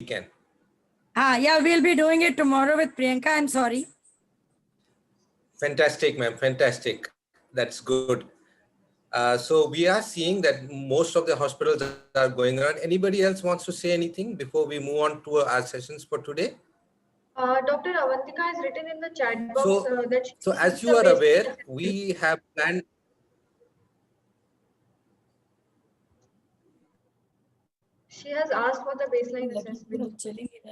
can. Yeah, we'll be doing it tomorrow with Priyanka. I'm sorry. Fantastic, ma'am. Fantastic. That's good. So we are seeing that most of the hospitals are going around. Anybody else wants to say anything before we move on to our sessions for today? Dr. Avantika has written in the chat box that so as you are aware, we have planned. She has asked for the baseline assessment.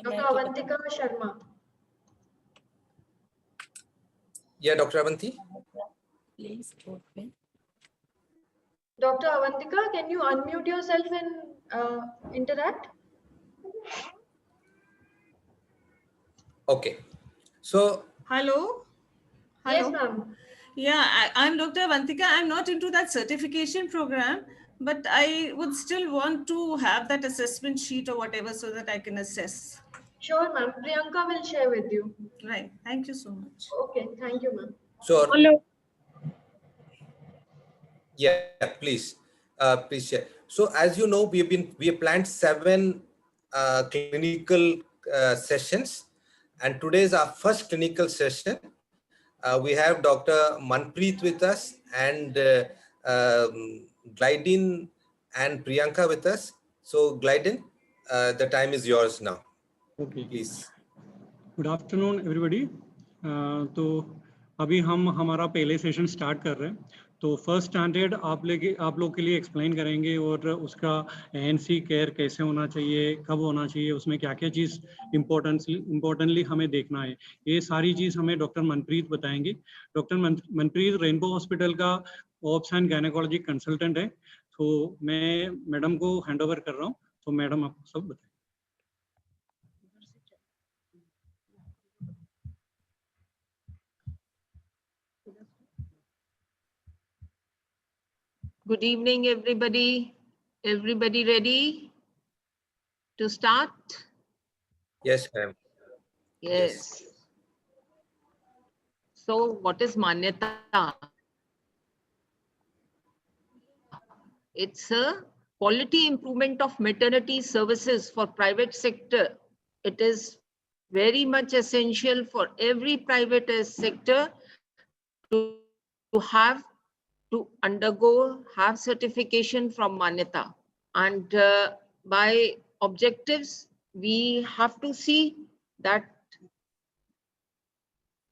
Dr. Avantika Sharma. Yeah, Dr. Avanti. Please open. Dr. Avantika, can you unmute yourself and interact? Okay. So. Hello. Yes, ma'am. Yeah, I'm Dr. Avantika. I'm not into that certification program, but I would still want to have that assessment sheet or whatever so that I can assess. Sure, ma'am. Priyanka will share with you. Right. Thank you so much. Okay. Thank you, ma'am. Sure. Hello. Yeah, please. Please share. So as you know, we have planned 7 clinical sessions, and today is our first clinical session. We have Dr. Manpreet with us, and Glidin and Priyanka with us. So Glidin, the time is yours now. Okay. Please. Good afternoon, everybody. तो अभी हम हमारा पहले session start कर रहे हैं. तो first standard आप लोग के लिए एक्सप्लेन करेंगे और उसका एएनसी केयर कैसे होना चाहिए, कब होना चाहिए, उसमें क्या क्या चीज़ इम्पोर्टेंटली हमें देखना है. ये सारी चीज़ हमें डॉक्टर मनप्रीत बताएंगे. डॉक्टर मनप्रीत रेनबो हॉस्पिटल का ऑप्स एंड गायनेकोलॉजी कंसल्टेंट है. तो मैं मैडम को हैंड ओवर कर रहा हूँ. तो मैडम आपको सब बताएं. Good evening, everybody. Everybody ready to start? Yes, ma'am. Yes. So what is Manyata? It's a quality improvement of maternity services for private sector. It is very much essential for every private sector to have certification from Manyata. And by objectives, we have to see that.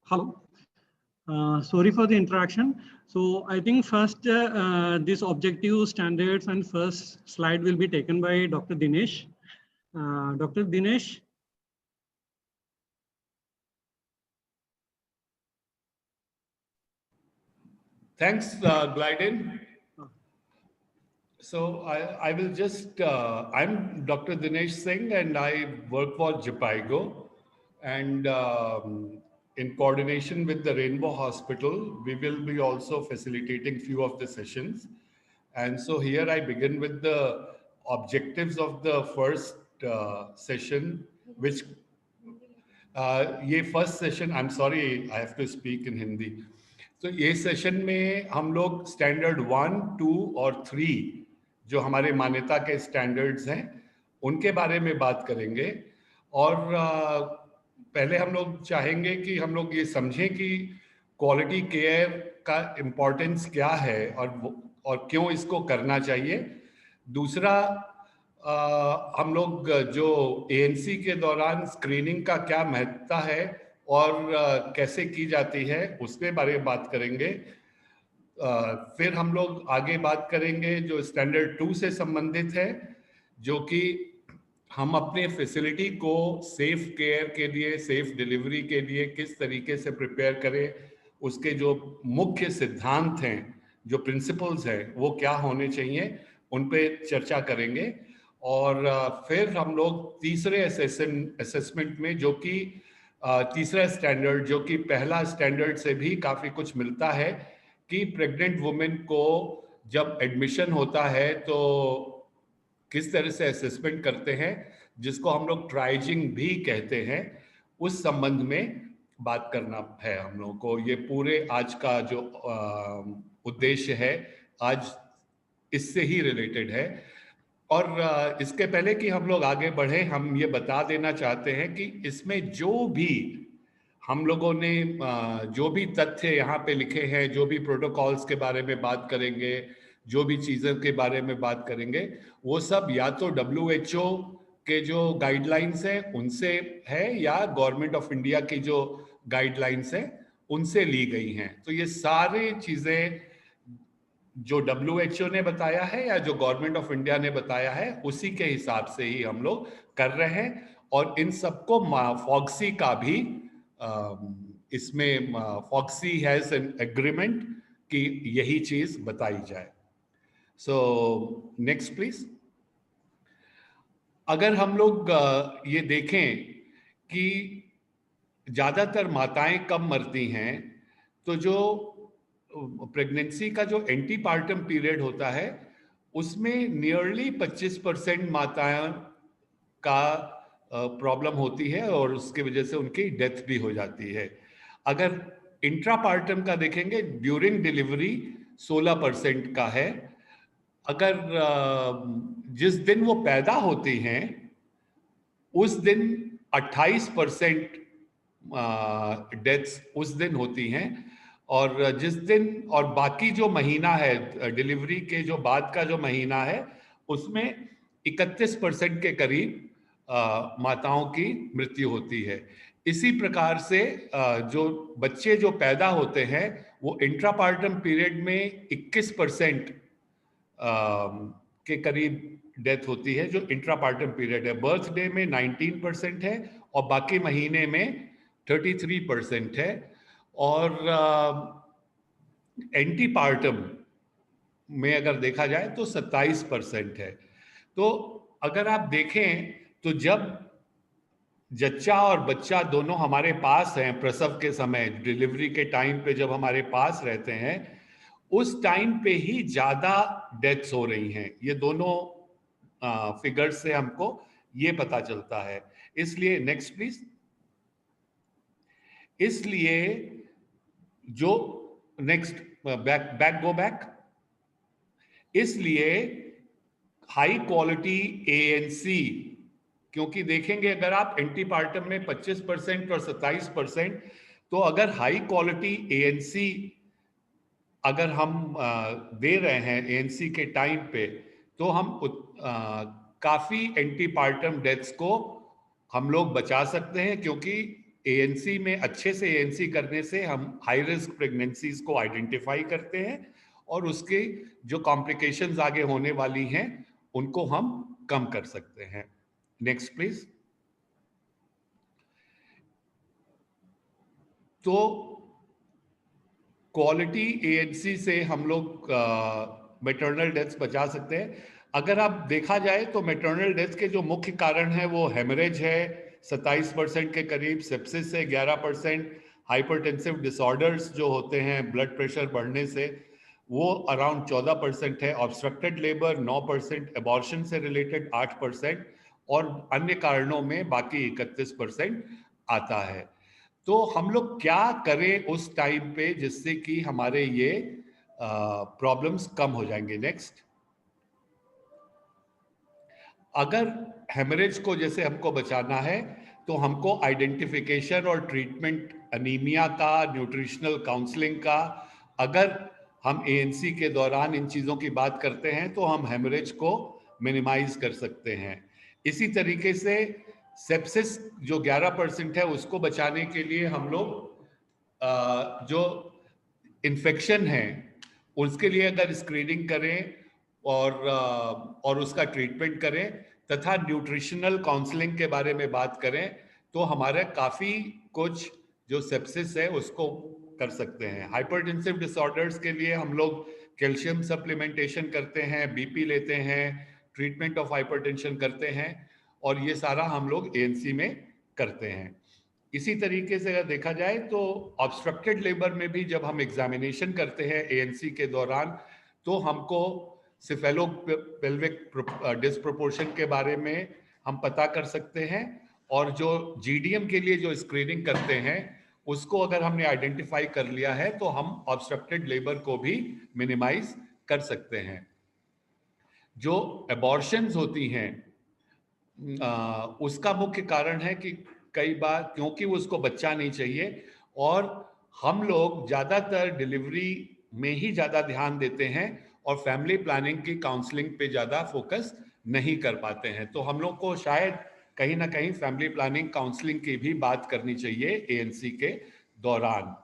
Hello. Sorry for the interaction. So I think first this objective standards and first slide will be taken by Dr. Dinesh. Dr. Dinesh. Thanks, Glidin. So I will just, I'm Dr. Dinesh Singh and I work for Jipaigo, and in coordination with the Rainbow Hospital, we will be also facilitating few of the sessions. And so here I begin with the objectives of the first session, which ये first session, I'm sorry, I have to speak in Hindi. तो ये session में हम लोग standard 1, 2 और 3 जो हमारे मान्यता के स्टैंडर्ड्स हैं उनके बारे में बात करेंगे. और पहले हम लोग चाहेंगे कि हम लोग ये समझें कि क्वालिटी केयर का इम्पोर्टेंस क्या है और क्यों इसको करना चाहिए. दूसरा, हम लोग जो एएनसी के दौरान स्क्रीनिंग का क्या महत्व है और कैसे की जाती है उसके बारे में बात करेंगे. फिर हम लोग आगे बात करेंगे जो स्टैंडर्ड 2 से संबंधित है, जो कि हम अपने फैसिलिटी को सेफ केयर के लिए, सेफ डिलीवरी के लिए किस तरीके से प्रिपेयर करें, उसके जो मुख्य सिद्धांत हैं, जो प्रिंसिपल्स हैं, वो क्या होने चाहिए, उन पे चर्चा करेंगे. और फिर हम लोग तीसरे असेसमेंट में, जो कि तीसरा स्टैंडर्ड, जो कि पहला स्टैंडर्ड से भी काफ़ी कुछ मिलता है, कि प्रेग्नेंट वुमेन को जब एडमिशन होता है तो किस तरह से असेसमेंट करते हैं, जिसको हम लोग ट्राइजिंग भी कहते हैं, उस संबंध में बात करना है हम लोगों को. ये पूरे आज का जो उद्देश्य है, आज इससे ही रिलेटेड है. और इसके पहले कि हम लोग आगे बढ़े, हम ये बता देना चाहते हैं कि इसमें जो भी हम लोगों ने जो भी तथ्य यहाँ पे लिखे हैं, जो भी प्रोटोकॉल्स के बारे में बात करेंगे, जो भी चीज़ों के बारे में बात करेंगे, वो सब या तो WHO के जो गाइडलाइंस हैं उनसे है या गवर्नमेंट ऑफ इंडिया की जो गाइडलाइंस है उनसे ली गई हैं। तो ये सारी चीज़ें जो WHO ने बताया है या जो गवर्नमेंट ऑफ इंडिया ने बताया है उसी के हिसाब से ही हम लोग कर रहे हैं। और इन सबको फॉक्सी का भी इसमें फॉक्सी हैज एन एग्रीमेंट कि यही चीज बताई जाए। So next please. अगर हम लोग ये देखें कि ज्यादातर माताएं कब मरती हैं, तो जो प्रेगनेंसी का जो एंटीपार्टम पीरियड होता है उसमें नियरली 25% माताएं का प्रॉब्लम होती है और उसकी वजह से उनकी डेथ भी हो जाती है। अगर इंट्रापार्टम का देखेंगे ड्यूरिंग डिलीवरी 16% का है। अगर जिस दिन वो पैदा होती हैं उस दिन 28% डेथ्स उस दिन होती हैं। और जिस दिन और बाकी जो महीना है डिलीवरी के जो बाद का जो महीना है उसमें 31% के करीब माताओं की मृत्यु होती है। इसी प्रकार से जो बच्चे जो पैदा होते हैं वो इंट्रापार्टम पीरियड में 21% के करीब डेथ होती है, जो इंट्रापार्टम पीरियड है। बर्थडे में 19% है और बाकी महीने में 33% है। और एंटीपार्टम में अगर देखा जाए तो 27% है। तो अगर आप देखें तो जब जच्चा और बच्चा दोनों हमारे पास हैं प्रसव के समय, डिलीवरी के टाइम पे जब हमारे पास रहते हैं उस टाइम पे ही ज्यादा डेथ्स हो रही हैं। ये दोनों फिगर्स से हमको ये पता चलता है। इसलिए नेक्स्ट प्लीज। इसलिए जो नेक्स्ट बैक गो बैक। इसलिए हाई क्वालिटी ANC, क्योंकि देखेंगे अगर आप एंटीपार्टम में 25% और 27%, तो अगर हाई क्वालिटी ANC अगर हम दे रहे हैं ANC के टाइम पे, तो हम काफी एंटीपार्टम डेथ्स को हम लोग बचा सकते हैं। क्योंकि ANC में अच्छे से ANC करने से हम हाई रिस्क प्रेगनेंसीज को आइडेंटिफाई करते हैं और उसके जो कॉम्प्लिकेशंस आगे होने वाली हैं उनको हम कम कर सकते हैं। Next please. तो क्वालिटी ANC से हम लोग मैटरनल डेथ्स बचा सकते हैं। अगर आप देखा जाए तो मैटरनल डेथ के जो मुख्य कारण है वो हेमरेज है 27% के करीब, सेप्सिस है 11%, हाइपरटेंसिव डिसऑर्डर्स जो होते हैं ब्लड प्रेशर बढ़ने से वो अराउंड 14% है, ऑब्स्ट्रक्टेड लेबर 9%, एबॉर्शन से रिलेटेड 8% और अन्य कारणों में बाकी 31% आता है। तो हम लोग क्या करें उस टाइम पे जिससे कि हमारे ये प्रॉब्लम्स कम हो जाएंगे। नेक्स्ट। अगर हेमरेज को जैसे हमको बचाना है तो हमको आइडेंटिफिकेशन और ट्रीटमेंट अनीमिया का, न्यूट्रिशनल काउंसलिंग का, अगर हम ANC के दौरान इन चीज़ों की बात करते हैं तो हम हेमरेज को मिनिमाइज कर सकते हैं। इसी तरीके से सेप्सिस जो 11% है उसको बचाने के लिए हम लोग जो इन्फेक्शन है उसके लिए अगर स्क्रीनिंग करें और उसका ट्रीटमेंट करें तथा न्यूट्रिशनल काउंसलिंग के बारे में बात करें तो हमारे काफ़ी कुछ जो सेप्सिस है उसको कर सकते हैं। हाइपरटेंसिव डिसऑर्डर्स के लिए हम लोग कैल्शियम सप्लीमेंटेशन करते हैं, BP लेते हैं, ट्रीटमेंट ऑफ हाइपरटेंशन करते हैं और ये सारा हम लोग ANC में करते हैं। इसी तरीके से अगर देखा जाए तो ऑब्स्ट्रक्टेड लेबर में भी जब हम एग्जामिनेशन करते हैं ANC के दौरान तो हमको सिफेलोपेल्विक डिस्प्रोपोर्शन के बारे में हम पता कर सकते हैं और जो GDM के लिए जो स्क्रीनिंग करते हैं उसको अगर हमने आइडेंटिफाई कर लिया है तो हम ऑब्स्ट्रक्टेड लेबर को भी मिनिमाइज कर सकते हैं। जो अबॉर्शंस होती हैं उसका मुख्य कारण है कि कई बार क्योंकि उसको बच्चा नहीं चाहिए और हम लोग ज़्यादातर डिलीवरी में ही ज़्यादा ध्यान देते हैं और फैमिली प्लानिंग की काउंसलिंग पे ज़्यादा फोकस नहीं कर पाते हैं। तो हम लोग को शायद कहीं ना कहीं फैमिली प्लानिंग काउंसलिंग की भी बात करनी चाहिए ANC के दौरान।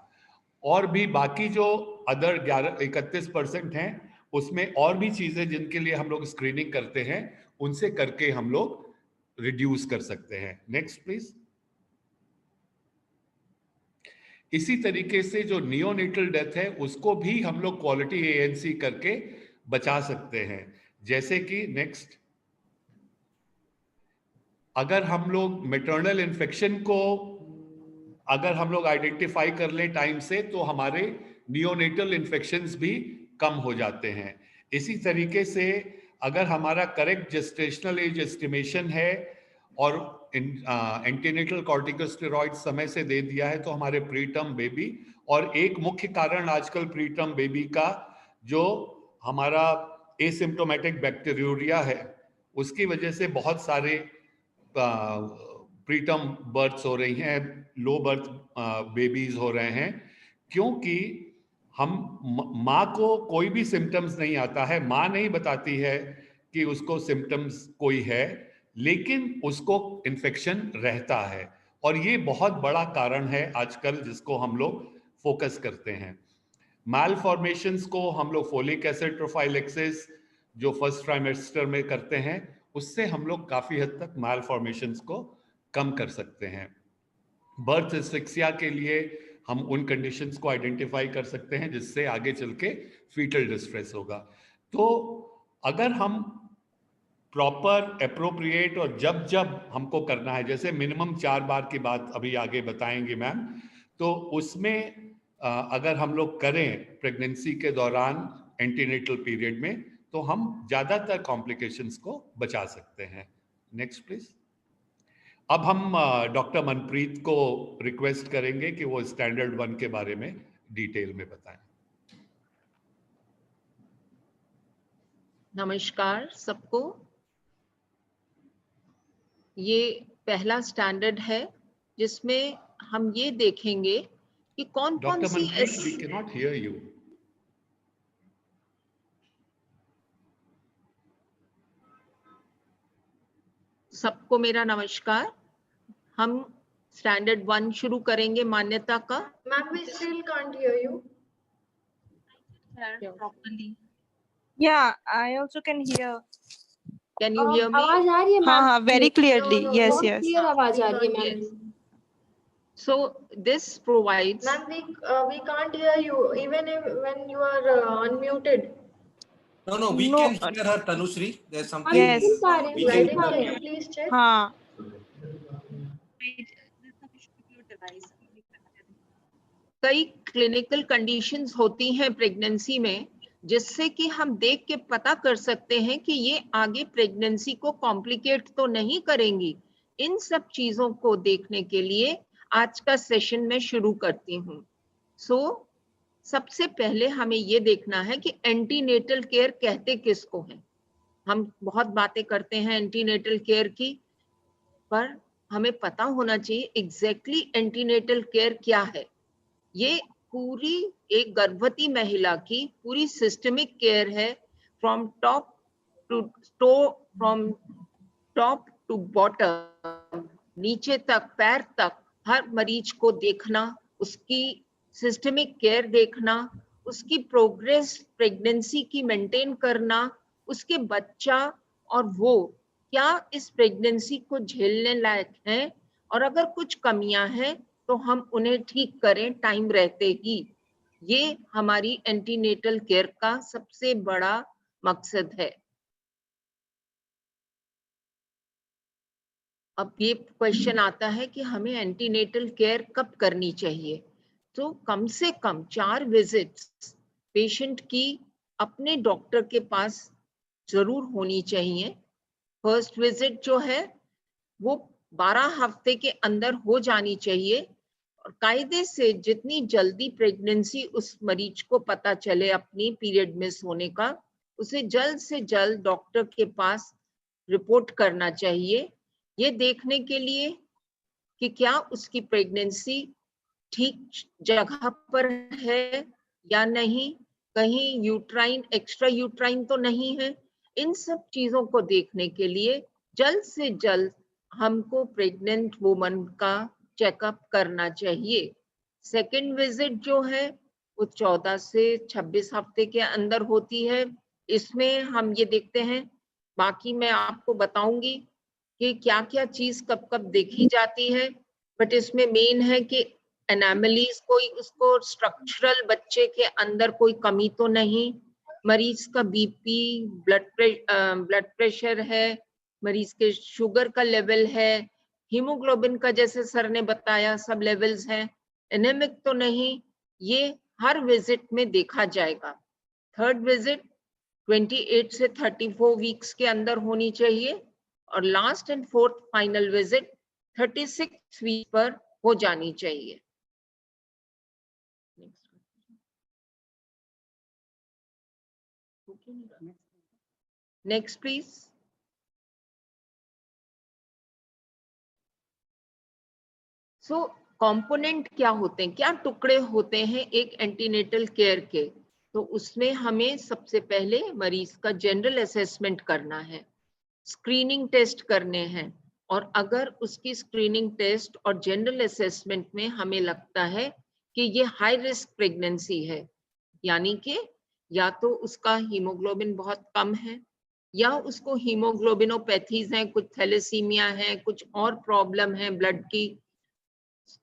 और भी बाकी जो अदर 31% हैं उसमें और भी चीज़ें जिनके लिए हम लोग स्क्रीनिंग करते हैं उनसे करके हम लोग रिड्यूस कर सकते हैं। Next please. इसी तरीके से जो नियोनेटल डेथ है उसको भी हम लोग क्वालिटी ANC करके बचा सकते हैं। जैसे कि नेक्स्ट, अगर हम लोग मैटरनल इन्फेक्शन को अगर हम लोग आइडेंटिफाई कर लें टाइम से तो हमारे नियोनेटल इन्फेक्शंस भी कम हो जाते हैं। इसी तरीके से अगर हमारा करेक्ट जेस्टेशनल एज एस्टिमेशन है और एंटीनेटल कॉर्टिकोस्टेरॉइड समय से दे दिया है तो हमारे प्रीटर्म बेबी, और एक मुख्य कारण आजकल प्रीटर्म बेबी का जो हमारा एसिम्प्टोमेटिक बैक्टीरियोरिया है उसकी वजह से बहुत सारे प्रीटर्म बर्थ्स हो रही हैं, लो बर्थ बेबीज हो रहे हैं, क्योंकि हम माँ को कोई भी सिम्टम्स नहीं आता है, माँ नहीं बताती है कि उसको सिम्टम्स कोई है, लेकिन उसको इन्फेक्शन रहता है। और ये बहुत बड़ा कारण है आजकल जिसको हम लोग फोकस करते हैं। मालफॉर्मेशंस को हम लोग फोलिक एसिड प्रोफाइलेक्सिस जो फर्स्ट ट्राइमेस्टर में करते हैं उससे हम लोग काफी हद तक मालफॉर्मेशंस को कम कर सकते हैं। बर्थ एस्फिक्सिया के लिए हम उन कंडीशंस को आइडेंटिफाई कर सकते हैं जिससे आगे चल के फीटल डिस्ट्रेस होगा। तो अगर हम प्रॉपर एप्रोप्रिएट और जब जब हमको करना है, जैसे मिनिमम 4 बार की बात अभी आगे बताएंगे मैम, तो उसमें अगर हम लोग करें प्रेगनेंसी के दौरान एंटीनेटल पीरियड में तो हम ज्यादातर कॉम्प्लिकेशंस को बचा सकते हैं। Next please. अब हम डॉक्टर मनप्रीत को रिक्वेस्ट करेंगे कि वो स्टैंडर्ड 1 के बारे में डिटेल में बताएं। नमस्कार सबको। ये पहला स्टैंडर्ड है जिसमें हम ये देखेंगे कि कौन कौन डॉक्टर सी Manpreet, we can not hear you. सबको मेरा नमस्कार। हम स्टैंडर्ड 1 शुरू करेंगे मान्यता का। Ma'am, we still can't hear you. Properly. Yeah, I also can hear. Can you hear me? आवाज आ रही है मैम? हाँ, very clearly. No, Yes, बहुत yes. क्लियर आवाज आ रही है ma'am. Yes. So this provides. Ma'am, we can't hear you even if when you are unmuted. No, we No, can hear her, Tanushree. There's something. Yes. सुन पा रहे We हैं, can सुन पा Can रहे you हैं। please check? हाँ, कई clinical conditions होती हैं प्रेगनेंसी में जिससे कि हम देख के पता कर सकते हैं कि ये आगे प्रेगनेंसी को कॉम्प्लिकेट तो नहीं करेंगी। इन सब चीजों को देखने के लिए आज का सेशन मैं शुरू करती हूँ। सबसे पहले हमें ये देखना है कि एंटीनेटल केयर कहते किसको हैं। हम बहुत बातें करते हैं एंटीनेटल केयर की, पर हमें पता होना चाहिए एग्जैक्टली एंटीनेटल केयर क्या है। ये पूरी एक गर्भवती महिला की पूरी सिस्टमिक केयर है, फ्रॉम टॉप टू बॉटम, नीचे तक पैर तक हर मरीज को देखना, उसकी सिस्टमिक केयर देखना, उसकी प्रोग्रेस प्रेगनेंसी की मेंटेन करना, उसके बच्चा और वो क्या इस प्रेगनेंसी को झेलने लायक है, और अगर कुछ कमियां हैं तो हम उन्हें ठीक करें टाइम रहते ही। ये हमारी एंटीनेटल केयर का सबसे बड़ा मकसद है। अब ये क्वेश्चन आता है कि हमें एंटीनेटल केयर कब करनी चाहिए। तो कम से कम 4 विजिट्स पेशेंट की अपने डॉक्टर के पास जरूर होनी चाहिए। फर्स्ट विजिट जो है वो 12 हफ्ते के अंदर हो जानी चाहिए, और कायदे से जितनी जल्दी प्रेगनेंसी उस मरीज को पता चले अपनी पीरियड मिस होने का, उसे जल्द से जल्द डॉक्टर के पास रिपोर्ट करना चाहिए, ये देखने के लिए कि क्या उसकी प्रेगनेंसी ठीक जगह पर है या नहीं, कहीं यूट्राइन एक्स्ट्रा यूट्राइन तो नहीं है। इन सब चीजों को देखने के लिए जल्द से जल्द हमको प्रेग्नेंट वुमन का चेकअप करना चाहिए। सेकेंड विजिट जो है वो 14 से 26 हफ्ते के अंदर होती है। इसमें हम ये देखते हैं, बाकी मैं आपको बताऊंगी कि क्या क्या चीज कब कब देखी जाती है, बट इसमें मेन है कि एनामलीज कोई उसको स्ट्रक्चरल बच्चे के अंदर कोई कमी तो नहीं, मरीज का बीपी, ब्लड प्रेशर है, मरीज के शुगर का लेवल है, हीमोग्लोबिन का जैसे सर ने बताया सब लेवल्स हैं, एनेमिक तो नहीं, ये हर विजिट में देखा जाएगा। थर्ड विजिट 28 से 34 वीक्स के अंदर होनी चाहिए और last and fourth final visit 36 week पर हो जानी चाहिए। Next please. सो कंपोनेंट क्या होते हैं, क्या टुकड़े होते हैं एक एंटीनेटल केयर के? तो उसमें हमें सबसे पहले मरीज का जनरल असेसमेंट करना है, स्क्रीनिंग टेस्ट करने हैं, और अगर उसकी स्क्रीनिंग टेस्ट और जनरल असेसमेंट में हमें लगता है कि ये हाई रिस्क प्रेगनेंसी है, यानी कि या तो उसका हीमोग्लोबिन बहुत कम है या उसको हीमोग्लोबिनोपैथीज हैं, कुछ थैलेसीमिया है, कुछ और प्रॉब्लम है ब्लड की,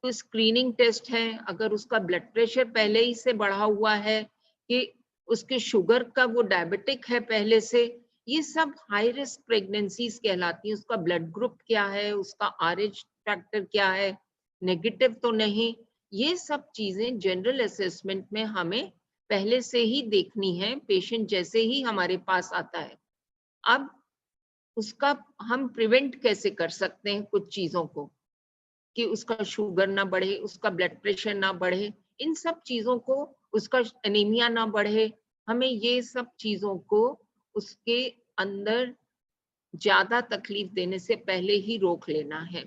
तो स्क्रीनिंग टेस्ट है, अगर उसका ब्लड प्रेशर पहले ही से बढ़ा हुआ है कि उसके शुगर का वो डायबिटिक है पहले से, ये सब हाई रिस्क प्रेगनेंसीज कहलाती हैं। उसका ब्लड ग्रुप क्या है, उसका RH फैक्टर क्या है, नेगेटिव तो नहीं, ये सब चीजें जनरल असेसमेंट में हमें पहले से ही देखनी है पेशेंट जैसे ही हमारे पास आता है। अब उसका हम प्रिवेंट कैसे कर सकते हैं कुछ चीजों को, कि उसका शुगर ना बढ़े, उसका ब्लड प्रेशर ना बढ़े, इन सब चीजों को, उसका एनीमिया ना बढ़े, हमें ये सब चीजों को उसके अंदर ज्यादा तकलीफ देने से पहले ही रोक लेना है।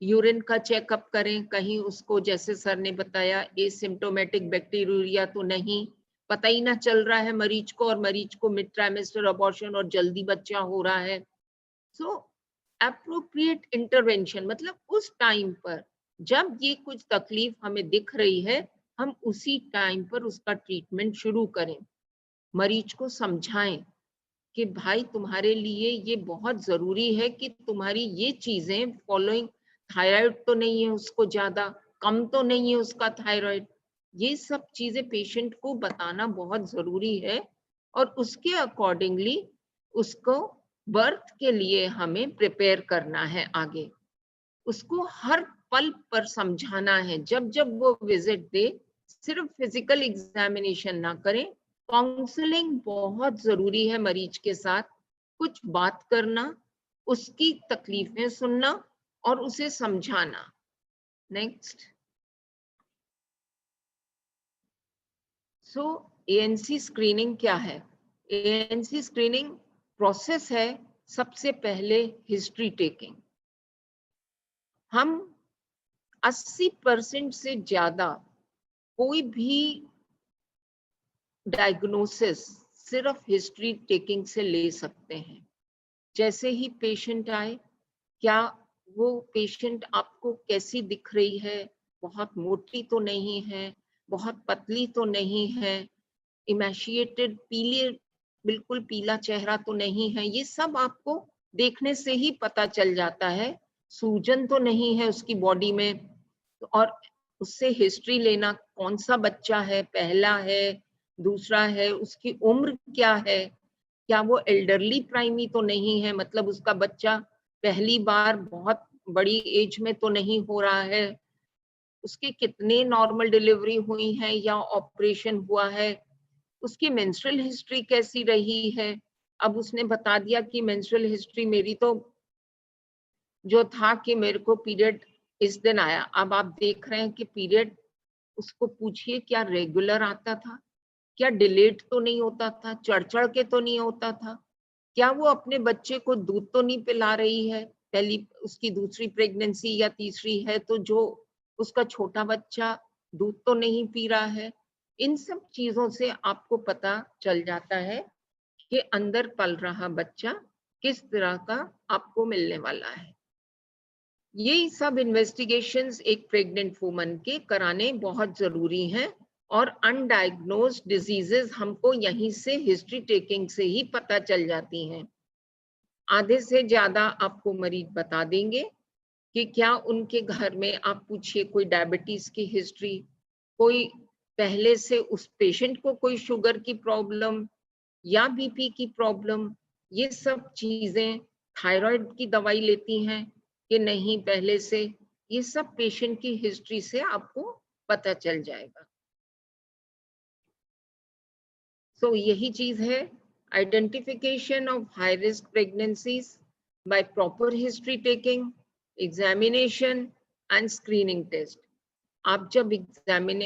यूरिन का चेकअप करें, कहीं उसको जैसे सर ने बताया एसिम्प्टोमेटिक बैक्टीरिया तो नहीं, पता ही ना चल रहा है मरीज को, और मरीज को मिड ट्राइमेस्टर अबॉर्शन और जल्दी बच्चा हो रहा है। सो एप्रोप्रिएट इंटरवेंशन मतलब उस टाइम पर जब ये कुछ तकलीफ हमें दिख रही है, हम उसी टाइम पर उसका ट्रीटमेंट शुरू करें, मरीज को समझाएं कि भाई तुम्हारे लिए ये बहुत जरूरी है कि तुम्हारी ये चीजें फॉलोइंग, थायराइड तो नहीं है उसको ज्यादा, कम तो नहीं है उसका थायराइड, ये सब चीजें पेशेंट को बताना बहुत जरूरी है, और उसके अकॉर्डिंगली उसको बर्थ के लिए हमें प्रिपेयर करना है आगे। उसको हर पल पर समझाना है, जब जब वो विजिट दे सिर्फ फिजिकल एग्जामिनेशन ना करें, काउंसलिंग बहुत जरूरी है मरीज के साथ, कुछ बात करना, उसकी तकलीफें सुनना और उसे समझाना। नेक्स्ट। सो ANC स्क्रीनिंग क्या है? ANC स्क्रीनिंग प्रोसेस है सबसे पहले हिस्ट्री टेकिंग। हम 80% से ज्यादा कोई भी डायग्नोसिस सिर्फ हिस्ट्री टेकिंग से ले सकते हैं। जैसे ही पेशेंट आए, क्या वो पेशेंट आपको कैसी दिख रही है, बहुत मोटी तो नहीं है, बहुत पतली तो नहीं है, इमैशिएटेड पीले, बिल्कुल पीला चेहरा तो नहीं है, ये सब आपको देखने से ही पता चल जाता है। सूजन तो नहीं है उसकी बॉडी में, और उससे हिस्ट्री लेना, कौन सा बच्चा है, पहला है, दूसरा है, उसकी उम्र क्या है, क्या वो एल्डरली प्राइमी तो नहीं है, मतलब उसका बच्चा पहली बार बहुत बड़ी एज में तो नहीं हो रहा है, उसके कितने नॉर्मल डिलीवरी हुई है या ऑपरेशन हुआ है, उसकी मेंस्ट्रुअल हिस्ट्री कैसी रही है। अब उसने बता दिया कि मेंस्ट्रुअल हिस्ट्री मेरी तो जो था कि मेरे को पीरियड इस दिन आया, अब आप देख रहे हैं कि पीरियड, उसको पूछिए क्या रेगुलर आता था, क्या डिलेट तो नहीं होता था, चढ़ के तो नहीं होता था, क्या वो अपने बच्चे को दूध तो नहीं पिला रही है, पहली उसकी दूसरी प्रेगनेंसी या तीसरी है तो जो उसका छोटा बच्चा दूध तो नहीं पी रहा है। इन सब चीजों से आपको पता चल जाता है कि अंदर पल रहा बच्चा किस तरह का आपको मिलने वाला है। यही सब इन्वेस्टिगेशंस एक प्रेग्नेंट वुमन के कराने बहुत जरूरी हैं और अनडायग्नोज्ड डिजीजेस हमको यहीं से हिस्ट्री टेकिंग से ही पता चल जाती हैं। आधे से ज्यादा आपको मरीज बता देंगे कि क्या उनके घर में आप पूछिए कोई डायबिटीज की हिस्ट्री, कोई पहले से उस पेशेंट को कोई शुगर की प्रॉब्लम या बीपी की प्रॉब्लम, ये सब चीजें, थायराइड की दवाई लेती हैं कि नहीं पहले से, ये सब पेशेंट की हिस्ट्री से आपको पता चल जाएगा। सो यही चीज है, identification of high risk pregnancies by proper history taking, examination and screening test. आप जब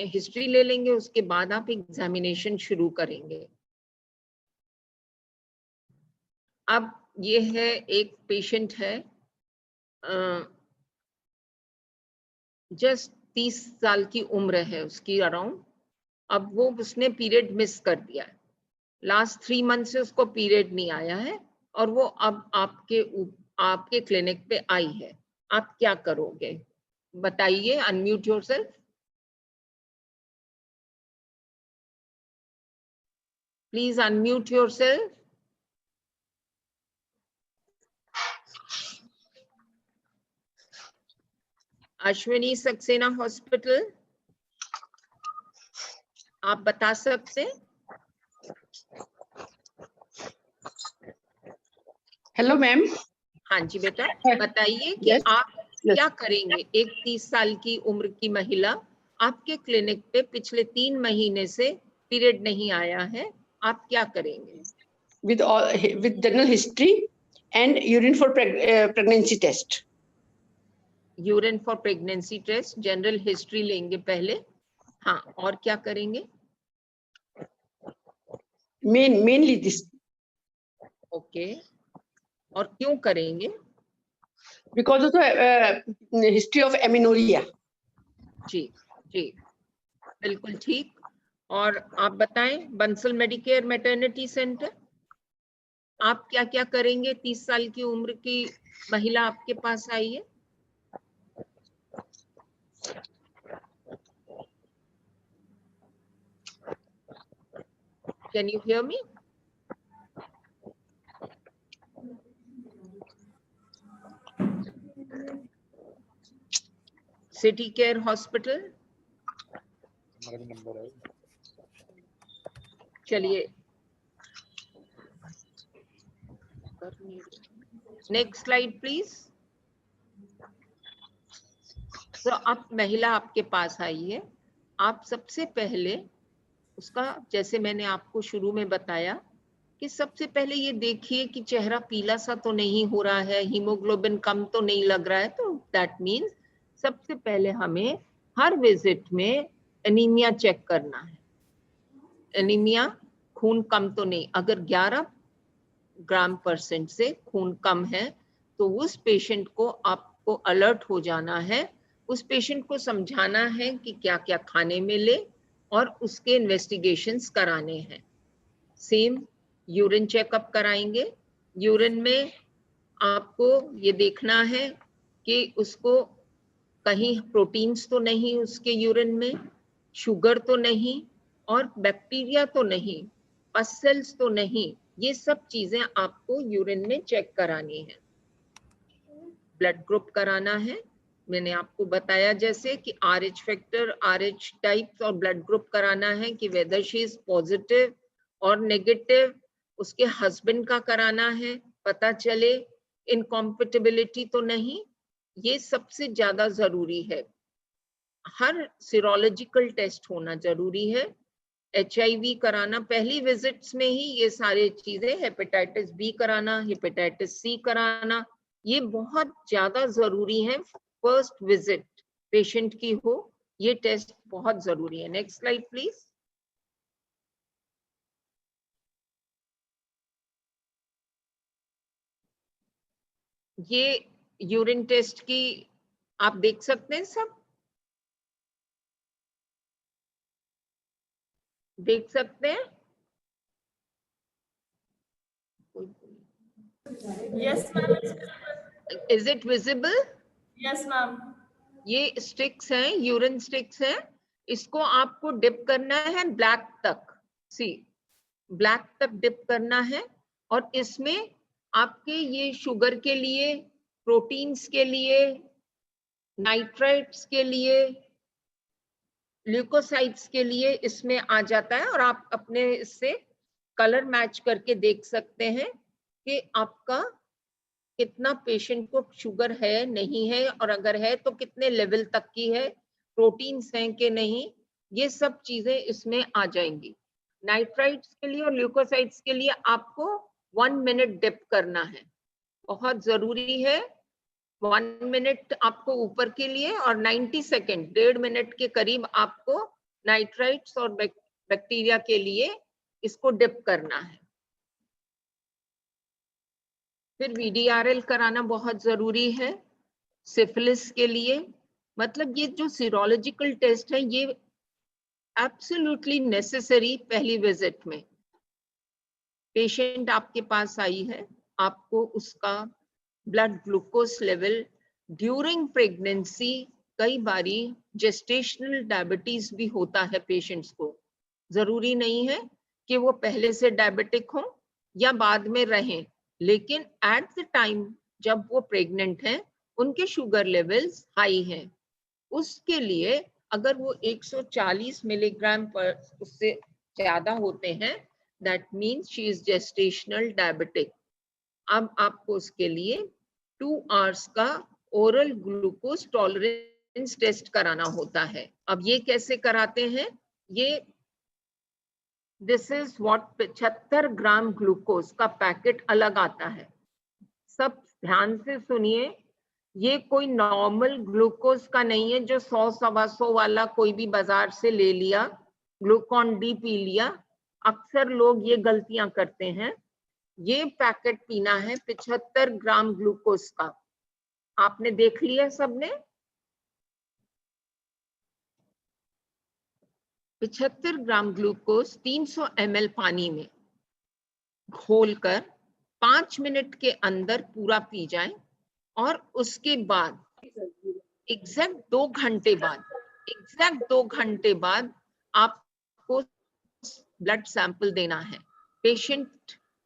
हिस्ट्री ले लेंगे उसके बाद आप एग्जामिनेशन शुरू करेंगे। अब ये है एक पेशेंट है, जस्ट 30 साल की उम्र है उसकी अराउंड। अब वो उसने पीरियड मिस कर दिया है, लास्ट 3 मंथ से उसको पीरियड नहीं आया है और वो अब आपके क्लिनिक पे आई है। आप क्या करोगे बताइए, unmute yourself please, unmute yourself. Ashwini Saxena hospital, आप बता सकते? Hello ma'am. हाँ जी बेटा, बताइए कि Yes. आप क्या करेंगे। एक 30 साल की उम्र की महिला आपके क्लिनिक पे पिछले 3 महीने से पीरियड नहीं आया है, आप क्या करेंगे? With general history and urine for pregnancy test. Urine for pregnancy test, general history लेंगे पहले। हाँ, और क्या करेंगे? Mainly this. ओके, और क्यों करेंगे? Because of the history of amenorrhea. जी जी, बिल्कुल ठीक। और आप बताएं, बंसल मेडिकेयर मैटरनिटी सेंटर, आप क्या क्या करेंगे? 30 साल की उम्र की महिला आपके पास आई है। Can you hear me? City care hospital, चलिए नेक्स्ट स्लाइड प्लीज। तो अब महिला आपके पास आई है, आप सबसे पहले उसका, जैसे मैंने आपको शुरू में बताया कि सबसे पहले ये देखिए कि चेहरा पीला सा तो नहीं हो रहा है, हीमोग्लोबिन कम तो नहीं लग रहा है, तो दैट मीन्स सबसे पहले हमें हर विजिट में एनीमिया चेक करना है। एनीमिया, खून कम तो नहीं, अगर 11 ग्राम % से खून कम है तो उस पेशेंट को आपको अलर्ट हो जाना है, उस पेशेंट को समझाना है कि क्या क्या खाने में ले और उसके इन्वेस्टिगेशंस कराने हैं। सेम यूरिन चेकअप कराएंगे। यूरिन में आपको ये देखना है कि उसको कहीं प्रोटीन्स तो नहीं उसके यूरिन में, शुगर तो नहीं और बैक्टीरिया तो नहीं, पस सेल्स तो नहीं, ये सब चीजें आपको यूरिन में चेक करानी है। ब्लड ग्रुप कराना है, मैंने आपको बताया जैसे कि RH फैक्टर, RH टाइप्स और ब्लड ग्रुप कराना है कि वेदर शी इज पॉजिटिव और नेगेटिव। उसके हस्बैंड का कराना है, पता चले इनकॉम्पेटिबिलिटी तो नहीं, ये सबसे ज्यादा जरूरी है। हर सीरोलॉजिकल टेस्ट होना जरूरी है। HIV कराना पहली विजिट्स में ही, ये सारी चीजें, हेपेटाइटिस B कराना, हेपेटाइटिस C कराना, ये बहुत ज्यादा जरूरी है। फर्स्ट विजिट पेशेंट की हो, ये टेस्ट बहुत जरूरी है। Next slide please. ये यूरिन टेस्ट की आप देख सकते हैं, सब देख सकते हैं? Yes, ma'am. Is it visible? Yes, ma'am. ये स्टिक्स हैं, यूरिन स्टिक्स हैं, इसको आपको डिप करना है ब्लैक तक। सी, ब्लैक तक डिप करना है, और इसमें आपके ये शुगर के लिए, प्रोटीन्स के लिए, नाइट्राइट्स के लिए, ल्यूकोसाइट्स के लिए इसमें आ जाता है, और आप अपने इससे कलर मैच करके देख सकते हैं कि आपका कितना पेशेंट को शुगर है, नहीं है, और अगर है तो कितने लेवल तक की है, प्रोटीन्स हैं कि नहीं, ये सब चीजें इसमें आ जाएंगी। नाइट्राइट्स के लिए और ल्यूकोसाइट्स के लिए आपको 1 मिनट डिप करना है, बहुत जरूरी है। 1 मिनट आपको ऊपर के लिए, और 90 सेकेंड, 1.5 मिनट के करीब आपको नाइट्राइट्स और बैक्टीरिया के लिए इसको डिप करना है। फिर VDRL कराना बहुत जरूरी है सिफिलिस के लिए। मतलब ये जो सीरोलॉजिकल टेस्ट है ये एब्सोल्युटली नेसेसरी पहली विजिट में। पेशेंट आपके पास आई है, आपको उसका blood glucose level during pregnancy, कई बारी जेस्टेशनल डायबिटीज भी होता है पेशेंट्स को, जरूरी नहीं है कि वो पहले से डायबिटिक हो या बाद में रहें, लेकिन एट द टाइम जब वो प्रेग्नेंट हैं उनके शुगर लेवल्स हाई हैं, उसके लिए अगर वो 140 मिलीग्राम पर उससे ज्यादा होते हैं, that means she is gestational diabetic. अब आपको उसके लिए 2 आवर्स का ओरल ग्लूकोज टॉलरेंस टेस्ट कराना होता है। अब ये कैसे कराते हैं? ये this is what 75 gram glucose का पैकेट अलग आता है। सब ध्यान से सुनिए, ये कोई नॉर्मल ग्लूकोज का नहीं है जो 100-125 वाला कोई भी बाजार से ले लिया, ग्लूकॉन डी पी लिया। अक्सर लोग ये गलतियां करते हैं। ये पैकेट पीना है 75 ग्राम ग्लूकोज का। आपने देख लिया सबने? 75 ग्राम ग्लूकोज 300 ml पानी में घोलकर 5 मिनट के अंदर पूरा पी जाए, और उसके बाद एग्जैक्ट 2 घंटे बाद आपको ब्लड सैंपल देना है। पेशेंट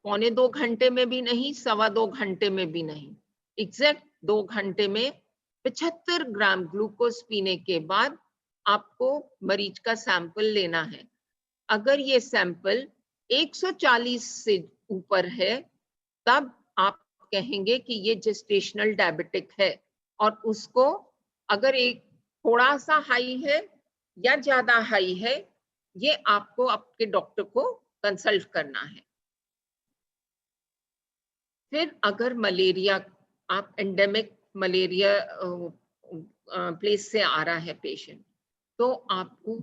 1.25 घंटे में भी नहीं, 2.25 घंटे में भी नहीं, एग्जैक्ट 2 घंटे में 75 ग्राम ग्लूकोज पीने के बाद आपको मरीज का सैंपल लेना है। अगर ये सैंपल 140 से ऊपर है तब आप कहेंगे कि ये जेस्टेशनल डायबिटिक है, और उसको अगर एक थोड़ा सा हाई है या ज्यादा हाई है, ये आपको आपके डॉक्टर को कंसल्ट करना है। फिर अगर मलेरिया, आप एंडेमिक मलेरिया प्लेस से आ रहा है पेशेंट, तो आपको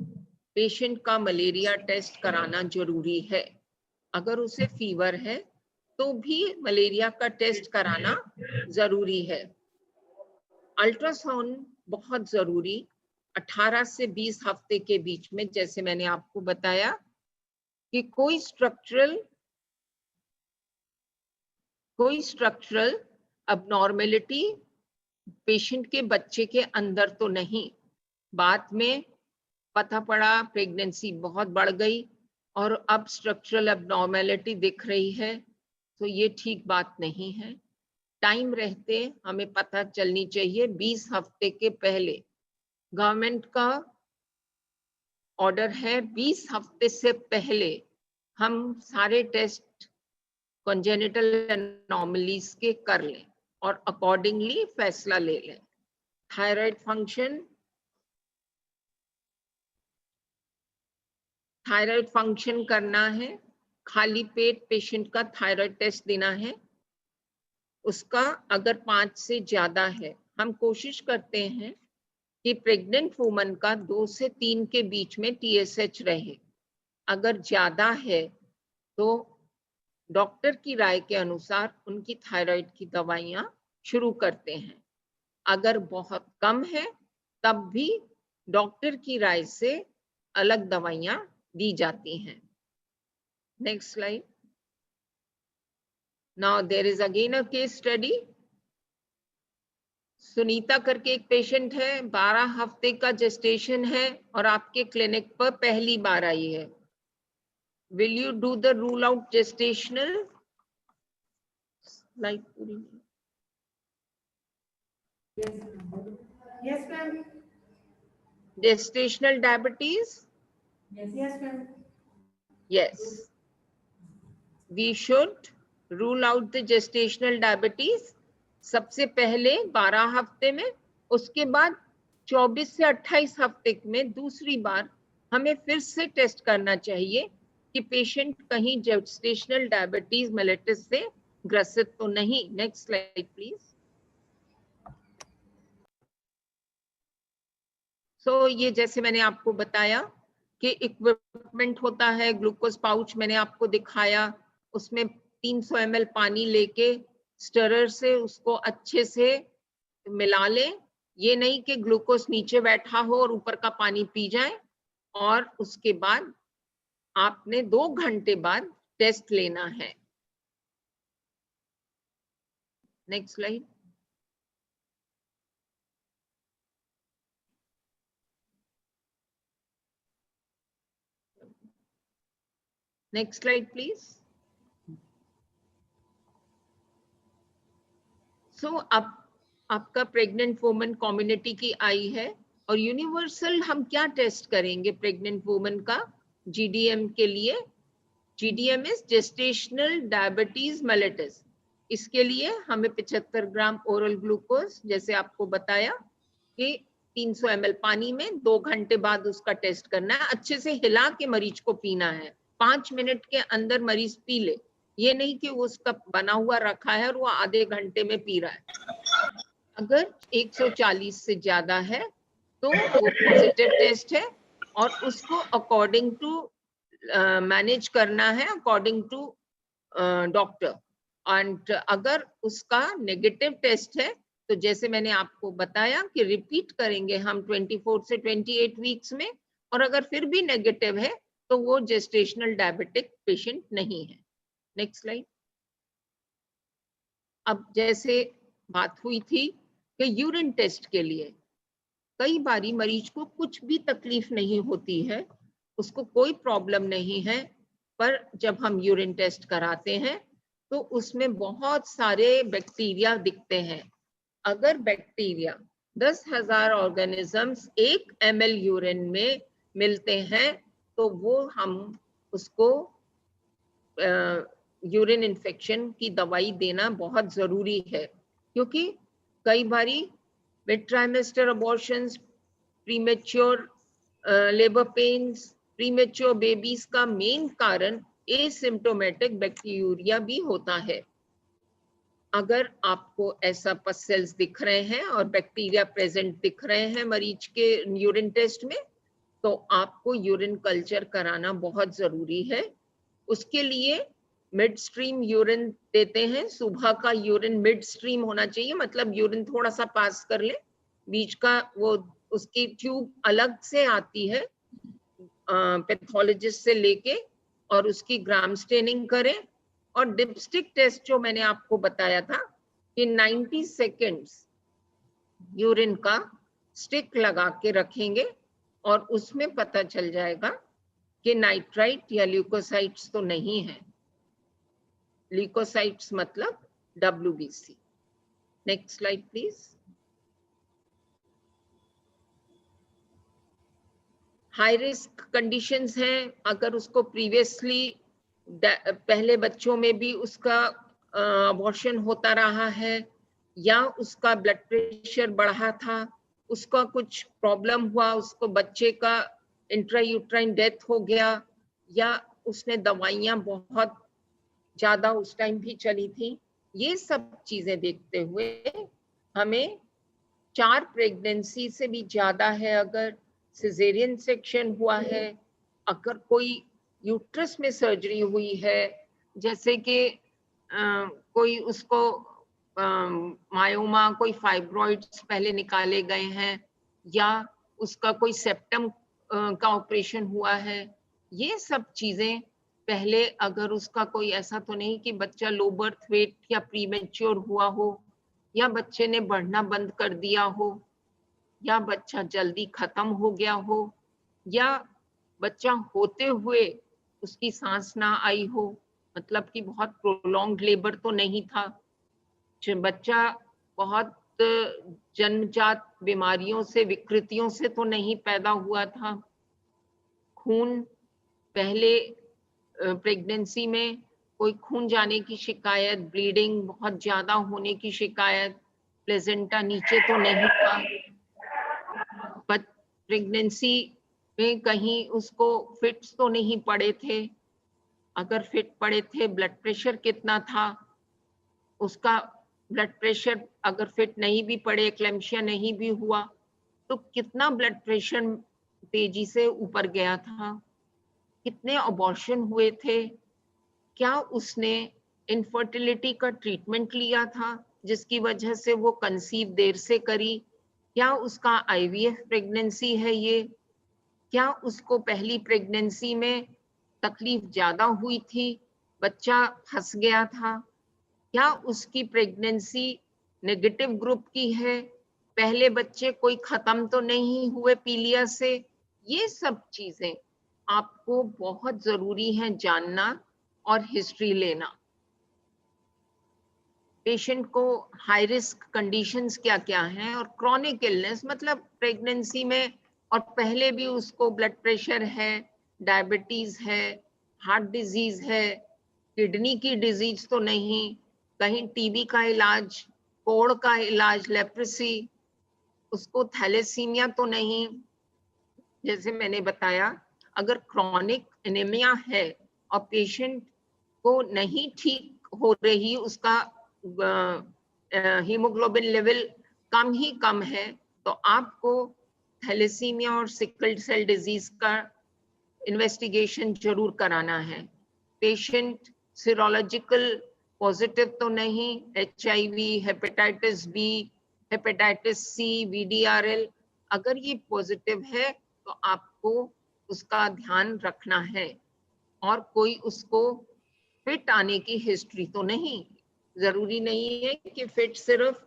पेशेंट का मलेरिया टेस्ट कराना जरूरी है। अगर उसे फीवर है तो भी मलेरिया का टेस्ट कराना जरूरी है। अल्ट्रासाउंड बहुत जरूरी 18 से 20 हफ्ते के बीच में, जैसे मैंने आपको बताया कि कोई स्ट्रक्चरल अबनॉर्मेलिटी पेशेंट के बच्चे के अंदर तो नहीं। बाद में पता पड़ा प्रेगनेंसी बहुत बढ़ गई और अब स्ट्रक्चरल अबनॉर्मेलिटी दिख रही है, तो ये ठीक बात नहीं है। टाइम रहते हमें पता चलनी चाहिए 20 हफ्ते के पहले। गवर्नमेंट का ऑर्डर है 20 हफ्ते से पहले हम सारे टेस्ट कॉन्जेनिटल एनॉमलीज के कर लें और अकॉर्डिंगली फैसला ले लें। थायराइड फंक्शन करना है, खाली पेट पेशेंट का थायराइड टेस्ट देना है। उसका अगर 5 से ज्यादा है, हम कोशिश करते हैं कि प्रेग्नेंट वुमन का 2 से 3 के बीच में TSH रहे। अगर ज्यादा है तो डॉक्टर की राय के अनुसार उनकी थायराइड की दवाइयां शुरू करते हैं। अगर बहुत कम है तब भी डॉक्टर की राय से अलग दवाइयां दी जाती हैं। Next slide. Now there is again a case study. Sunita करके एक पेशेंट है, 12 हफ्ते का जेस्टेशन है और आपके क्लिनिक पर पहली बार आई है। Will you do the rule out gestational? Slide पूरी। Yes, ma'am. Gestational diabetes? Yes, ma'am. Yes. We should rule out the gestational diabetes सबसे पहले 12 हफ्ते में, उसके बाद 24 से 28 हफ्ते में दूसरी बार हमें फिर से टेस्ट करना चाहिए कि पेशेंट कहीं जेस्टेशनल डायबिटीज मेलिटस से ग्रसित तो नहीं। Next slide please. सो ये जैसे मैंने आपको बताया कि इक्विपमेंट होता है, ग्लूकोज पाउच मैंने आपको दिखाया, उसमें 300 ml पानी लेके स्टरर से उसको अच्छे से मिला लें। ये नहीं कि ग्लूकोज नीचे बैठा हो और ऊपर का पानी पी जाए। और उसके बाद आपने 2 घंटे बाद टेस्ट लेना है। Next slide. Next slide please. So अब आपका प्रेग्नेंट वुमन कम्युनिटी की आई है और यूनिवर्सल हम क्या टेस्ट करेंगे प्रेग्नेंट वुमन का जीडीएम के लिए? GDM is gestational diabetes mellitus. इसके लिए हमें 75 ग्राम ओरल ग्लूकोज, जैसे आपको बताया कि 300 ml पानी में 2 घंटे बाद उसका टेस्ट करना है। अच्छे से हिला के मरीज को पीना है, 5 मिनट के अंदर मरीज पी ले। ये नहीं कि वो उसका बना हुआ रखा है और वो आधे घंटे में पी रहा है। अगर 140 से ज्यादा है तो वो पॉजिटिव टेस्ट है और उसको अकॉर्डिंग टू मैनेज करना है, अकॉर्डिंग टू डॉक्टर। एंड अगर उसका नेगेटिव टेस्ट है तो जैसे मैंने आपको बताया कि रिपीट करेंगे हम 24 से 28 वीक्स में, और अगर फिर भी नेगेटिव है तो वो जेस्टेशनल डायबिटिक पेशेंट नहीं है। Next slide. अब जैसे बात हुई थी कि यूरिन टेस्ट के लिए कई बारी मरीज को कुछ भी तकलीफ नहीं होती है, उसको कोई प्रॉब्लम नहीं है, पर जब हम यूरिन टेस्ट कराते हैं तो उसमें बहुत सारे बैक्टीरिया दिखते हैं। अगर बैक्टीरिया 10,000 ऑर्गेनिजम्स 1 ml यूरिन में मिलते हैं तो वो हम उसको यूरिन इन्फेक्शन की दवाई देना बहुत जरूरी है, क्योंकि कई बारी mid trimester abortions, premature labour pains, premature babies का मेन कारण एसिम्प्टोमेटिक बैक्टीरिया भी होता है। अगर आपको ऐसा पस सेल्स दिख रहे हैं और बैक्टीरिया प्रेजेंट दिख रहे हैं मरीज के यूरिन टेस्ट में, तो आपको यूरिन कल्चर कराना बहुत जरूरी है। उसके लिए मिड स्ट्रीम यूरिन देते हैं। सुबह का यूरिन मिड स्ट्रीम होना चाहिए, मतलब यूरिन थोड़ा सा पास कर ले, बीच का वो उसकी ट्यूब अलग से आती है पैथोलॉजिस्ट से लेके, और उसकी ग्राम स्टेनिंग करें। और डिपस्टिक टेस्ट जो मैंने आपको बताया था कि 90 सेकेंड्स यूरिन का स्टिक लगा के रखेंगे और उसमें पता चल जाएगा कि नाइट्राइट या ल्यूकोसाइट्स तो नहीं है। ल्यूकोसाइट्स मतलब WBC। Next slide please. High risk conditions हैं, अगर उसको प्रीवियसली पहले बच्चों में भी उसका अबॉर्शन होता रहा है, या उसका ब्लड प्रेशर बढ़ा था, उसका कुछ प्रॉब्लम हुआ, उसको बच्चे का इंट्रायूट्राइन डेथ हो गया, या उसने दवाइयां बहुत ज्यादा उस टाइम भी चली थी, ये सब चीजें देखते हुए हमें 4 प्रेगनेंसी से भी ज्यादा है, अगर सिजेरियन सेक्शन हुआ है, अगर कोई यूट्रस में सर्जरी हुई है, जैसे कि कोई उसको मायोमा, कोई फाइब्रॉइड्स पहले निकाले गए हैं, या उसका कोई सेप्टम का ऑपरेशन हुआ है, ये सब चीजें पहले, अगर उसका कोई ऐसा तो नहीं कि बच्चा लो बर्थ वेट या प्रीमेच्योर हुआ हो, या बच्चे ने बढ़ना बंद कर दिया हो, या बच्चा जल्दी खत्म हो गया हो, या बच्चा होते हुए उसकी सांस ना आई हो, मतलब कि बहुत प्रोलॉन्ग्ड लेबर तो नहीं था, बच्चा बहुत जन्मजात बीमारियों से, विकृतियों से तो नहीं पैदा हुआ था, खून पहले प्रेगनेंसी में कोई खून जाने की शिकायत, ब्लीडिंग बहुत ज्यादा होने की शिकायत, प्लेजेंटा नीचे तो नहीं था, प्रेगनेंसी में कहीं उसको फिट्स तो नहीं पड़े थे, अगर फिट पड़े थे ब्लड प्रेशर कितना था, उसका ब्लड प्रेशर अगर फिट नहीं भी पड़े, एक्लेम्शिया नहीं भी हुआ, तो कितना ब्लड प्रेशर तेजी से ऊपर गया था, कितने अबॉर्शन हुए थे, क्या उसने इनफर्टिलिटी का ट्रीटमेंट लिया था जिसकी वजह से वो कंसीव देर से करी, क्या उसका आईवीएफ प्रेगनेंसी है ये, क्या उसको पहली प्रेगनेंसी में तकलीफ ज्यादा हुई थी, बच्चा फंस गया था, क्या उसकी प्रेगनेंसी नेगेटिव ग्रुप की है, पहले बच्चे कोई खत्म तो नहीं हुए पीलिया से, ये सब चीजें आपको बहुत जरूरी है जानना और हिस्ट्री लेना। पेशेंट को हाई रिस्क कंडीशंस क्या क्या हैं, और क्रॉनिक इलनेस मतलब प्रेगनेंसी में और पहले भी उसको ब्लड प्रेशर है, डायबिटीज है, हार्ट डिजीज है, किडनी की डिजीज तो नहीं, कहीं टीबी का इलाज, कोड़ का इलाज, लेप्रेसी, उसको थैलेसीमिया तो नहीं। जैसे मैंने बताया, अगर क्रॉनिक एनीमिया है और पेशेंट को नहीं ठीक हो रही, उसका हीमोग्लोबिन लेवल कम ही कम है, तो आपको थैलेसीमिया और सिकल सेल डिजीज का इन्वेस्टिगेशन जरूर कराना है। पेशेंट सीरोलॉजिकल पॉजिटिव तो नहीं, HIV, hepatitis B, hepatitis C, VDRL, अगर ये पॉजिटिव है तो आपको उसका ध्यान रखना है, और कोई उसको फिट आने की हिस्ट्री तो नहीं, जरूरी नहीं है कि फिट सिर्फ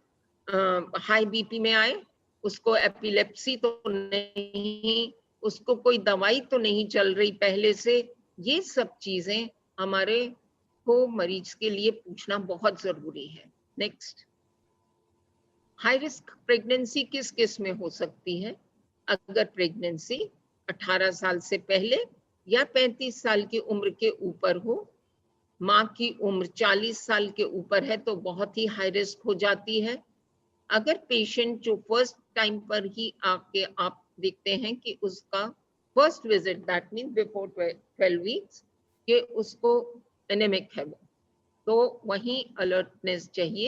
हाई बीपी में आए, उसको एपिलेप्सी तो नहीं, उसको कोई दवाई तो नहीं चल रही पहले से, ये सब चीजें हमारे को मरीज के लिए पूछना बहुत जरूरी है। नेक्स्ट, हाई रिस्क प्रेगनेंसी किस किस में हो सकती है? अगर प्रेगनेंसी 18 साल से पहले या 35 साल की उम्र के ऊपर हो, माँ की उम्र 40 साल के ऊपर है तो बहुत ही हाई रिस्क हो जाती है। अगर पेशेंट जो फर्स्ट टाइम पर ही आके आप देखते हैं कि उसका first visit, that means before 12 weeks, कि उसको एनेमिक है, तो वहीं अलर्टनेस चाहिए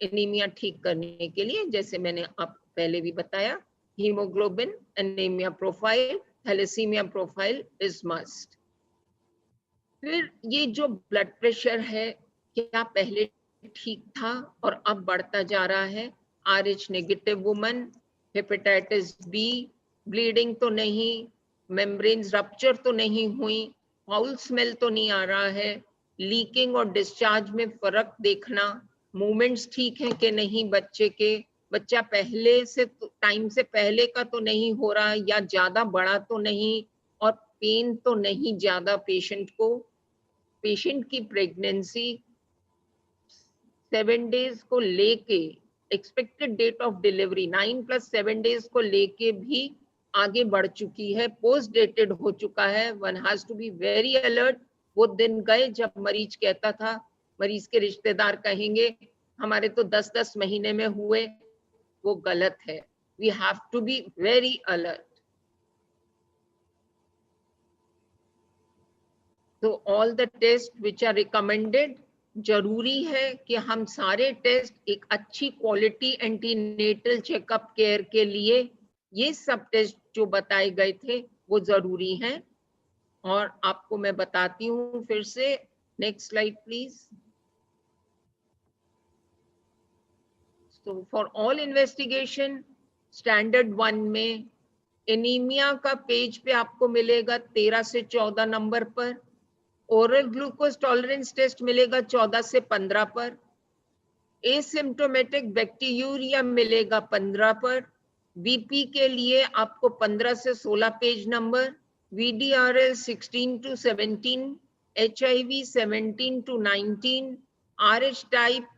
एनीमिया ठीक करने के लिए। जैसे मैंने आप पहले भी बताया, haemoglobin, anaemia profile, thalassaemia profile is must. फिर ये जो ब्लड प्रेशर है, क्या पहले ठीक था और अब बढ़ता जा रहा है? RH negative woman, hepatitis B, bleeding तो नहीं, मेम्ब्रेन्स रप्चर तो नहीं हुई, फाउल स्मेल तो नहीं आ रहा है, लीकिंग और डिस्चार्ज में फर्क देखना, मूवमेंट्स ठीक है कि नहीं बच्चे के, बच्चा पहले से टाइम से पहले का तो नहीं हो रहा या ज्यादा बड़ा तो नहीं, और पेन तो नहीं ज्यादा पेशेंट को। पेशेंट की प्रेगनेंसी 7 डेज को लेके, expected date of delivery 9+7 days को लेके भी आगे बढ़ चुकी है, पोस्ट डेटेड हो चुका है। One has to be very alert. वो दिन गए जब मरीज कहता था, मरीज के रिश्तेदार कहेंगे हमारे तो 10-10 महीने में हुए, वो गलत है। We have to be very alert. तो all the test which are recommended, जरूरी है कि हम सारे टेस्ट एक अच्छी क्वालिटी एंटीनेटल चेकअप केयर के लिए, ये सब टेस्ट जो बताए गए थे वो जरूरी हैं। और आपको मैं बताती हूँ फिर से, नेक्स्ट स्लाइड प्लीज। तो फॉर ऑल इन्वेस्टिगेशन स्टैंडर्ड 1 में एनीमिया का पेज पे आपको मिलेगा 13 से 14 नंबर पर, ओरल ग्लूकोज टॉलरेंस टेस्ट मिलेगा 14 से 15 पर, एसिम्प्टोमेटिक बैक्टीरिया मिलेगा 15 पर, बीपी के लिए आपको 15 से 16 page number, VDRL 16 to 17, HIV 17 to 19, RH type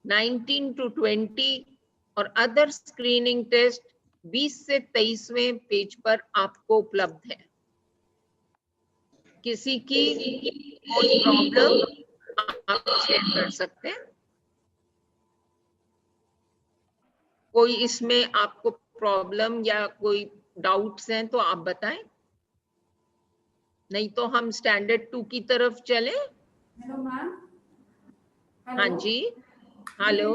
19 to 20 और अदर स्क्रीनिंग टेस्ट 20 से 23वें पेज पर आपको उपलब्ध है। किसी की कोई प्रॉब्लम आप शेयर कर सकते हैं? कोई इसमें आपको प्रॉब्लम या कोई डाउट्स हैं तो आप बताएं, नहीं तो हम स्टैंडर्ड 2 की तरफ चलें। Hello ma'am. हाँ जी, हेलो।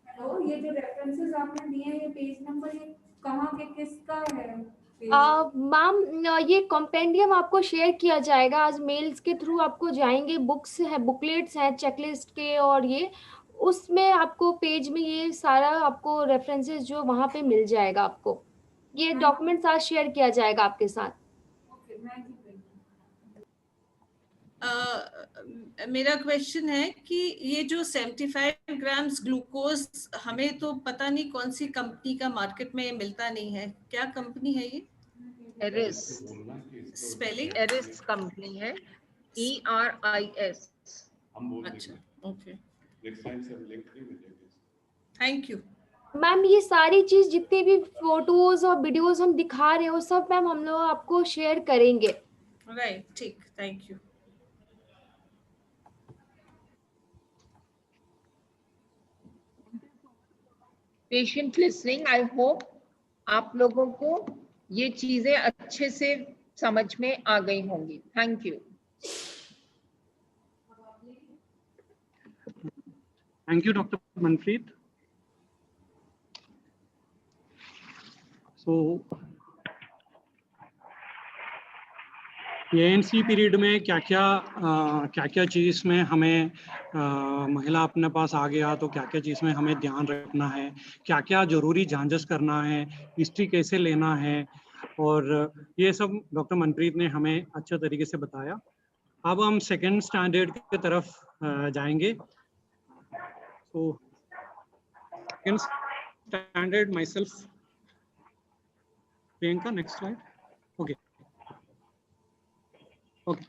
हेलो, ये जो रेफरेंसेस आपने दिए हैं, ये पेज नंबर ये कहाँ के किसका है? मैम ये कॉम्पेंडियम आपको शेयर किया जाएगा, आज मेल्स के थ्रू आपको जाएंगे, बुक्स है, बुकलेट्स हैं चेकलिस्ट के, और ये उसमें आपको पेज में ये सारा आपको रेफरेंसेस जो वहाँ पे मिल जाएगा आपको, ये डॉक्यूमेंट्स आज शेयर किया जाएगा आपके साथ। मेरा क्वेश्चन है कि ये जो 75 ग्राम्स ग्लूकोज हमें तो पता नहीं कौन सी कंपनी का मार्केट में मिलता नहीं है, क्या कंपनी है ये? Eris, spelling? एरिस कंपनी है, ERIS। अच्छा, ओके, थैंक यू। मैम ये सारी चीज जितनी भी फोटोज और वीडियोस हम दिखा रहे हो सब मैम हम लोग आपको शेयर करेंगे। राइट, ठीक, thank you. Patient listening, I hope आप लोगों को ये चीजें अच्छे से समझ में आ गई होंगी। Thank you. Thank you doctor Manpreet. So ANC period में क्या क्या चीज़ में हमें महिला अपने पास आ गया तो क्या क्या चीज़ में हमें ध्यान रखना है, क्या क्या जरूरी जांचेस करना है, हिस्ट्री कैसे लेना है, और ये सब डॉक्टर मनप्रीत ने हमें अच्छे तरीके से बताया। अब हम सेकंड स्टैंडर्ड की तरफ जाएंगे। तो second standard my self Priyanka, next slide. Okay okay,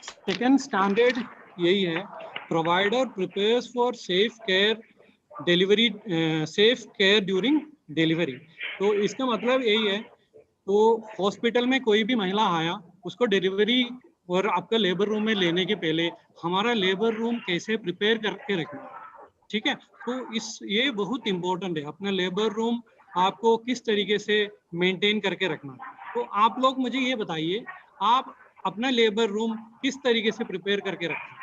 second standard यही है, provider prepares for safe care delivery, safe care during delivery. तो इसका मतलब यही है, तो हॉस्पिटल में कोई भी महिला आया, उसको डिलीवरी और आपका लेबर रूम में लेने के पहले हमारा लेबर रूम कैसे प्रिपेयर करके रखना, ठीक है। तो ये बहुत इंपॉर्टेंट है, अपना लेबर रूम आपको किस तरीके से मेंटेन करके रखना। तो आप लोग मुझे ये बताइए, आप अपना लेबर रूम किस तरीके से प्रिपेयर करके रखा,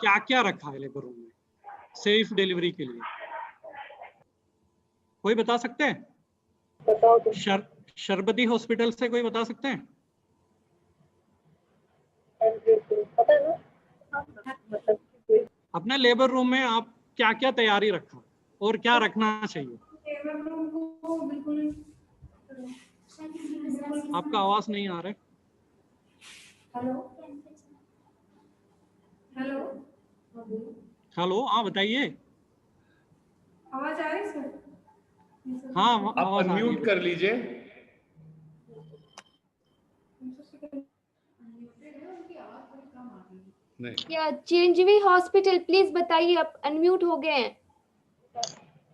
क्या क्या रखा है लेबर रूम में सेफ डिलीवरी के लिए, कोई बता सकते हैं? बताओ तो। शरबती हॉस्पिटल से कोई बता सकते हैं? पता है ना, अपना लेबर रूम में आप क्या क्या तैयारी रखा और क्या रखना चाहिए? आपका आवाज नहीं आ रहा है। हेलो हेलो हेलो, हाँ बताइए। आवाज आ रही है सर? हाँ, आप अनम्यूट कर लीजिए। नहीं, क्या चिरंजीवी हॉस्पिटल प्लीज बताइए, आप अनम्यूट हो गए हैं।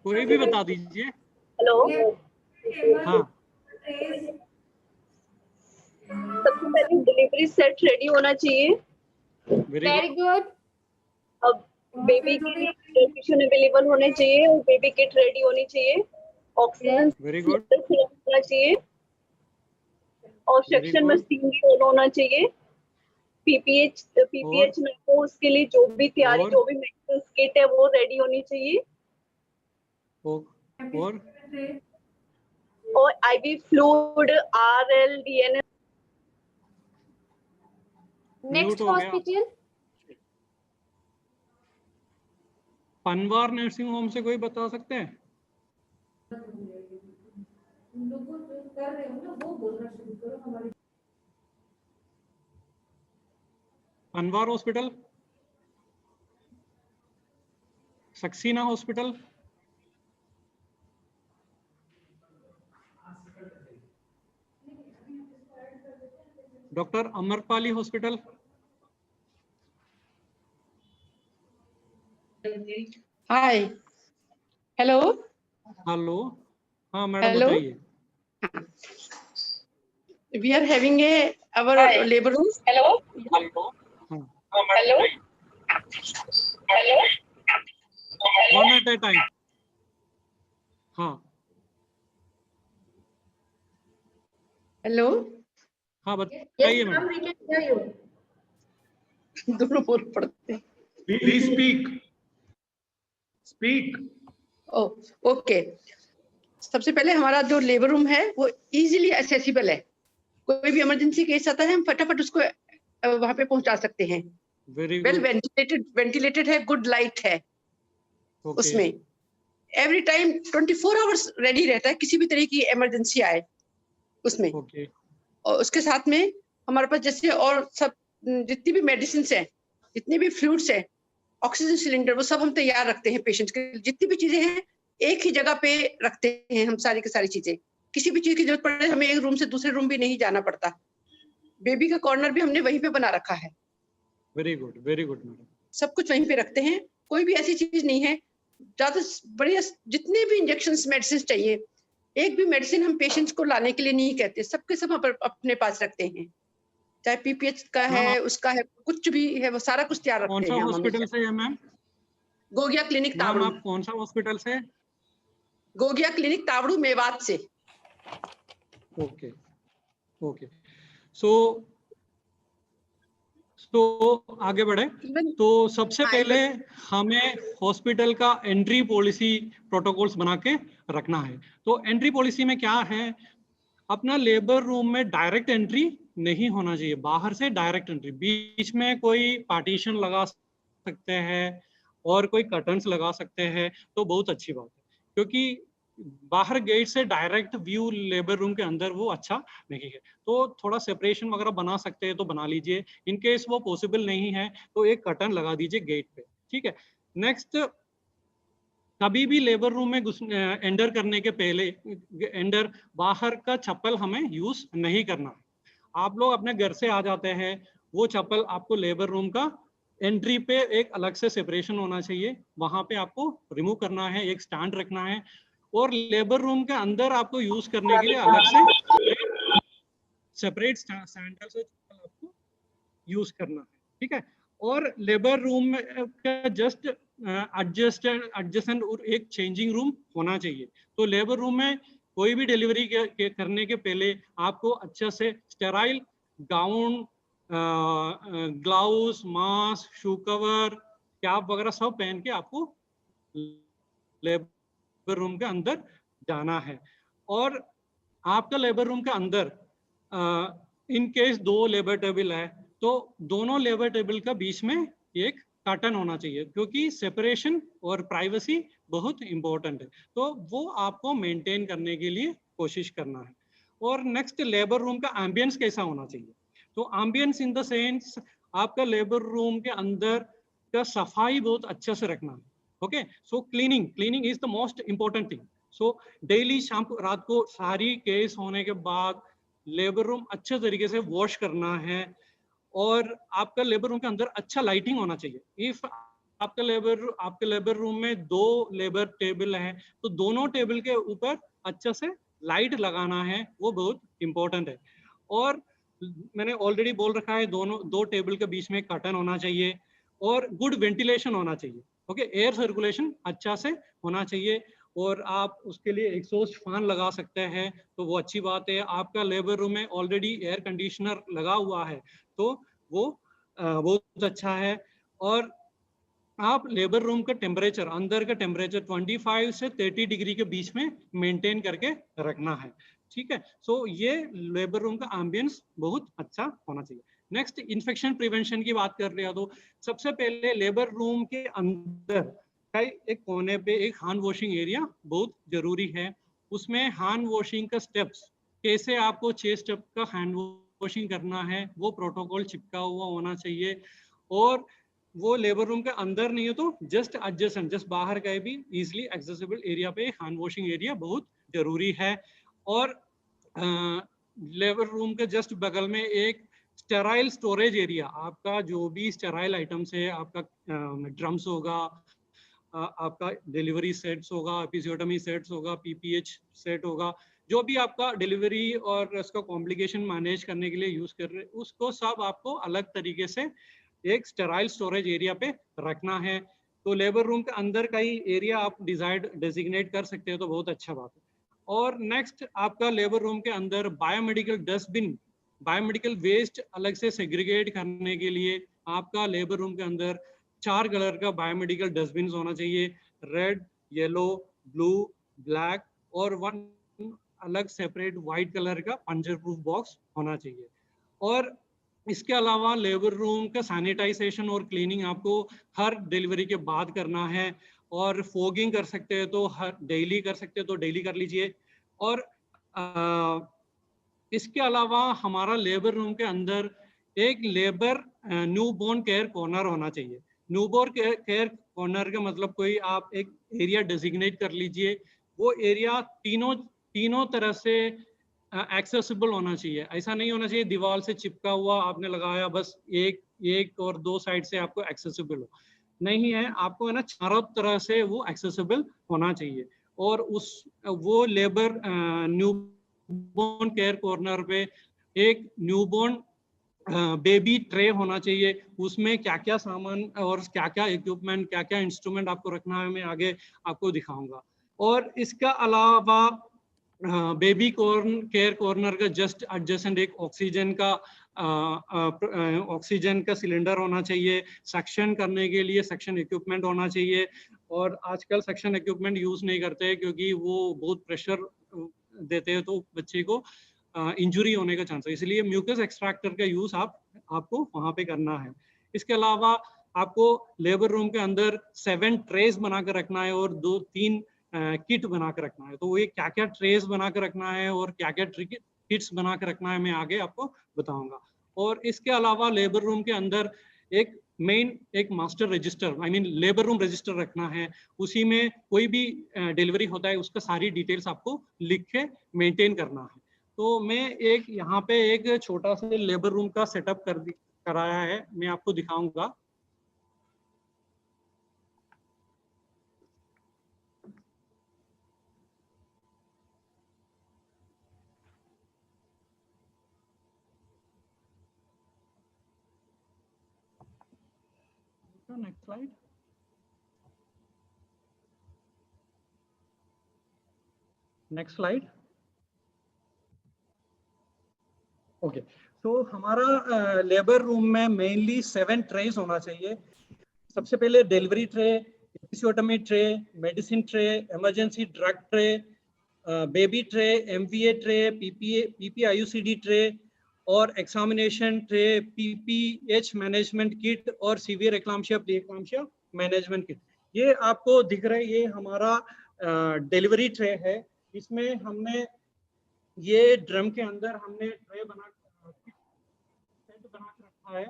कोई भी बता दीजिए। हेलो। हाँ, सबसे पहले डिलीवरी सेट रेडी होना चाहिए। Very good. अब बेबी के लिए टिश्यू अवेलेबल होने चाहिए और बेबी किट रेडी होनी चाहिए। Oxygen very good. होना चाहिए और सेक्शन मशीन भी ऑन होना चाहिए। पीपीएच ना हो, उसके लिए जो भी तैयारी, जो भी मेडिसिन किट है वो रेडी होनी चाहिए। और IV fluid, RL, DNA. Next hospital Panwar nursing home से कोई बता सकते हैं? तुम लोग जो कर रहे हो ना वो बोलना शुरू करो हमारी। Anwar hospital, Saxena hospital, doctor Amrapali hospital, hi, hello hello, हाँ मैडम हेलो, बताइए। We are having a our labour room. Hello hello, hello hello, one at a time. हाँ हेलो, हाँ बताइए madam. we can hear you. दोनों बोल पड़ते। Please speak. Speak. ओके, सबसे पहले हमारा जो लेबर रूम है वो इजीली एक्सेसिबल है। कोई भी इमरजेंसी केस आता है हम फटाफट उसको वहां पे पहुंचा सकते हैं। वेल वेंटिलेटेड है, गुड लाइट है उसमें। एवरी टाइम 24 आवर्स रेडी रहता है, किसी भी तरह की इमरजेंसी आए उसमें। और उसके साथ में हमारे पास जैसे और सब जितनी भी मेडिसिन है, जितनी भी फ्लूइड्स है, ऑक्सीजन सिलेंडर, वो सब हम तैयार रखते हैं पेशेंट के। जितनी भी चीजें हैं एक ही जगह पे रखते हैं हम, सारी की सारी चीजें। किसी भी चीज की जरूरत पड़े हमें एक रूम से दूसरे रूम भी नहीं जाना पड़ता। बेबी का कॉर्नर भी हमने वहीं पे बना रखा है। Very good madam. सब कुछ वहीं पे रखते हैं, कोई भी ऐसी चीज नहीं है। ज्यादा बढ़िया जितने भी इंजेक्शन मेडिसिन चाहिए, एक भी मेडिसिन हम पेशेंट्स को लाने के लिए नहीं कहते, सबके सब अपने पास रखते हैं। चाहे पीपीएच का है, उसका है, कुछ भी है, वो सारा कुछ तैयार रखते हैं। कौन सा हॉस्पिटल से है मैम? गोगिया क्लिनिक तावड़ू। आप कौन सा हॉस्पिटल से? गोगिया क्लिनिक तावड़ू, मेवात से। ओके ओके, सो आगे बढ़े तो सबसे पहले हमें हॉस्पिटल का एंट्री पॉलिसी प्रोटोकॉल्स बना के रखना है। तो एंट्री पॉलिसी में क्या है, अपना लेबर रूम में डायरेक्ट एंट्री नहीं होना चाहिए, बाहर से डायरेक्ट एंट्री। बीच में कोई पार्टीशन लगा सकते हैं और कोई कर्टन्स लगा सकते हैं तो बहुत अच्छी बात है, क्योंकि बाहर गेट से डायरेक्ट व्यू लेबर रूम के अंदर वो अच्छा नहीं है। तो थोड़ा सेपरेशन वगैरह बना सकते हैं तो बना लीजिए। इन केस वो पॉसिबल नहीं है तो एक कर्टन लगा दीजिए गेट पे, ठीक है। नेक्स्ट, कभी भी लेबर रूम में एंटर करने के पहले बाहर का चप्पल हमें यूज नहीं करना है। आप लोग अपने घर से आ जाते हैं, वो चप्पल आपको लेबर रूम का एंट्री पे एक अलग से सेपरेशन होना चाहिए, वहां पे आपको रिमूव करना है, एक स्टैंड रखना है। और लेबर रूम के अंदर आपको यूज करने के लिए अलग से सेपरेट सैंडल से चप्पल आपको यूज करना है, ठीक है। और लेबर रूम का जस्ट एडजस्टेंट और एक चेंजिंग रूम होना चाहिए। तो लेबर रूम में कोई भी डिलीवरी करने के पहले आपको अच्छा से sterile gown, gloves, mask, shoe cover, cap वगैरह सब पहन के आपको लेबर रूम के अंदर जाना है। और आपका लेबर रूम के अंदर इन केस 2 लेबर टेबल है तो दोनों लेबर टेबल का बीच में एक कर्टन होना चाहिए, क्योंकि सेपरेशन और प्राइवेसी बहुत इंपॉर्टेंट है, तो वो आपको मेंटेन करने के लिए कोशिश करना है। और नेक्स्ट, लेबर रूम का एम्बियंस कैसा होना चाहिए। तो एम्बियंस इन द सेंस आपका लेबर रूम के अंदर का सफाई बहुत अच्छे से रखना है। Okay, so cleaning is the most important thing. So daily शाम को, रात को सारी केस होने के बाद लेबर रूम अच्छे तरीके से वॉश करना है। और आपका लेबर रूम के अंदर अच्छा लाइटिंग होना चाहिए। इफ आपके लेबर रूम में 2 लेबर टेबल है तो दोनों टेबल के ऊपर अच्छा से लाइट लगाना है, वो बहुत इंपॉर्टेंट है। और मैंने ऑलरेडी बोल रखा है, दोनों 2 टेबल के बीच में कर्टन होना चाहिए और गुड वेंटिलेशन होना चाहिए। ओके, एयर सर्कुलेशन अच्छा से होना चाहिए। और आप उसके लिए एग्जॉस्ट फैन लगा सकते हैं तो वो अच्छी बात है। आपका लेबर रूम में ऑलरेडी एयर कंडीशनर लगा हुआ है तो वो बहुत अच्छा है। और आप लेबर रूम का टेम्परेचर, अंदर का टेम्परेचर 25 से 30 डिग्री के बीच में मेंटेन करके रखना है, ठीक है। सो ये लेबर रूम का एम्बियंस बहुत अच्छा होना चाहिए। नेक्स्ट, इन्फेक्शन प्रिवेंशन की बात कर रहे हो तो सबसे पहले लेबर रूम के अंदर एक कोने पे एक हैंड वॉशिंग एरिया बहुत जरूरी है। उसमें हैंड वॉशिंग का स्टेप्स, कैसे आपको 6 स्टेप का हैंड वॉशिंग करना है, वो प्रोटोकॉल चिपका हुआ होना चाहिए। और वो लेबर रूम के अंदर नहीं है तो जस्ट एडजेसेंट, जस्ट बाहर का भी इजीली एक्सेसिबल एरिया पे हैंड वॉशिंग एरिया बहुत जरूरी है। और लेबर रूम के जस्ट बगल में एक स्टेराइल स्टोरेज एरिया, आपका जो भी स्टेराइल आइटम्स है, आपका ड्रम्स होगा, आपका डिलीवरी सेट्स होगा, एपिसियोटमी सेट्स होगा, पीपीएच सेट होगा, जो भी आपका डिलीवरी और उसका कॉम्प्लिकेशन मैनेज करने के लिए यूज कर रहे हैं, उसको सब आपको अलग तरीके से एक स्टेराइल स्टोरेज एरिया पे रखना है। तो लेबर रूम के अंदर का ही एरिया आप डेजिग्नेट कर सकते हो तो बहुत अच्छा बात है। और नेक्स्ट आपका लेबर रूम के अंदर बायोमेडिकल डस्टबिन, बायोमेडिकल वेस्ट अलग से सेग्रीगेट करने के लिए आपका लेबर रूम के अंदर 4 कलर का बायोमेडिकल डस्टबिन होना चाहिए, रेड, येलो, ब्लू, ब्लैक और 1 अलग सेपरेट व्हाइट कलर का पंचर प्रूफ बॉक्स होना चाहिए। और इसके अलावा लेबर रूम का सैनिटाइजेशन और क्लीनिंग आपको हर डिलीवरी के बाद करना है, और फोगिंग कर सकते हैं तो हर डेली कर सकते हैं तो डेली कर लीजिए। और इसके अलावा हमारा लेबर रूम के अंदर एक लेबर न्यूबॉर्न केयर कॉर्नर होना चाहिए। न्यूबॉर्न केयर कॉर्नर का मतलब कोई आप एक एरिया डेजिग्नेट कर लीजिए, वो एरिया तीनों तरह से एक्सेसिबल होना चाहिए। ऐसा नहीं होना चाहिए दीवार से चिपका हुआ आपने लगाया बस एक और 2 साइड से आपको एक्सेसिबल हो, नहीं है, आपको है ना चारों तरह से वो एक्सेसिबल होना चाहिए। और वो लेबर न्यूबॉर्न केयर कॉर्नर पे एक न्यूबॉर्न बेबी ट्रे होना चाहिए, उसमें क्या क्या सामान और क्या क्या इक्विपमेंट, क्या क्या इंस्ट्रूमेंट आपको रखना है, मैं आगे आपको दिखाऊंगा। और इसका अलावा बेबी केयर कॉर्नर का जस्ट एडजेसेंट एक ऑक्सीजन का सिलेंडर होना चाहिए, सक्शन करने के लिए सक्शन इक्विपमेंट होना चाहिए। और आजकल सक्शन इक्विपमेंट यूज नहीं करते क्योंकि वो बहुत प्रेशर देते हैं तो बच्चे को इंजुरी होने का चांस है, इसलिए म्यूकस एक्सट्रैक्टर का यूज आपको वहां पे करना है। इसके अलावा आपको लेबर रूम के अंदर 7 ट्रेस बना कर रखना है और 2-3 किट बना कर रखना है। तो ये क्या क्या ट्रेस बना कर रखना है और क्या क्या किट्स बना कर रखना है मैं आगे आपको बताऊंगा। और इसके अलावा लेबर रूम के अंदर एक master register, I mean labour room register रखना है, उसी में कोई भी डिलीवरी होता है उसका सारी डिटेल्स आपको लिख के मेंटेन करना है। तो मैं यहाँ पे एक छोटा सा लेबर रूम का सेटअप कराया है, मैं आपको दिखाऊंगा। Next slide. Next slide. Okay, तो हमारा लेबर रूम में मेनली 7 ट्रेस होना चाहिए। सबसे पहले delivery tray, episiotomy tray, medicine tray, emergency drug tray, baby tray, MVA tray, PPIUCD tray और examination tray, PPH management kit और severe eclampsia pre-eclampsia management kit. ये आपको दिख रहा है, ये हमारा डिलीवरी ट्रे है। इसमें हमने ये ड्रम के अंदर हमने ट्रे बना के रखा है।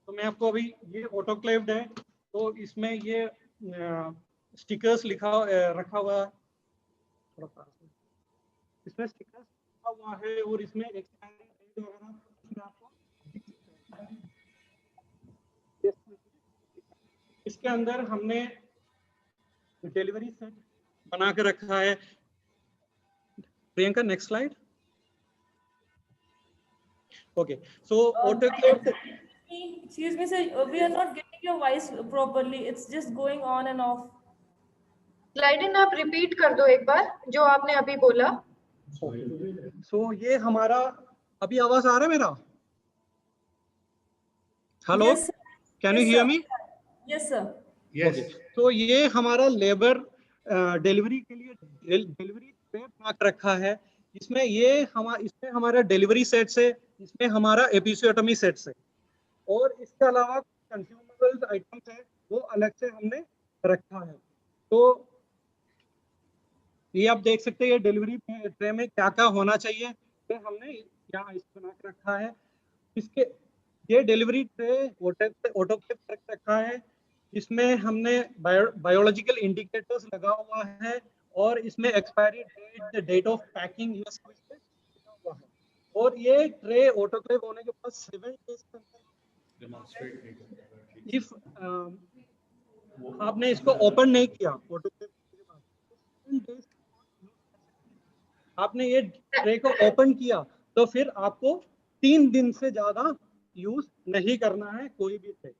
तो मैं आपको अभी, ये ऑटोक्लेव्ड है तो इसमें ये स्टिकर्स रखा हुआ है, इसमें स्टिकर्स लिखा हुआ है और इसमें एक्सपायरी डेट वगैरह आपको इसके अंदर हमने डिलीवरी सेट बना के रखा है। Priyanka next slide. Okay, so autoclaved, excuse me sir, we are not getting your voice properly, it's just going on and off. स्लाइडन आप रिपीट कर दो एक बार जो आपने अभी बोला। सो ये हमारा, अभी आवाज आ रहा है मेरा? Hello, can you hear me? Yes sir. Yes. तो ये हमारा लेबर डिलीवरी के लिए डिलीवरी पे पैक रखा है। इसमें इसमें हमारा डिलीवरी सेट है, इसमें हमारा एपिसियोटमी सेट है और इसके अलावा कंज्यूमेबल्स आइटम्स है वो अलग से हमने रखा है। तो ये आप देख सकते हैं ये डिलीवरी ट्रे में क्या क्या होना चाहिए, तो हमने यहाँ इस बना के रखा है। इसके ये डिलीवरी ट्रे ऑटोक्लेव करके रखा है, इसमें हमने बायोलॉजिकल इंडिकेटर्स लगा हुआ है और इसमें expiry date, date of packing ये सब इसमें लिखा हुआ है। और ये ट्रे ऑटोक्लेव होने के बाद 7 डेज के अंदर इफ आपने इसको ओपन नहीं किया ऑटोक्लेव के बाद, 7 डेज आपने ये ट्रे को ओपन किया तो फिर आपको 3 दिन से ज्यादा यूज नहीं करना है कोई भी ट्रे,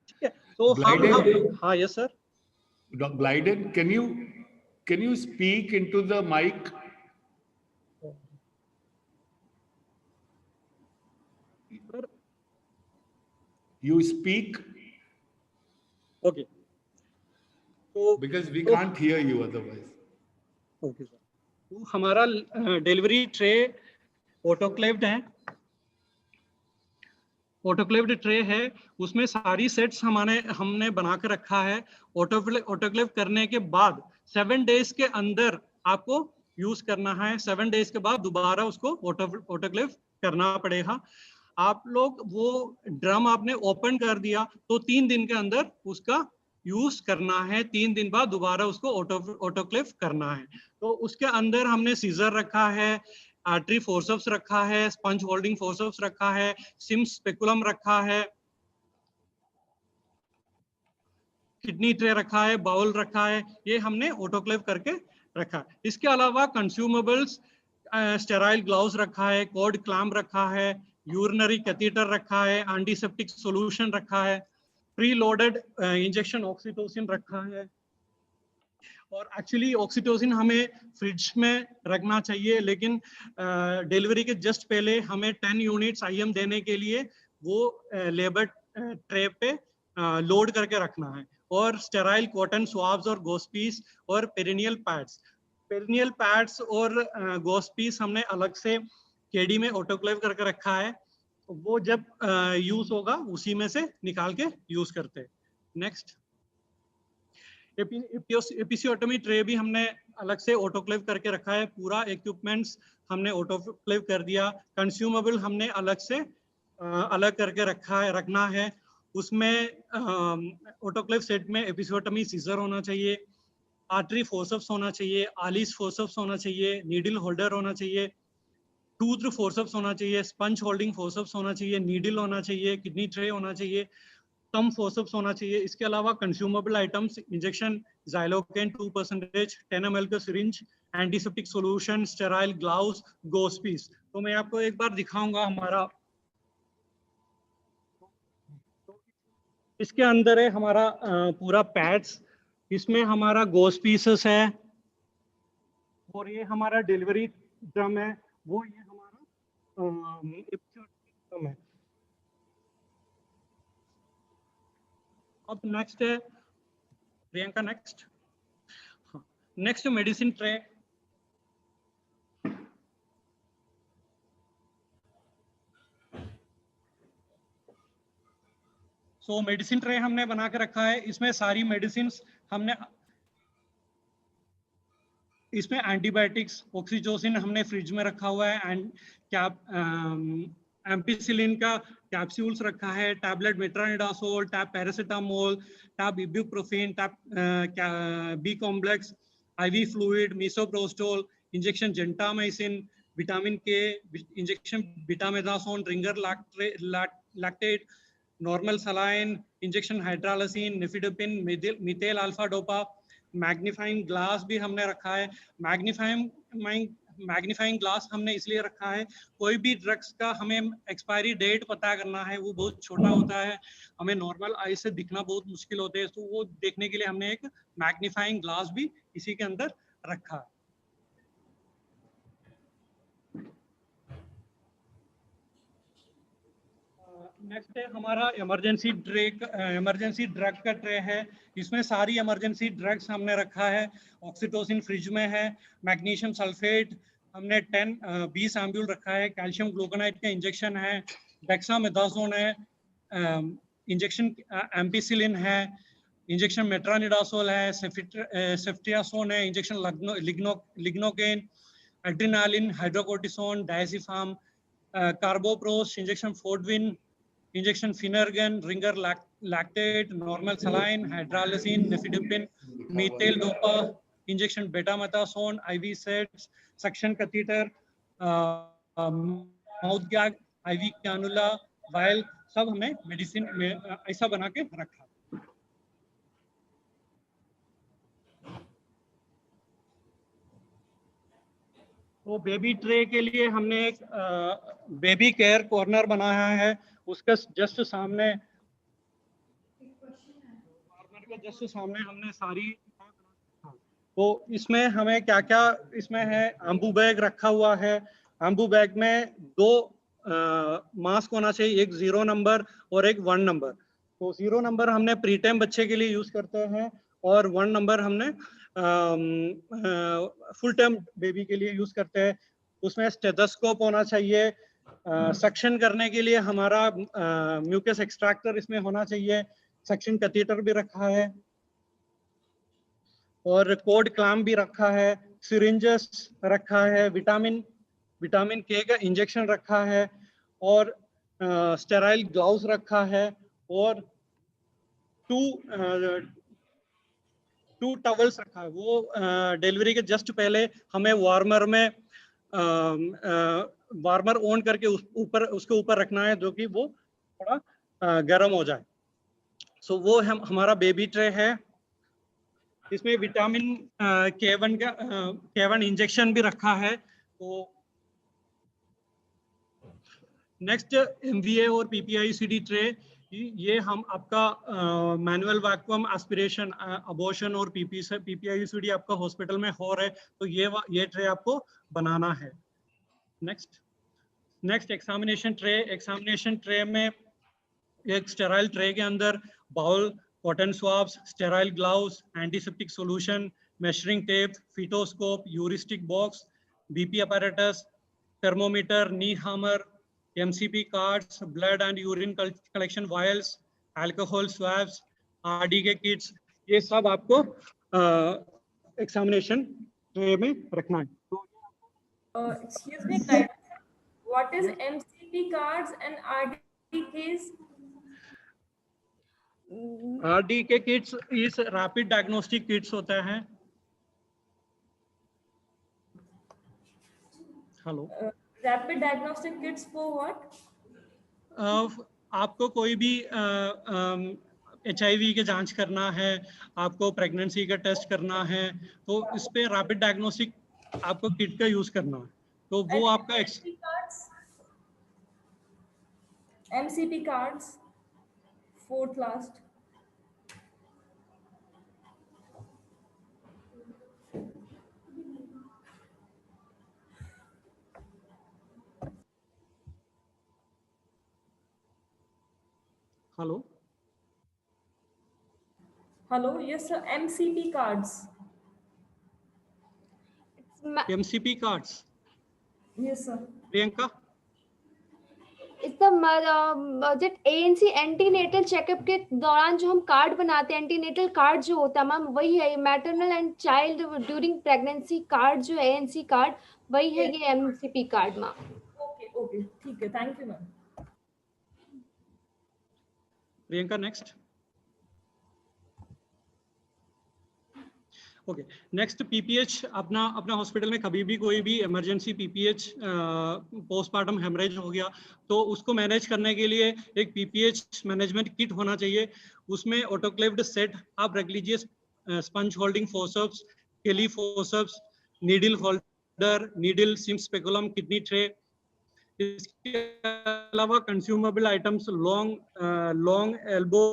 ठीक है। तो हम हाँ yes sir. Blyden, can you speak into the mic? You speak. Okay. So because we can't hear you otherwise. Okay sir. तो हमारा डिलीवरी ट्रे ऑटोक्लेव्ड है, ऑटोक्लेव्ड ट्रे है, उसमें सारी सेट्स हमने बना कर रखा है। ऑटोक्लेव करने के बाद 7 डेज के अंदर आपको यूज करना है, 7 डेज के बाद दोबारा उसको ऑटोक्लेव करना पड़ेगा। आप लोग वो ड्रम आपने ओपन कर दिया तो 3 दिन के अंदर उसका यूज करना है, 3 दिन बाद दोबारा उसको ऑटोक्लेव करना है। तो उसके अंदर हमने सीजर रखा है, आर्टरी फोर्सेप्स रखा है, स्पंज होल्डिंग फोर्सेप्स रखा है, सिम स्पेकुलम रखा है, किडनी ट्रे रखा है, बाउल रखा है, ये हमने ऑटोक्लेव करके रखा है। इसके अलावा कंज्यूमेबल्स, स्टेराइल ग्लव्स रखा है, कॉर्ड क्लैम्प रखा है, यूरिनरी कैथेटर रखा है, एंटीसेप्टिक सॉल्यूशन रखा है, प्री लोडेड इंजेक्शन ऑक्सीटोसिन रखा है। और एक्चुअली ऑक्सीटोसिन हमें फ्रिज में रखना चाहिए, लेकिन डिलीवरी के जस्ट पहले हमें 10 यूनिट्स IM देने के लिए वो लेबर ट्रे पे लोड करके रखना है। और स्टेराइल कॉटन स्वाब्स और गोस्पीस और पेरिनियल पैड्स और गोस्पीस हमने अलग से केडी में ऑटोक्लेव करके रखा है, वो जब यूज होगा उसी में से निकाल के यूज करते हैं। नेक्स्ट, एपिसियोटोमी ट्रे भी हमने अलग से ऑटोक्लेव करके रखा है, पूरा इक्विपमेंट्स हमने ऑटोक्लेव कर दिया। कंज्यूमेबल हमने अलग से अलग करके रखना है। उसमें ऑटोक्लेव सेट में एपिसियोटोमी सीजर होना चाहिए, आर्टरी फोर्सेप्स होना चाहिए, आलिस फोर्सेप्स होना चाहिए, नीडल होल्डर होना चाहिए, टूथ फोर्सेप्स होना चाहिए, स्पंज होल्डिंग फोर्सेप्स होना चाहिए, नीडल होना चाहिए, किडनी ट्रे होना चाहिए, कम फोर्सेप्स होना चाहिए। इसके अलावा consumable items, injection xylocaine 2%, 10 ml का syringe, antiseptic solution, sterile gloves, gauze pieces. तो मैं आपको एक बार दिखाऊंगा हमारा, इसके अंदर है हमारा पूरा पैड्स, इसमें हमारा गोस्पीसेस है और ये हमारा डिलीवरी ड्रम है, वो ये हमारा ड्रम है। अब नेक्स्ट है प्रियंका, नेक्स्ट मेडिसिन ट्रे। सो मेडिसिन ट्रे हमने बना के रखा है, इसमें सारी मेडिसिन हमने, इसमें एंटीबायोटिक्स, ऑक्सीटोसिन हमने फ्रिज में रखा हुआ है, एंड एम्पिसिलिन का कैप्सूल्स रखा है, tablet metronidazole, tab paracetamol, tab ibuprofen, tab B complex, IV fluid, misoprostol, injection gentamicin, vitamin K injection betamethasone, Ringer lactate, normal saline injection, hydralazine, nifedipine, methyl alpha dopa, magnifying glass भी हमने रखा है। Magnifying glass हमने इसलिए रखा है, कोई भी ड्रग्स का हमें एक्सपायरी डेट पता करना है, वो बहुत छोटा होता है, हमें नॉर्मल आई से दिखना बहुत मुश्किल होता है, तो वो देखने के लिए हमने एक मैग्नीफाइंग ग्लास भी इसी के अंदर रखा है। नेक्स्ट है हमारा इमरजेंसी ड्रग का ट्रे है, इसमें सारी इमरजेंसी ड्रग्स हमने रखा है। ऑक्सीटोसिन फ्रिज में है, मैग्नीशियम सल्फेट हमने 20 एम्ब्यूल रखा है, कैल्शियम ग्लूकोनाइट का इंजेक्शन है, डेक्सामेथासोन है, इंजेक्शन एम्पिसिलिन है, इंजेक्शन मेट्रानिडासोल है, सेफ्ट्रियासोन है, injection lignocaine, adrenaline, hydrocortisone, diazepam, carboprost, injection Fortwin, injection Phenergan, Ringer lactate, normal saline, hydralazine, nifedipine, methyl dopa, injection betamethasone, IV sets, suction catheter, mouth gag, IV cannula, vial, सब हमने medicine में ऐसा बना के रखा। तो baby tray के लिए हमने एक बेबी केयर कॉर्नर बनाया है, उसका जस्ट सामने हमने सारी, तो इसमें हमें क्या क्या इसमें है, आम्बू बैग रखा हुआ है। आम्बू बैग में 2 मास्क होना चाहिए, एक 0 नंबर और एक 1 नंबर। तो 0 नंबर हमने प्रीटेम बच्चे के लिए यूज करते हैं और 1 नंबर हमने फुल टाइम बेबी के लिए यूज करते हैं। उसमें स्टेथोस्कोप होना चाहिए, सक्शन करने के लिए हमारा म्यूकस एक्सट्रैक्टर इसमें होना चाहिए, सक्शन कैथेटर भी रखा है और कोड क्लैम्प भी रखा है, सिरिंजेस रखा है, विटामिन के का इंजेक्शन रखा है और स्टेराइल ग्लव्स रखा है और 2 टॉवल्स रखा है। वो डिलीवरी के जस्ट पहले हमें वार्मर ऑन करके उसके ऊपर रखना है, जो कि वो थोड़ा गर्म हो जाए। सो वो हमारा बेबी ट्रे है। इसमें विटामिन K1 इंजेक्शन भी रखा है। तो नेक्स्ट MVA और PPI-CD ट्रे, ये हम आपका मैनुअल वैक्यूम एस्पिरेशन, अबॉर्शन और PPI-CD आपका हॉस्पिटल में हो रहा है, तो ये ट्रे आपको बनाना है। नेक्स्ट एग्जामिनेशन ट्रे में एक स्टेराइल ट्रे के अंदर bowl, cotton swabs, sterile gloves, antiseptic solution, measuring tape, fetoscope, Uristix box, BP apparatus, thermometer, knee hammer, MCP cards, blood and urine collection vials, alcohol swabs, RDK kits, ये सब आपको examination tray में रखना है। Excuse me, guys. What is MCP cards and RDKs? RDK kits इस rapid diagnostic kits होते हैं। Hello, Rapid diagnostic kits for what? आपको कोई भी HIV के जांच करना है, आपको प्रेगनेंसी का टेस्ट करना है, तो इस पे रैपिड डायग्नोस्टिक आपको किट का यूज करना है। तो वो आपका MCP cards, fourth last. Hello, yes sir, MCP cards. MCP cards. Yes sir. Priyanka, इसका जब ANC एंटीनेटल चेकअप के दौरान जो हम कार्ड बनाते हैं, एंटीनेटल कार्ड जो होता है मैम, वही है maternal and child during pregnancy card, जो ANC कार्ड वही है ये MCP कार्ड मैम। ओके ठीक है, thank you ma'am. Priyanka next. Okay, next PPH। अपना हॉस्पिटल में कभी भी कोई भी इमरजेंसी PPH पोस्टमार्टम हेमरेज हो गया तो उसको मैनेज करने के लिए एक PPH मैनेजमेंट किट होना चाहिए। उसमें ऑटोक्लेव्ड सेट आप रख लीजिए, स्पंज होल्डिंग फोर्सेप्स, केली forceps, needle holder, needle, SIM speculum, kidney tray. इसके अलावा कंज्यूमेबल आइटम्स, लॉन्ग एल्बो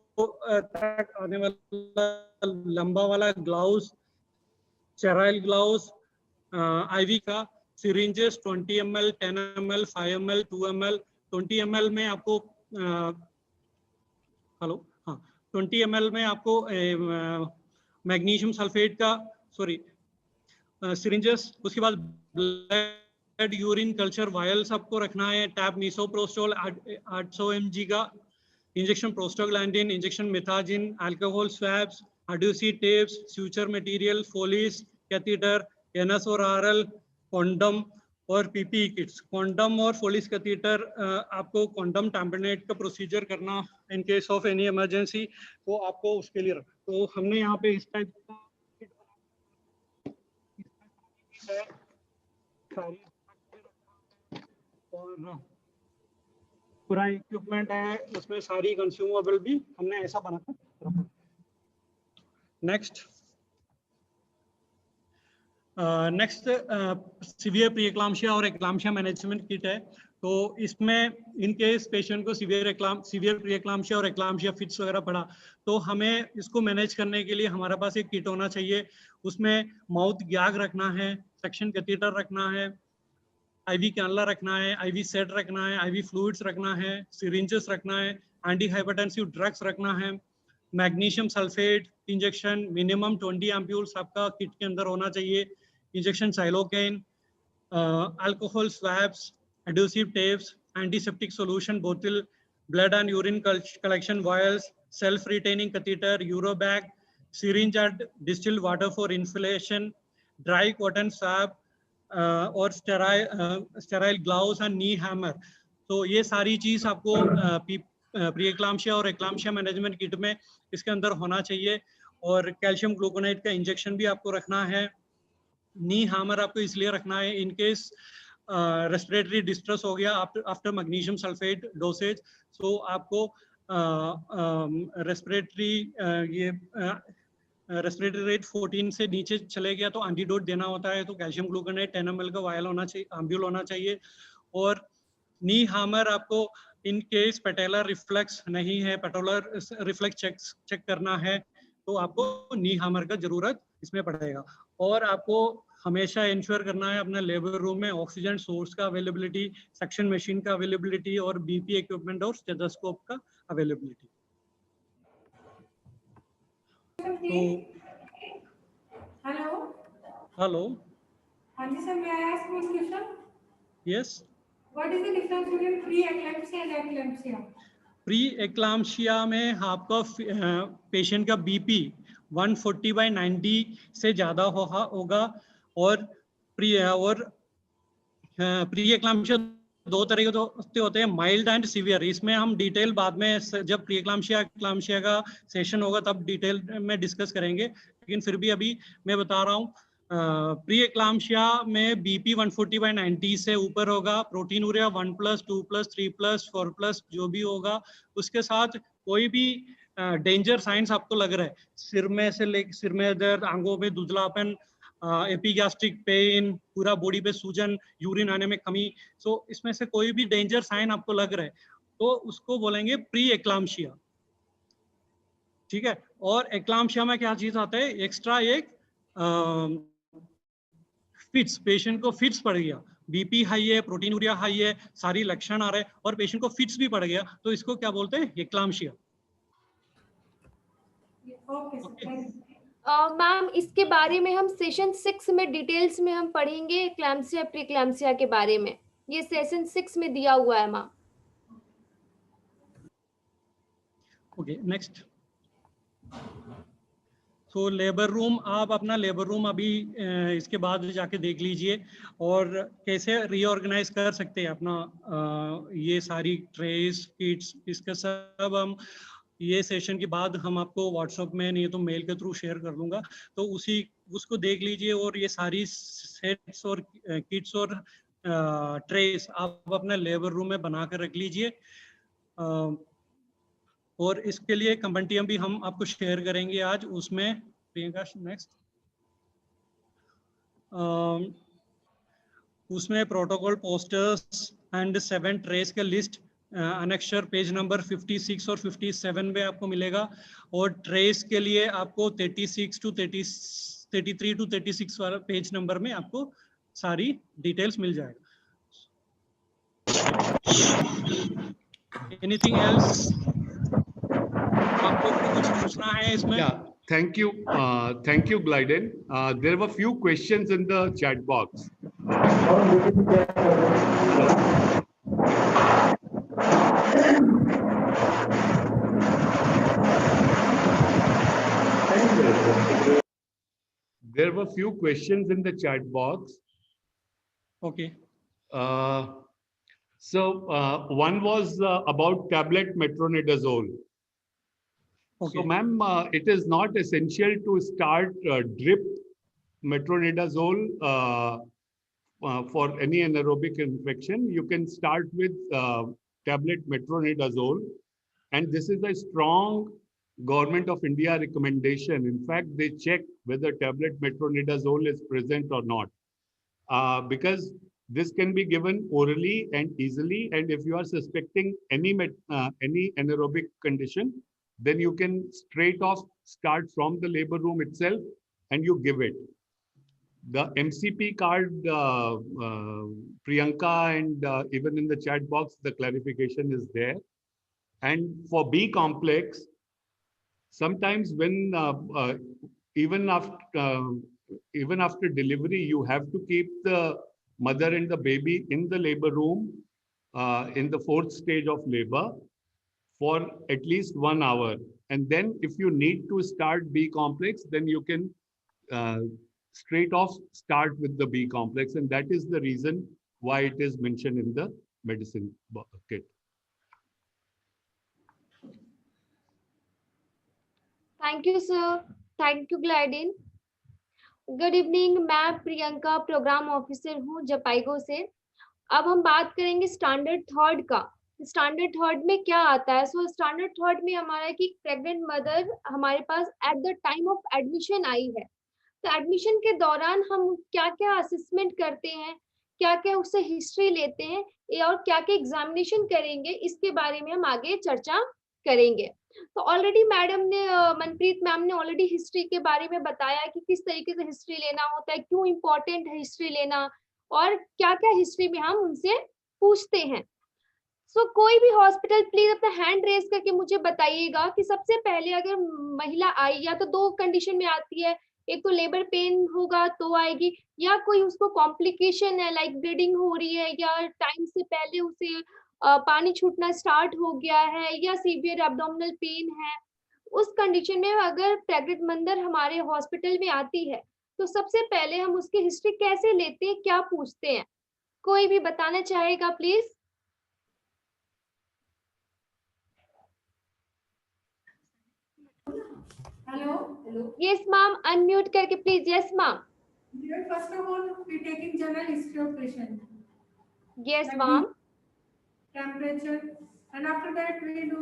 तक आने वाला लंबा वाला ग्लव्स, स्टेराइल ग्लव्स, IV का syringes 20 ml, 10 ml, 5 ml, 2 ml। 20 ml में आपको 20 ml में आपको मैग्नीशियम सल्फेट का सिरिंजेस। उसके बाद ब्लड यूरिन कल्चर वायल्स आपको रखना है। टैब मीसोप्रोस्टोल 800 mg का injection prostaglandin, injection methagen, alcohol swabs, adhesive tapes, suture material, Foley's catheter, NS or RL, condom और PPE किट्स। कॉन्डम और फोलिस कैथेटर आपको कॉन्डम टैम्पनेट का प्रोसीजर करना in case of any emergency, तो आपको उसके लिए रखना। तो हमने यहाँ पे इस टाइप का और पूरा इक्विपमेंट है, उसमें सारी कंज्यूमेबल भी हमने ऐसा बनाकर रखा। नेक्स्ट सीवियर प्रीएक्लाम्शिया और एक्लाम्शिया मैनेजमेंट किट है। तो इसमें इन केस पेशेंट को सीवियर प्रीएक्लाम्शिया और एक्लाम्शिया फिट्स वगैरह पड़ा, तो हमें इसको मैनेज करने के लिए हमारे पास एक किट होना चाहिए। उसमें माउथ गैग रखना है, सक्शन कैथेटर रखना है, आईवी कैनुला रखना है, आईवी सेट रखना है, आईवी फ्लूइड्स रखना है, सिरिंजेस रखना है, एंटी हाइपरटेंसिव ड्रग्स रखना है, magnesium sulphate injection minimum 20 ampoules आपका किट के अंदर होना चाहिए, injection xylocaine, alcohol swabs, adhesive tapes, antiseptic solution बोतल, blood and urine collection vials, self retaining catheter, uro bag, syringe and distilled water for inhalation, dry cotton swab और sterile gloves and knee hammer। तो ये सारी चीज आपको प्रीएक्लाम्शिया और एक्लाम्शिया management kit में इसके अंदर होना चाहिए। और कैल्शियम ग्लूकोनाइट का इंजेक्शन भी आपको रखना है। नी हैमर आपको इसलिए रखना है इन केस रेस्पिरेटरी डिस्ट्रेस हो गया आफ्टर मैग्नीशियम सल्फेट डोसेज, सो आपको रेस्पिरेटरी रेट 14 से नीचे चले गया तो एंटीडोट देना होता है, तो कैल्शियम ग्लूकोनाइट 10 ml का वायल होना चाहिए, एम्ब्यूल होना चाहिए। और नी हैमर आपको इन केस पेटेलर रिफ्लेक्स नहीं है, पेटेलर रिफ्लेक्स चेक करना है, तो आपको नी हैमर का जरूरत इसमें पड़ेगा। और आपको हमेशा इंश्योर करना है अपने लेबर रूम में ऑक्सीजन सोर्स का अवेलेबिलिटी, सक्शन मशीन का अवेलेबिलिटी और बीपी इक्विपमेंट और स्टेथोस्कोप का अवेलेबिलिटी। हेलो हाँ जी sir, may I ask one question? Yes, What is the difference between pre-eclampsia and eclampsia? Pre-eclampsia में आपका पेशेंट का बीपी 140/90 से ज्यादा होगा और प्री-एक्लाम्शिया दो तरह के होते हैं, माइल्ड एंड सीवियर। इसमें हम डिटेल बाद में जब प्री-एक्लाम्शिया एक्लाम्शिया का सेशन होगा तब डिटेल में डिस्कस करेंगे, लेकिन फिर भी अभी मैं बता रहा हूँ प्री-एक्लाम्शिया में बीपी 140/90 से ऊपर होगा, प्रोटीनूरिया 1+, 2+, 3+, 4+ जो भी होगा, उसके साथ कोई भी डेंजर साइंस आपको लग रहा है, सिर में दर्द, आंखों में धुंधलापन, एपिगैस्ट्रिक पेन, पूरा बॉडी पे सूजन, यूरिन आने में कमी, सो इसमें से कोई भी डेंजर साइन आपको लग रहा है तो उसको बोलेंगे प्री-एक्लाम्शिया, ठीक है। और एक्लाम्शिया में क्या चीज आता है, एक्स्ट्रा एक फिट्स, पेशेंट को फिट्स पड़ गया, बीपी हाई है, प्रोटीनूरिया हाई है, सारी लक्षण आ रहे हैं और पेशेंट को फिट्स भी पड़ गया, तो इसको क्या बोलते हैं, एक्लाम्शिया। मैम इसके बारे में हम सेशन 6 में डिटेल्स में हम पढ़ेंगे एक्लाम्शिया प्रीक्लाम्शिया के बारे में, ये सेशन 6 में दिया हुआ है मैम। Okay, next. तो लेबर रूम, आप अपना लेबर रूम अभी इसके बाद जाके देख लीजिए और कैसे रीऑर्गेनाइज कर सकते हैं अपना ये सारी ट्रेस किट्स, इसका सब हम ये सेशन के बाद हम आपको व्हाट्सएप में नहीं तो मेल के थ्रू शेयर कर दूंगा, तो उसको देख लीजिए और ये सारी सेट्स और किट्स और ट्रेस आप अपने लेबर रूम में बना कर रख लीजिए। और इसके लिए कंपेंडियम भी हम आपको शेयर करेंगे आज, उसमें प्रियंका नेक्स्ट, उसमें प्रोटोकॉल पोस्टर्स एंड 7 ट्रेस का लिस्ट अनेक्शर पेज नंबर 56 और 57 में आपको मिलेगा। और ट्रेस के लिए आपको 33 to 36 वाला पेज नंबर में आपको सारी डिटेल्स मिल जाएगा। एनीथिंग एल्स आपको कुछ पूछना है इसमें? Thank you, Glyden. There were few questions in the chat box. a few questions in the chat box. Okay. One was about tablet metronidazole. Okay. So, ma'am, it is not essential to start drip metronidazole for any anaerobic infection. You can start with tablet metronidazole, and this is a strong Government of India recommendation. In fact, they check whether tablet metronidazole is present or not, because this can be given orally and easily. And if you are suspecting any anaerobic condition, then you can straight off start from the labor room itself and you give it. The MCP card, Priyanka, and even in the chat box, the clarification is there. And for B complex, sometimes when even after delivery, you have to keep the mother and the baby in the labor room in the 4th stage of labor for at least 1 hour. And then if you need to start B complex, then you can straight off start with the B complex. And that is the reason why it is mentioned in the medicine kit. Thank you, sir. Thank you, Glidin. Good evening, मैं Priyanka programme officer हूँ जपाइगो से। अब हम बात करेंगे standard third का। Standard third में क्या आता है? सो स्टैंडर्ड थर्ड में हमारा कि प्रेग्नेंट मदर हमारे पास at the time of admission आई है, तो एडमिशन के दौरान हम क्या क्या असेसमेंट करते हैं, क्या क्या उससे हिस्ट्री लेते हैं और क्या क्या एग्जामिनेशन करेंगे, इसके बारे में हम आगे चर्चा करेंगे। तो ऑलरेडी मैडम ने मनप्रीत मैम ने ऑलरेडी हिस्ट्री के बारे में बताया कि किस तरीके से हिस्ट्री लेना होता है, क्यों इम्पोर्टेंट है हिस्ट्री लेना और क्या क्या हिस्ट्री में हम उनसे पूछते हैं। सो कोई भी हॉस्पिटल प्लीज अपना हैंड रेज करके मुझे बताइएगा कि सबसे पहले अगर महिला आई, या तो 2 कंडीशन में आती है, एक तो लेबर पेन होगा तो आएगी, या कोई उसको कॉम्प्लिकेशन है लाइक ब्लीडिंग हो रही है, या टाइम से पहले उसे पानी छूटना स्टार्ट हो गया है, या सीवियर एब्डोमिनल पेन है। उस कंडीशन में अगर प्रेग्नेंट मदर हमारे हॉस्पिटल में आती है तो सबसे पहले हम उसकी हिस्ट्री कैसे लेते हैं, क्या पूछते हैं? कोई भी बताना चाहेगा please? Hello. Yes, ma'am. Unmute करके please. Yes, ma'am. First of all, we taking general history of patient. Yes, ma'am. Temperature, and after that we do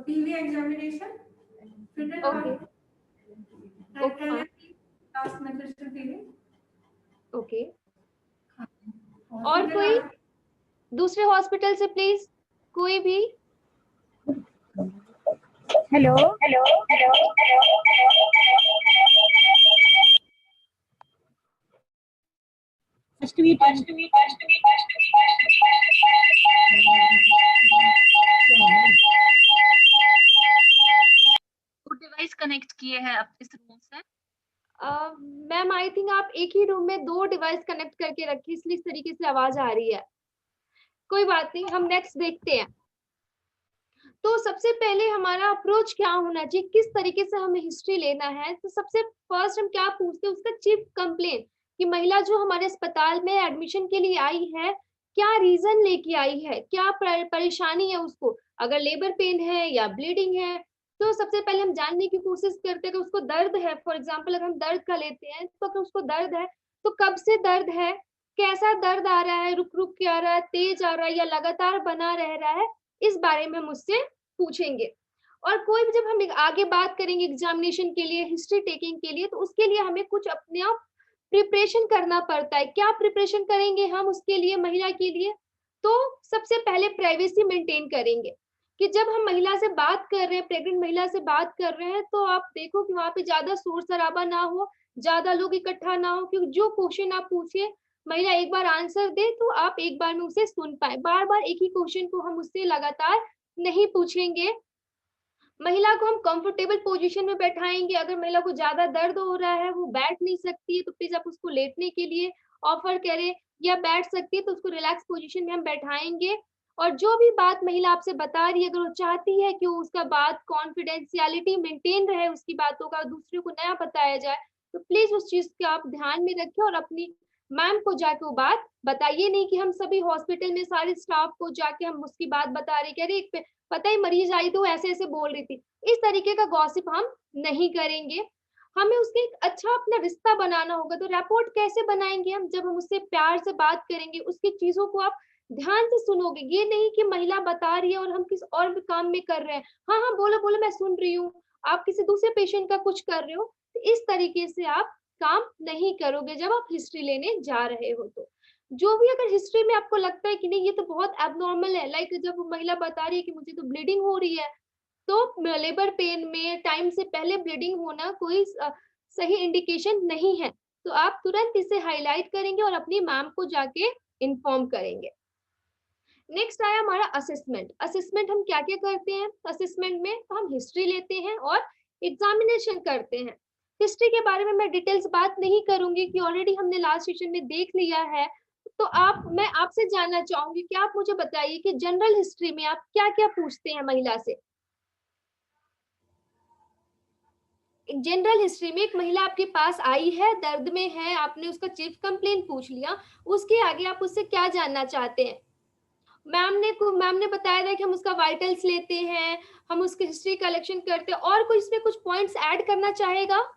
PV examination. Okay. Okay. Last nutrition feeding. Okay. और कोई दूसरे hospital से please, कोई भी? Hello hello hello device connect किए हैं आप इस रूम से? मैम आई थिंक आप एक ही रूम में 2 डिवाइस कनेक्ट करके रखी, इसलिए इस तरीके से आवाज आ रही है। कोई बात नहीं, हम नेक्स्ट देखते हैं। तो सबसे पहले हमारा अप्रोच क्या होना चाहिए, किस तरीके से हमें हिस्ट्री लेना है? तो सबसे फर्स्ट हम क्या पूछते हैं, उसका चीफ कंप्लेंट कि महिला जो हमारे अस्पताल में एडमिशन के लिए आई है, क्या रीजन लेके आई है, क्या परेशानी है उसको, अगर लेबर पेन है या ब्लीडिंग है। तो सबसे पहले हम जानने की कोशिश करते हैं कि उसको दर्द है। फॉर एग्जाम्पल अगर हम दर्द का लेते हैं तो अगर उसको दर्द है तो कब से दर्द है, कैसा दर्द आ रहा है, रुक रुक के आ रहा है, तेज आ रहा है या लगातार बना रह रहा है, इस बारे में हम उससे पूछेंगे। और कोई भी जब हम आगे बात करेंगे एग्जामिनेशन के लिए, हिस्ट्री टेकिंग के लिए, तो उसके लिए हमें कुछ अपने आप प्रिपरेशन करना पड़ता है। क्या प्रिपरेशन करेंगे हम उसके लिए, महिला के लिए? तो सबसे पहले प्राइवेसी मेंटेन करेंगे कि जब हम महिला से बात कर रहे हैं, प्रेग्नेंट महिला से बात कर रहे हैं, तो आप देखो कि वहां पे ज्यादा शोर शराबा ना हो, ज्यादा लोग इकट्ठा ना हो, क्योंकि जो क्वेश्चन आप पूछिए महिला एक बार आंसर दे तो आप एक बार में उसे सुन पाए। बार बार एक ही क्वेश्चन को हम उससे लगातार नहीं पूछेंगे। महिला को हम कंफर्टेबल पोजीशन में बैठाएंगे। अगर महिला को ज्यादा दर्द हो रहा है, वो बैठ नहीं सकती है, तो प्लीज आप उसको लेटने के लिए ऑफर करें, या बैठ सकती है तो उसको रिलैक्स पोजीशन में हम बैठाएंगे। और जो भी बात महिला आपसे बता रही है, अगर वो चाहती है कि उसका बात कॉन्फिडेंशियलिटी मेंटेन रहे, उसकी बातों का दूसरे को नया बताया जाए, तो प्लीज उस चीज को आप ध्यान में रखें और अपनी मैम को जाके वो बात बताइए, नहीं कि हम सभी हॉस्पिटल में सारे स्टाफ को जाके हम उसकी बात बता रहे कि अरे पता ही मरीज आई तो ऐसे ऐसे बोल रही थी। इस तरीके का गॉसिप हम नहीं करेंगे। हमें उसके एक अच्छा अपना रिश्ता बनाना होगा। तो रिपोर्ट कैसे बनाएंगे हम? जब हम उससे प्यार से बात करेंगे, उसकी चीजों को आप ध्यान से सुनोगे। ये नहीं कि महिला बता रही है और हम किसी और भी काम में कर रहे हैं, हाँ हाँ बोलो बोलो मैं सुन रही हूँ, आप किसी दूसरे पेशेंट का कुछ कर रहे हो। तो इस तरीके से आप काम नहीं करोगे जब आप हिस्ट्री लेने जा रहे हो। तो जो भी अगर हिस्ट्री में आपको लगता है कि नहीं ये तो बहुत एबनॉर्मल है, लाइक जब महिला बता रही है कि मुझे तो ब्लीडिंग हो रही है, तो लेबर पेन में टाइम से पहले ब्लीडिंग होना कोई सही इंडिकेशन नहीं है। तो आप तुरंत इसे हाईलाइट करेंगे और अपनी मैम को जाके इन्फॉर्म करेंगे। नेक्स्ट आया हमारा असेसमेंट। असेसमेंट हम क्या क्या करते हैं? असेसमेंट में हम हिस्ट्री लेते हैं और एग्जामिनेशन करते हैं। हिस्ट्री के बारे में मैं डिटेल्स बात नहीं करूंगी कि ऑलरेडी हमने लास्ट सेशन में देख लिया है। तो मैं आपसे जानना चाहूंगी कि आप मुझे बताइए कि जनरल हिस्ट्री में आप क्या क्या पूछते हैं महिला से। जनरल हिस्ट्री में एक महिला आपके पास आई है, दर्द में है, आपने उसका चीफ कंप्लेंट पूछ लिया, उसके आगे आप उससे क्या जानना चाहते हैं? मैम ने बताया था कि हम उसका वाइटल्स लेते हैं, हम उसकी हिस्ट्री कलेक्शन करते हैं, और कोई इसमें कुछ पॉइंट्स ऐड करना चाहेगा?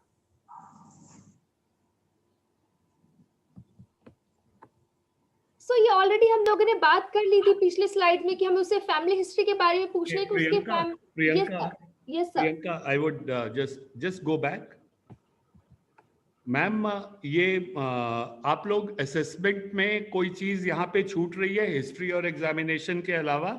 ये ऑलरेडी हम लोगों ने बात कर ली थी पिछले स्लाइड में कि हमें उससे फैमिली हिस्ट्री के बारे में पूछना है कि उसके Priyanka, I would just go back. Ma'am ये आप लोग असेसमेंट में कोई चीज यहाँ पे छूट रही है हिस्ट्री और एग्जामिनेशन के अलावा?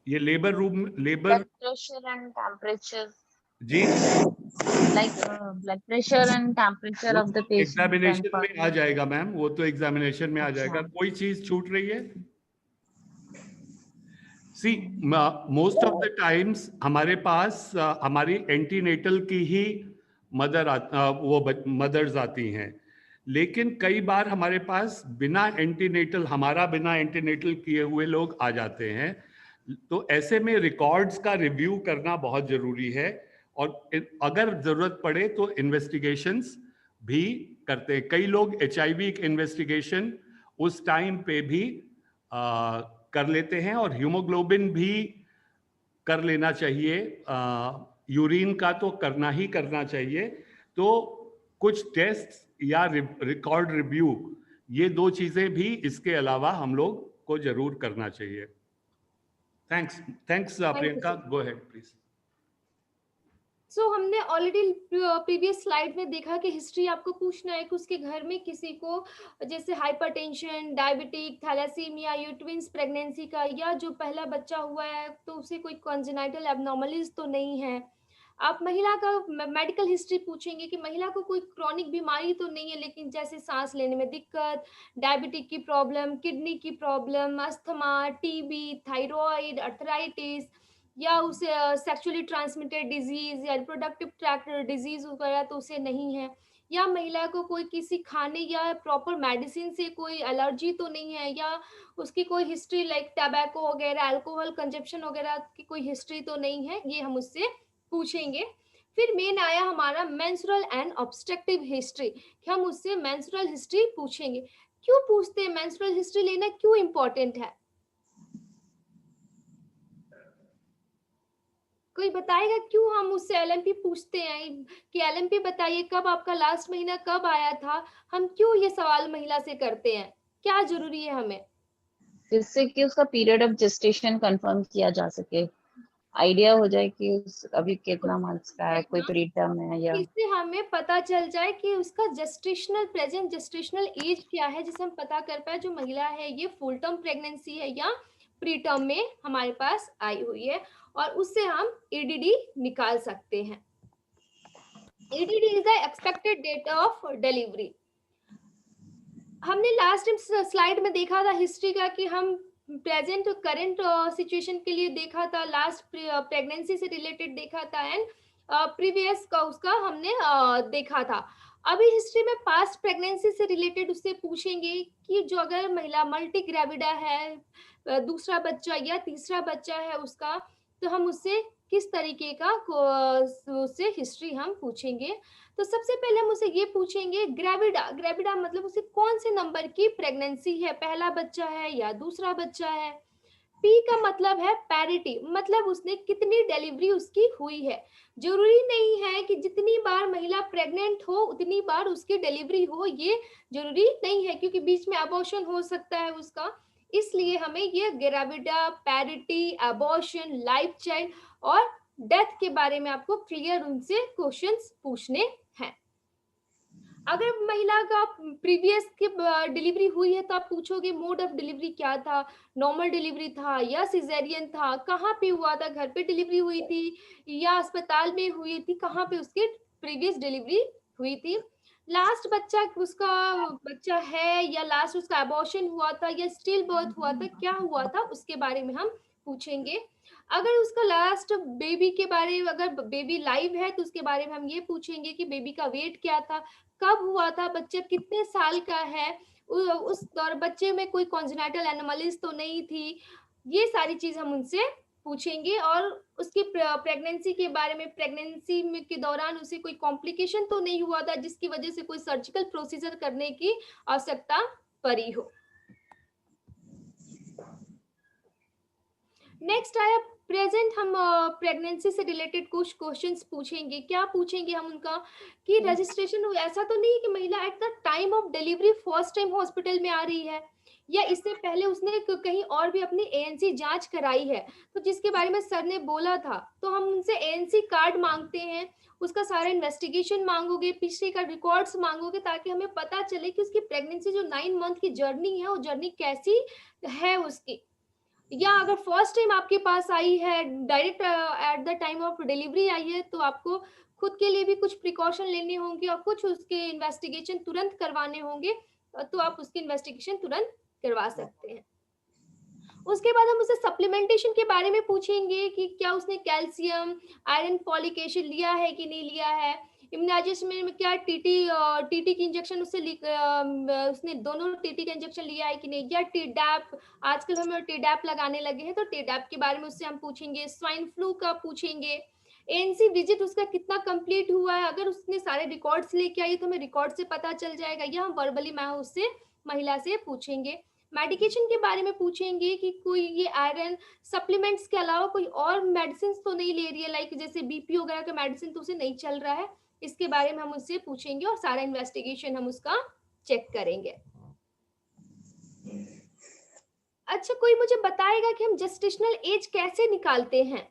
ये labour room, labour pressure and temperature जी, like blood pressure and temperature of the patient examination में आ जाएगा मैम, वो तो एग्जामिनेशन में आ जाएगा। कोई चीज छूट रही है? सी मोस्ट ऑफ द टाइम्स हमारे पास हमारी एंटीनेटल की ही मदर्स आती हैं, लेकिन कई बार हमारे पास बिना एंटीनेटल किए हुए लोग आ जाते हैं। तो ऐसे में रिकॉर्ड्स का रिव्यू करना बहुत जरूरी है, और अगर जरूरत पड़े तो इन्वेस्टिगेशंस भी करते हैं। कई लोग HIV इन्वेस्टिगेशन उस टाइम पे भी कर लेते हैं, और हीमोग्लोबिन भी कर लेना चाहिए, यूरिन का तो करना ही करना चाहिए। तो कुछ टेस्ट या रिकॉर्ड रिव्यू, ये दो चीजें भी इसके अलावा हम लोग को जरूर करना चाहिए। Thanks Priyanka, go ahead please. हमने ऑलरेडी प्रीवियस स्लाइड में देखा कि हिस्ट्री आपको पूछना है कि उसके घर में किसी को जैसे हाइपरटेंशन, डायबिटिक, थैलेसीमिया, यूट्विन्स प्रेगनेंसी का, या जो पहला बच्चा हुआ है तो उसे कोई कॉन्जेनाइटल एबनॉर्मलिटीज तो नहीं है। आप महिला का मेडिकल हिस्ट्री पूछेंगे कि महिला को कोई क्रॉनिक बीमारी तो नहीं है, लेकिन जैसे सांस लेने में दिक्कत, डायबिटिक की प्रॉब्लम, किडनी की problem, asthma, TB, thyroid, arthritis, या उसे सेक्सुअली ट्रांसमिटेड डिजीज या रिप्रोडक्टिव ट्रैक्ट डिजीज वगैरह तो उसे नहीं है, या महिला को कोई किसी खाने या प्रॉपर मेडिसिन से कोई एलर्जी तो नहीं है, या उसकी कोई हिस्ट्री लाइक टैबैको वगैरह, अल्कोहल कंजप्शन वगैरह की कोई हिस्ट्री तो नहीं है। ये हम उससे पूछेंगे। फिर मेन आया हमारा मेंस्ट्रुअल एंड ऑब्स्ट्रक्टिव हिस्ट्री, कि हम उससे मेंस्ट्रुअल हिस्ट्री पूछेंगे। क्यों पूछते हैं? मेंस्ट्रुअल हिस्ट्री लेना क्यों इम्पोर्टेंट है? कोई बताएगा क्यों हम उससे LMP पूछते हैं कि LMP बताइए कब आपका लास्ट महीना कब आया था? हम क्यों ये सवाल महिला से करते हैं? क्या जरूरी है हमें? जिससे कि उसका पीरियड ऑफ जेस्टेशन कंफर्म किया जा सके, आइडिया हो जाए कि अभी कितना मंथ्स का है, कोई प्रीटर्म है, या इससे हमें पता चल जाए कि उसका प्रेजेंट जेस्टेशनल एज क्या है, जिसे हम पता कर पाए जो महिला है ये फुल टर्म प्रेगनेंसी है या प्री टर्म में हमारे पास आई हुई है, और उससे हम EDD निकाल सकते हैं। EDD is the expected date of delivery. हमने लास्ट स्लाइड में देखा था हिस्ट्री का कि हम प्रेजेंट करंट सिचुएशन के लिए देखा था, लास्ट प्रेगनेंसी से रिलेटेड देखा था, एंड प्रीवियस का उसका हमने देखा था। अभी हिस्ट्री में पास्ट प्रेगनेंसी से रिलेटेड उससे पूछेंगे कि जो अगर महिला मल्टी ग्रेविडा है, दूसरा बच्चा या तीसरा बच्चा है उसका, तो हम उससे किस तरीके का उससे हिस्ट्री हम पूछेंगे। तो सबसे पहले हम उसे ये पूछेंगे ग्रेविडा, ग्रेविडा मतलब उसे कौन से नंबर की प्रेगनेंसी है, पहला बच्चा है या दूसरा बच्चा है। पी का मतलब है पैरिटी, मतलब उसने कितनी डिलीवरी उसकी हुई है। जरूरी नहीं है कि जितनी बार महिला प्रेग्नेंट हो उतनी बार उसकी डिलीवरी हो, ये जरूरी नहीं है, क्योंकि बीच में अबॉर्शन हो सकता है उसका। इसलिए हमें ये gravida, parity, abortion, life child और डेथ के बारे में आपको क्लियर उनसे क्वेश्चंस पूछने हैं। अगर महिला का प्रीवियस की डिलीवरी हुई है तो आप पूछोगे मोड ऑफ डिलीवरी क्या था, नॉर्मल डिलीवरी था या सिजेरियन था, कहाँ पे हुआ था, घर पे डिलीवरी हुई थी या अस्पताल में हुई थी, कहाँ पे उसकी प्रीवियस डिलीवरी हुई थी, लास्ट बच्चा उसका बच्चा है या लास्ट उसका अबॉर्शन हुआ था या स्टिल बर्थ हुआ था, क्या हुआ था उसके बारे में हम पूछेंगे। अगर उसका लास्ट बेबी के बारे में, अगर बेबी लाइव है तो उसके बारे में हम ये पूछेंगे कि बेबी का वेट क्या था, कब हुआ था, बच्चा कितने साल का है, उस दौर बच्चे में कोई कॉन्जेनिटल एनोमलीज तो नहीं थी, ये सारी चीज हम उनसे पूछेंगे। और उसकी प्रेगनेंसी के बारे में, प्रेगनेंसी के दौरान उसे कोई कॉम्प्लिकेशन तो नहीं हुआ था जिसकी वजह से कोई सर्जिकल प्रोसीजर करने की आवश्यकता पड़ी हो। नेक्स्ट आया प्रेजेंट, हम प्रेगनेंसी से रिलेटेड कुछ क्वेश्चंस पूछेंगे। क्या पूछेंगे हम उनका कि रजिस्ट्रेशन हो, ऐसा तो नहीं कि महिला eight the time of delivery first time hospital में आ रही है या इससे पहले उसने कहीं और भी अपनी एएनसी जांच कराई है, तो जिसके बारे में सर ने बोला था, तो हम उनसे एएनसी कार्ड मांगते हैं, उसका सारा इन्वेस्टिगेशन मांगोगे, पिछले का रिकॉर्ड्स मांगोगे, ताकि हमें पता चले कि उसकी प्रेगनेंसी जो 9 मंथ की जर्नी है वो जर्नी कैसी है उसकी। या अगर फर्स्ट टाइम आपके पास आई है, direct at the time of delivery आई है, तो आपको खुद के लिए भी कुछ प्रिकॉशन लेने होंगे और कुछ उसके इन्वेस्टिगेशन तुरंत करवाने होंगे, तो आप उसकी इन्वेस्टिगेशन तुरंत करवा सकते हैं। उसके बाद हम उसे सप्लीमेंटेशन के बारे में पूछेंगे कि क्या उसने कैल्शियम, आयरन, फॉलिक एसिड लिया है कि नहीं लिया है। इम्यूनाइजेशन में क्या टीटी की इंजेक्शन उसने दोनों टीटी का इंजेक्शन लिया है कि नहीं, या टीडैप, आजकल हम टीडैप लगाने लगे हैं तो टीडैप के बारे में उससे हम पूछेंगे। स्वाइन फ्लू का पूछेंगे। एएनसी विजिट उसका कितना कंप्लीट हुआ है, अगर उसने सारे रिकॉर्ड्स लेके आई तो हमें रिकॉर्ड से पता चल जाएगा, या हम वर्बली उससे महिला से पूछेंगे। मेडिकेशन के बारे में पूछेंगे कि कोई ये आयरन सप्लीमेंट्स के अलावा कोई और मेडिसिन तो नहीं ले रही है, लाइक जैसे बीपी वगैरह का मेडिसिन तो उसे नहीं चल रहा है, इसके बारे में हम उससे पूछेंगे और सारा इन्वेस्टिगेशन हम उसका चेक करेंगे। अच्छा, कोई मुझे बताएगा कि हम जेस्टेशनल एज कैसे निकालते हैं?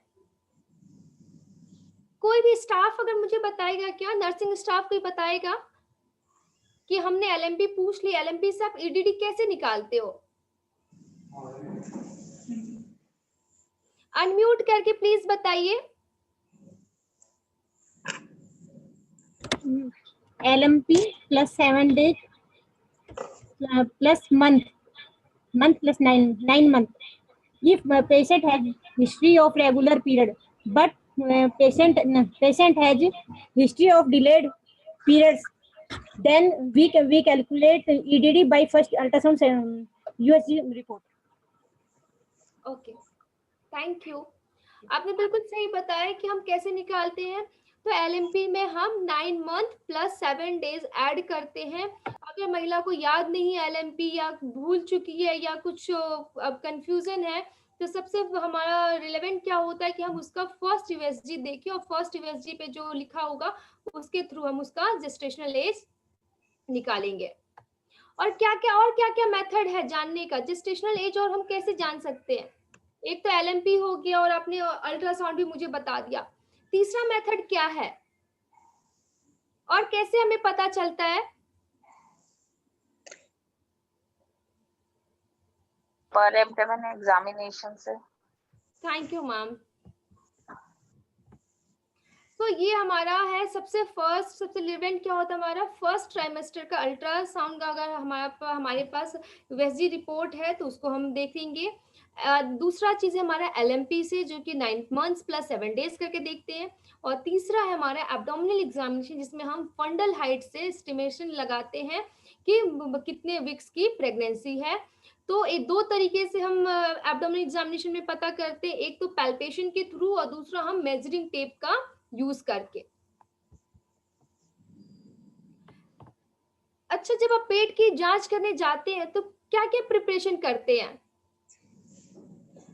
कोई भी स्टाफ अगर मुझे बताएगा, क्या नर्सिंग स्टाफ कोई बताएगा कि हमने एलएमपी पूछ ली, एलएमपी से आप ईडीडी कैसे निकालते हो? अनम्यूट करके प्लीज बताइए। LMP plus 7 days plus month plus 9 months. If patient has history of regular period, but patient has history of delayed periods, then we calculate EDD by first ultrasound USG report. Okay, thank you. आपने बिल्कुल सही बताया कि हम कैसे निकालते हैं। तो एलएमपी में हम 9 मंथ प्लस 7 डेज ऐड करते हैं। अगर महिला को याद नहीं है एलएमपी या भूल चुकी है या कुछ अब कंफ्यूजन है, तो सबसे हमारा रिलेवेंट क्या होता है कि हम उसका फर्स्ट यूएसजी देखें और फर्स्ट यूएसजी पे जो लिखा होगा उसके थ्रू हम उसका जेस्टेशनल एज निकालेंगे। और क्या क्या मेथड है जानने का जेस्टेशनल एज, और हम कैसे जान सकते हैं? एक तो एलएमपी हो गया और आपने अल्ट्रासाउंड भी मुझे बता दिया। तीसरा मेथड क्या है और कैसे हमें पता चलता है? पर एब्डोमेन एग्जामिनेशन से। Thank you ma'am. तो ये हमारा है सबसे रिलेवेंट क्या होता है हमारा फर्स्ट ट्राइमेस्टर का अल्ट्रासाउंड का। अगर हमारे पास यूएसजी रिपोर्ट है तो उसको हम देखेंगे। दूसरा चीज है हमारा LMP से, जो कि 9 months प्लस 7 days करके देखते हैं। और तीसरा है हमारा एब्डोमिनल एग्जामिनेशन, जिसमें हम फंडल हाइट से एस्टिमेशन लगाते हैं कि कितने वीक्स की प्रेगनेंसी है। तो एक 2 तरीके से हम एब्डोमिनल एग्जामिनेशन में पता करते हैं, एक तो पैल्पेशन के थ्रू और दूसरा हम मेजरिंग टेप का यूज करके। अच्छा, जब आप पेट की जांच करने जाते हैं तो क्या क्या प्रिपरेशन करते हैं?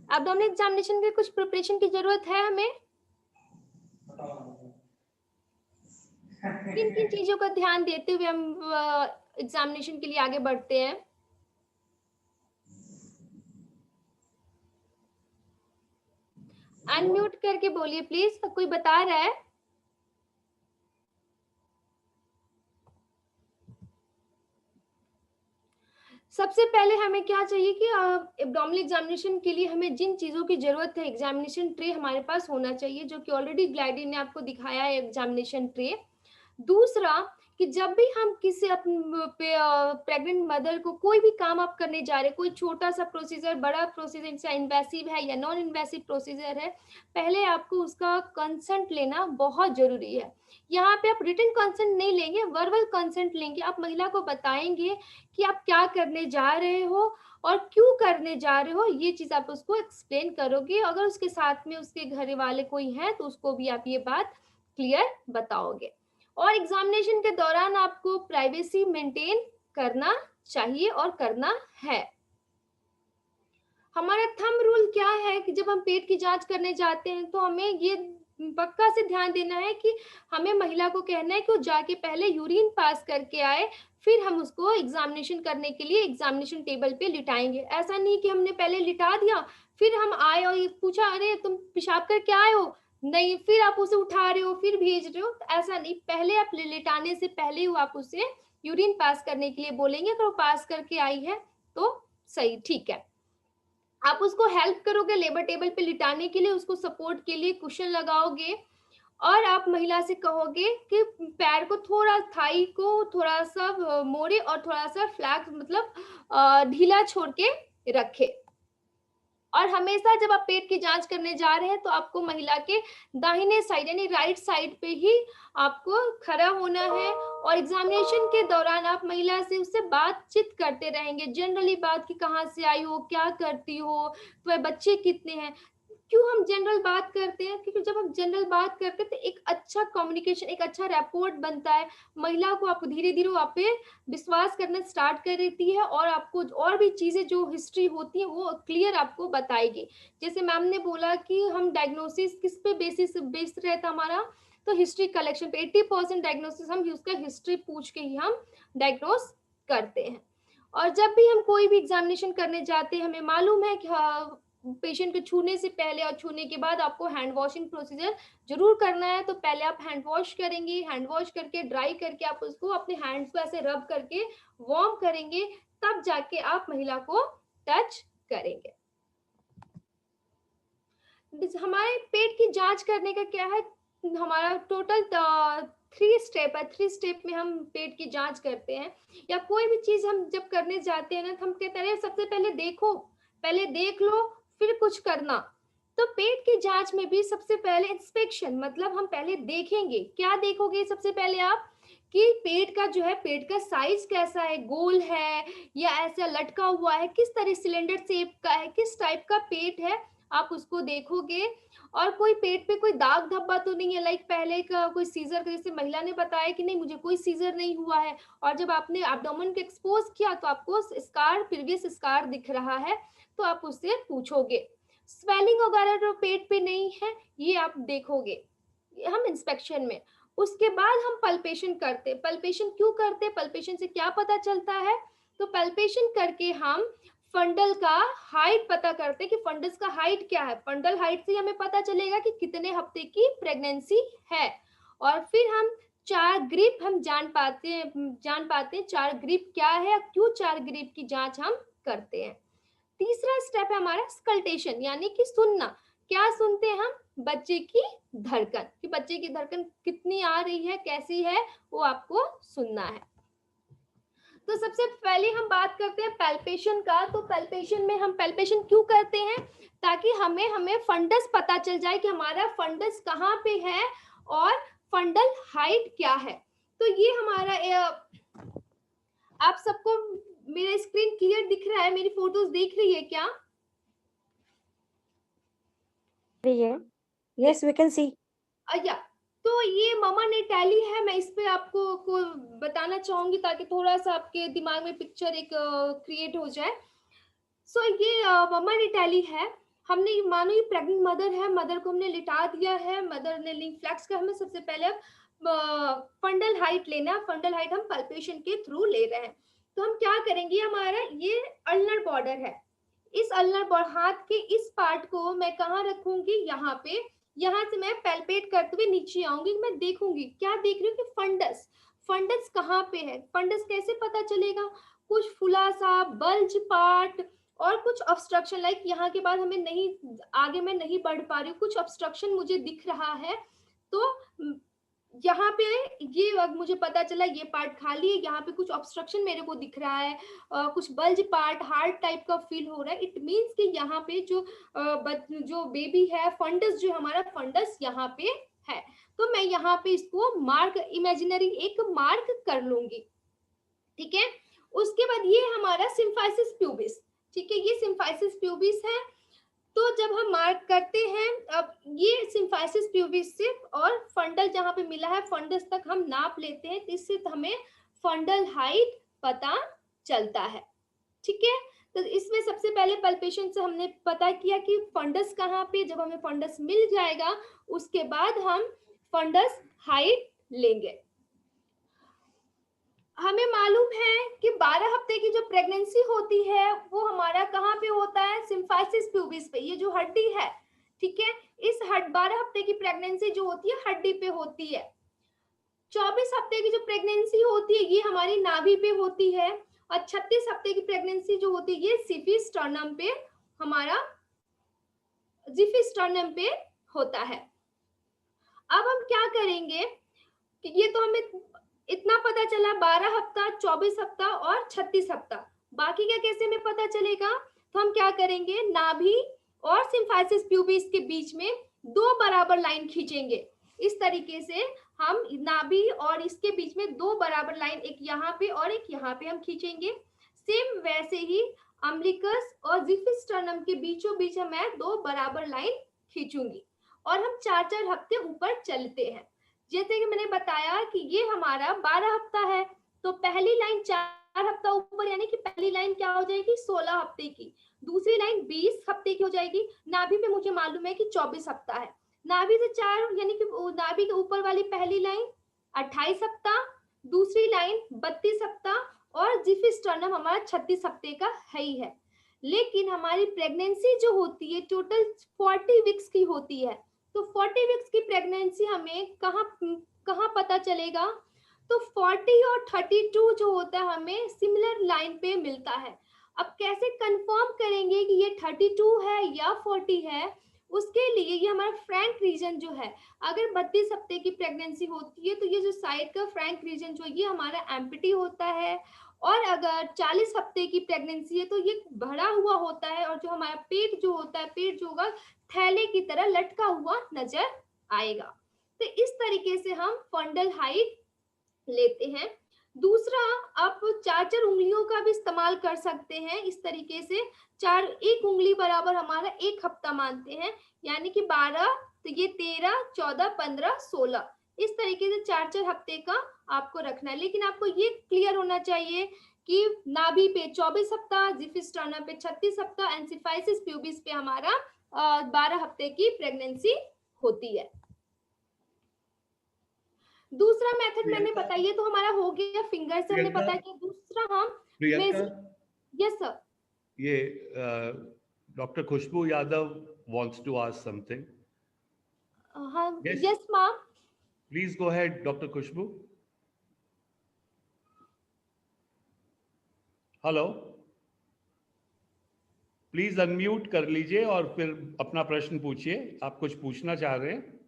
एब्डोमिनल एग्जामिनेशन के कुछ प्रिपरेशन की जरूरत है हमें? किन किन चीजों का ध्यान देते हुए हम एग्जामिनेशन के लिए आगे बढ़ते हैं? अनम्यूट करके बोलिए प्लीज, कोई बता रहा है? सबसे पहले हमें क्या चाहिए कि एब्डोमिनल एग्जामिनेशन के लिए हमें जिन चीजों की जरूरत है, एग्जामिनेशन ट्रे हमारे पास होना चाहिए, जो कि ऑलरेडी ग्लाइडी ने आपको दिखाया है एग्जामिनेशन ट्रे। दूसरा कि जब भी हम किसी प्रेग्नेंट मदर को कोई भी काम आप करने जा रहे हैं, कोई छोटा सा प्रोसीजर, बड़ा प्रोसीजर, चाहे इन्वेसिव है या नॉन इन्वेसिव प्रोसीजर है, पहले आपको उसका कंसेंट लेना बहुत जरूरी है। यहाँ पे आप रिटन कंसेंट नहीं लेंगे, वर्बल कंसेंट लेंगे। आप महिला को बताएंगे कि आप क्या करने जा रहे हो और क्यों करने जा रहे हो, ये चीज आप उसको एक्सप्लेन करोगे। अगर उसके साथ में उसके घर वाले कोई हैं तो उसको भी आप ये बात क्लियर बताओगे। और एग्जामिनेशन के दौरान आपको प्राइवेसी मेंटेन करना चाहिए और करना है। हमारा थंब रूल क्या है कि जब हम पेट की जांच करने जाते हैं तो हमें ये पक्का से ध्यान देना है कि हमें महिला को कहना है कि वो जाके पहले यूरिन पास करके आए, फिर हम उसको एग्जामिनेशन करने के लिए एग्जामिनेशन टेबल पे लिटाएंगे। ऐसा नहीं कि हमने पहले लिटा दिया, फिर हम आए और ये पूछा अरे तुम पेशाब करके आए हो, नहीं, फिर आप उसे उठा रहे हो, फिर भेज रहे हो। तो ऐसा नहीं, पहले आप लिटाने से पहले ही आप उसे यूरिन पास करने के लिए बोलेंगे। अगर वो पास करके आई है तो सही, ठीक है। आप उसको हेल्प करोगे लेबर टेबल पे लिटाने के लिए, उसको सपोर्ट के लिए कुशन लगाओगे और आप महिला से कहोगे कि पैर को थोड़ा, थाई को थोड़ा सा मोड़े और थोड़ा सा फ्लैट मतलब ढीला छोड़ के रखे। और हमेशा जब आप पेट की जांच करने जा रहे हैं तो आपको महिला के दाहिने साइड यानी राइट साइड पे ही आपको खड़ा होना है। और एग्जामिनेशन के दौरान आप महिला से उससे बातचीत करते रहेंगे, जनरली बात की कहाँ से आई हो, क्या करती हो, तुम्हारे बच्चे कितने हैं। क्यों हम जनरल बात करते हैं? क्योंकि जब हम जनरल बात करते हैं तो एक अच्छा कम्युनिकेशन, एक अच्छा रैपोर्ट बनता है। महिला को आपको धीरे धीरे आप पे विश्वास करना स्टार्ट कर देती है और आपको और भी चीजें जो हिस्ट्री होती है वो क्लियर आपको बताएगी। जैसे मैम ने बोला कि हम डायग्नोसिस किस पे बेस्ड रहता हमारा, तो हिस्ट्री कलेक्शन पे 80% डायग्नोसिस हम उसका हिस्ट्री पूछ के ही हम डायग्नोस करते हैं। और जब भी हम कोई भी एग्जामिनेशन करने जाते हैं, हमें मालूम है कि पेशेंट को छूने से पहले और छूने के बाद आपको हैंड वॉशिंग प्रोसीजर जरूर करना है। तो पहले आप हैंड वॉश करेंगे, हैंड वॉश करके ड्राई करके आप उसको अपने हैंड्स को ऐसे रब करके वार्म करेंगे, तब जाके आप महिला को टच करेंगे। हमारे पेट की जांच करने का क्या है, हमारा टोटल 3 स्टेप है। 3 स्टेप में हम पेट की जांच करते हैं। या कोई भी चीज हम जब करने जाते हैं ना, तो हम कहते हैं सबसे पहले देखो, पहले देख लो फिर कुछ करना। तो पेट की जांच में भी सबसे पहले इंस्पेक्शन, मतलब हम पहले देखेंगे। क्या देखोगे सबसे पहले आप कि पेट का जो है, पेट का साइज कैसा है, गोल है या ऐसा लटका हुआ है, किस तरह सिलेंडर शेप का है, किस टाइप का पेट है, आप उसको देखोगे। और कोई पेट पे कोई दाग धब्बा तो नहीं है, लाइक पहले का कोई सीजर, जैसे महिला ने बताया कि नहीं मुझे कोई सीजर नहीं हुआ है, और जब आपने एब्डोमेन को एक्सपोज किया तो आपको स्कार, प्रीवियस स्कार दिख रहा है, तो आप उससे पूछोगे। स्वेलिंग वगैरह जो पेट पे नहीं है ये आप देखोगे हम इंस्पेक्शन में। उसके बाद हम पल्पेशन करते। पल्पेशन क्यों करते, पल्पेशन से क्या पता चलता है? तो पल्पेशन करके हम फंडल का हाइट पता करते कि फंडल्स का हाइट क्या है। फंडल हाइट से हमें पता चलेगा कि कितने हफ्ते की प्रेगनेंसी है। और फिर हम 4 ग्रिप हम जान पाते हैं 4 ग्रिप क्या है, क्यों 4 ग्रिप की जांच हम करते हैं। तीसरा स्टेप है हमारा स्कल्टेशन, यानी कि सुनना। क्या सुनते हैं हम? बच्चे की धड़कन, कि बच्चे की धड़कन कितनी आ रही है, कैसी है, वो आपको सुनना है। तो सबसे पहले हम बात करते हैं पैल्पेशन का। तो पैल्पेशन में हम पैल्पेशन क्यों करते हैं? ताकि हमें फंडस पता चल जाए कि हमारा फंडस कहाँ पे है और फंडल हाइट क्या है। तो ये हमारा आप सबको मेरा स्क्रीन क्लियर दिख रहा है? मेरी फोटोज देख रही है क्या? Yes, we can see. या तो ये मामा नेटाली है। मैं इस पे आपको को बताना चाहूंगी ताकि थोड़ा सा आपके दिमाग में पिक्चर एक क्रिएट हो जाए। सो ये मामा नेटाली है। हमने मानो ये प्रेग्नेंट मदर है, मदर को हमने लिटा दिया है, मदर ने लिंक फ्लेक्स का हमें सबसे पहले फंडल हाइट लेना। फंडल हाइट हम पल्पेशन के थ्रू ले रहे हैं। तो हम क्या करेंगे, हमारा ये अल्नर बॉर्डर है। इस अल्नर बॉर्डर हाथ के इस पार्ट को मैं कहाँ रखूंगी? यहाँ पे। यहाँ से मैं पैल्पेट करते हुए नीचे आऊंगी। मैं देखूंगी, क्या देख रही हूँ कि फंडस, फंडस कहाँ पे है। फंडस कैसे पता चलेगा? कुछ फुला सा बल्ज पार्ट और कुछ ऑब्स्ट्रक्शन, लाइक यहाँ के बाद हमें नहीं, आगे मैं नहीं बढ़ पा रही हूँ, कुछ ऑब्स्ट्रक्शन मुझे दिख रहा है। तो यहाँ पे ये अब मुझे पता चला ये पार्ट खाली है, यहाँ पे कुछ ऑब्स्ट्रक्शन मेरे को दिख रहा है, कुछ बल्ज पार्ट हार्ड टाइप का फील हो रहा है। इट मींस कि यहाँ पे जो बेबी है, फंडस जो हमारा फंडस यहाँ पे है। तो मैं यहाँ पे इसको मार्क, इमेजिनरी एक मार्क कर लूंगी। ठीक है। उसके बाद ये हमारा सिम्फाइसिस प्यूबिस। ठीक है, ये सिम्फाइसिस प्यूबिस है। तो जब हम मार्क करते हैं, अब ये सिम्फाइसिस प्यूबिस से और फंडल जहां पे मिला है फंडस तक हम नाप लेते हैं। इससे हमें फंडल हाइट पता चलता है। ठीक है। तो इसमें सबसे पहले पल्पेशन से हमने पता किया कि फंडस कहाँ पे। जब हमें फंडस मिल जाएगा उसके बाद हम फंडस हाइट लेंगे। हमें मालूम है कि 12 हफ्ते की जो प्रेगनेंसी होती है वो हमारा कहाँ पे होता है? सिम्फाइसिस प्यूबिस पे। ये जो हड्डी है, ठीक है, इस 12 हफ्ते की प्रेगनेंसी जो होती है हड्डी पे होती है। 24 हफ्ते की जो प्रेगनेंसी होती है ये हमारी नाभि पे होती है। और 36 हफ्ते की प्रेगनेंसी जो होती है ये जिफिस्टर्नम पे, हमारा जिफिस्टर्नम पे होता है। अब हम क्या करेंगे कि ये तो हमें इतना पता चला, 12 हफ्ता, 24 हफ्ता और 36 हफ्ता। बाकी क्या कैसे में पता चलेगा? तो हम क्या करेंगे, नाभि और सिम्फाइसिस प्यूबिस के बीच में 2 बराबर लाइन खींचेंगे। इस तरीके से हम नाभि और इसके बीच में 2 बराबर लाइन, एक यहाँ पे और एक यहाँ पे हम खींचेंगे। सेम वैसे ही अम्बिलिकस और जिफिस्टर्नम के बीचों बीच मैं 2 बराबर लाइन खींचूंगी और हम 4-4 हफ्ते ऊपर चलते हैं। जैसे कि मैंने बताया कि ये हमारा 12 हफ्ता है, तो पहली लाइन 4 हफ्ता ऊपर, यानी कि पहली लाइन क्या हो जाएगी? 16 हफ्ते की। दूसरी लाइन 20 हफ्ते की हो जाएगी। नाभि पे मुझे मालूम है कि 24 हफ्ता है। नाभि से 4, यानी कि नाभि के ऊपर वाली पहली लाइन 28 हफ्ता, दूसरी लाइन 32 हफ्ता और जिफिस्टर्नम हमारा 36 हफ्ते का है ही है। लेकिन हमारी प्रेगनेंसी जो होती है टोटल 40 वीक्स की होती है। तो 40 वीक्स की प्रेगनेंसी हमें कहाँ पता चलेगा? तो 40 और 32 जो होता है हमें सिमिलर लाइन पे मिलता है। अब कैसे कंफर्म करेंगे कि ये 32 है या 40 है? उसके लिए ये हमारा फ्रैंक रीजन जो है, अगर 32 हफ्ते की प्रेगनेंसी होती है तो ये जो साइड का फ्रैंक रीजन जो ये हमारा एम्प्टी होता है। और अगर 40 हफ्ते की प्रेगनेंसी है तो ये भरा हुआ होता है और जो हमारा पेट जो होता है, पेट जो होगा थैले की तरह लटका हुआ नजर आएगा। तो इस तरीके से हम फंडल हाइट लेते हैं। दूसरा, आप 4-4 उंगलियों का भी इस्तेमाल कर सकते हैं। इस तरीके से 4, एक उंगली बराबर हमारा 1 हफ्ता मानते हैं, यानी कि 12, तो ये 13, 14, 15, 16, इस तरीके से 4-4 हफ्ते का आपको रखना है। लेकिन आपको ये क्लियर होना चाहिए कि नाभि पे 24 हफ्ता, जिफिस्टर्नम पे 36 हफ्ता एंड सिम्फाइसिस प्यूबिस पे हमारा 12 हफ्ते की प्रेगनेंसी होती है। दूसरा मेथड मैंने बताइए तो हमारा हो गया फिंगर से, हमने पता किया। दूसरा हम यस सर, ये doctor Khushboo Yadav wants to ask something. Yes ma'am, please go ahead doctor Khushboo. Hello, please unmute कर लीजिए और फिर अपना प्रश्न पूछिए। आप कुछ पूछना चाह रहे हैं?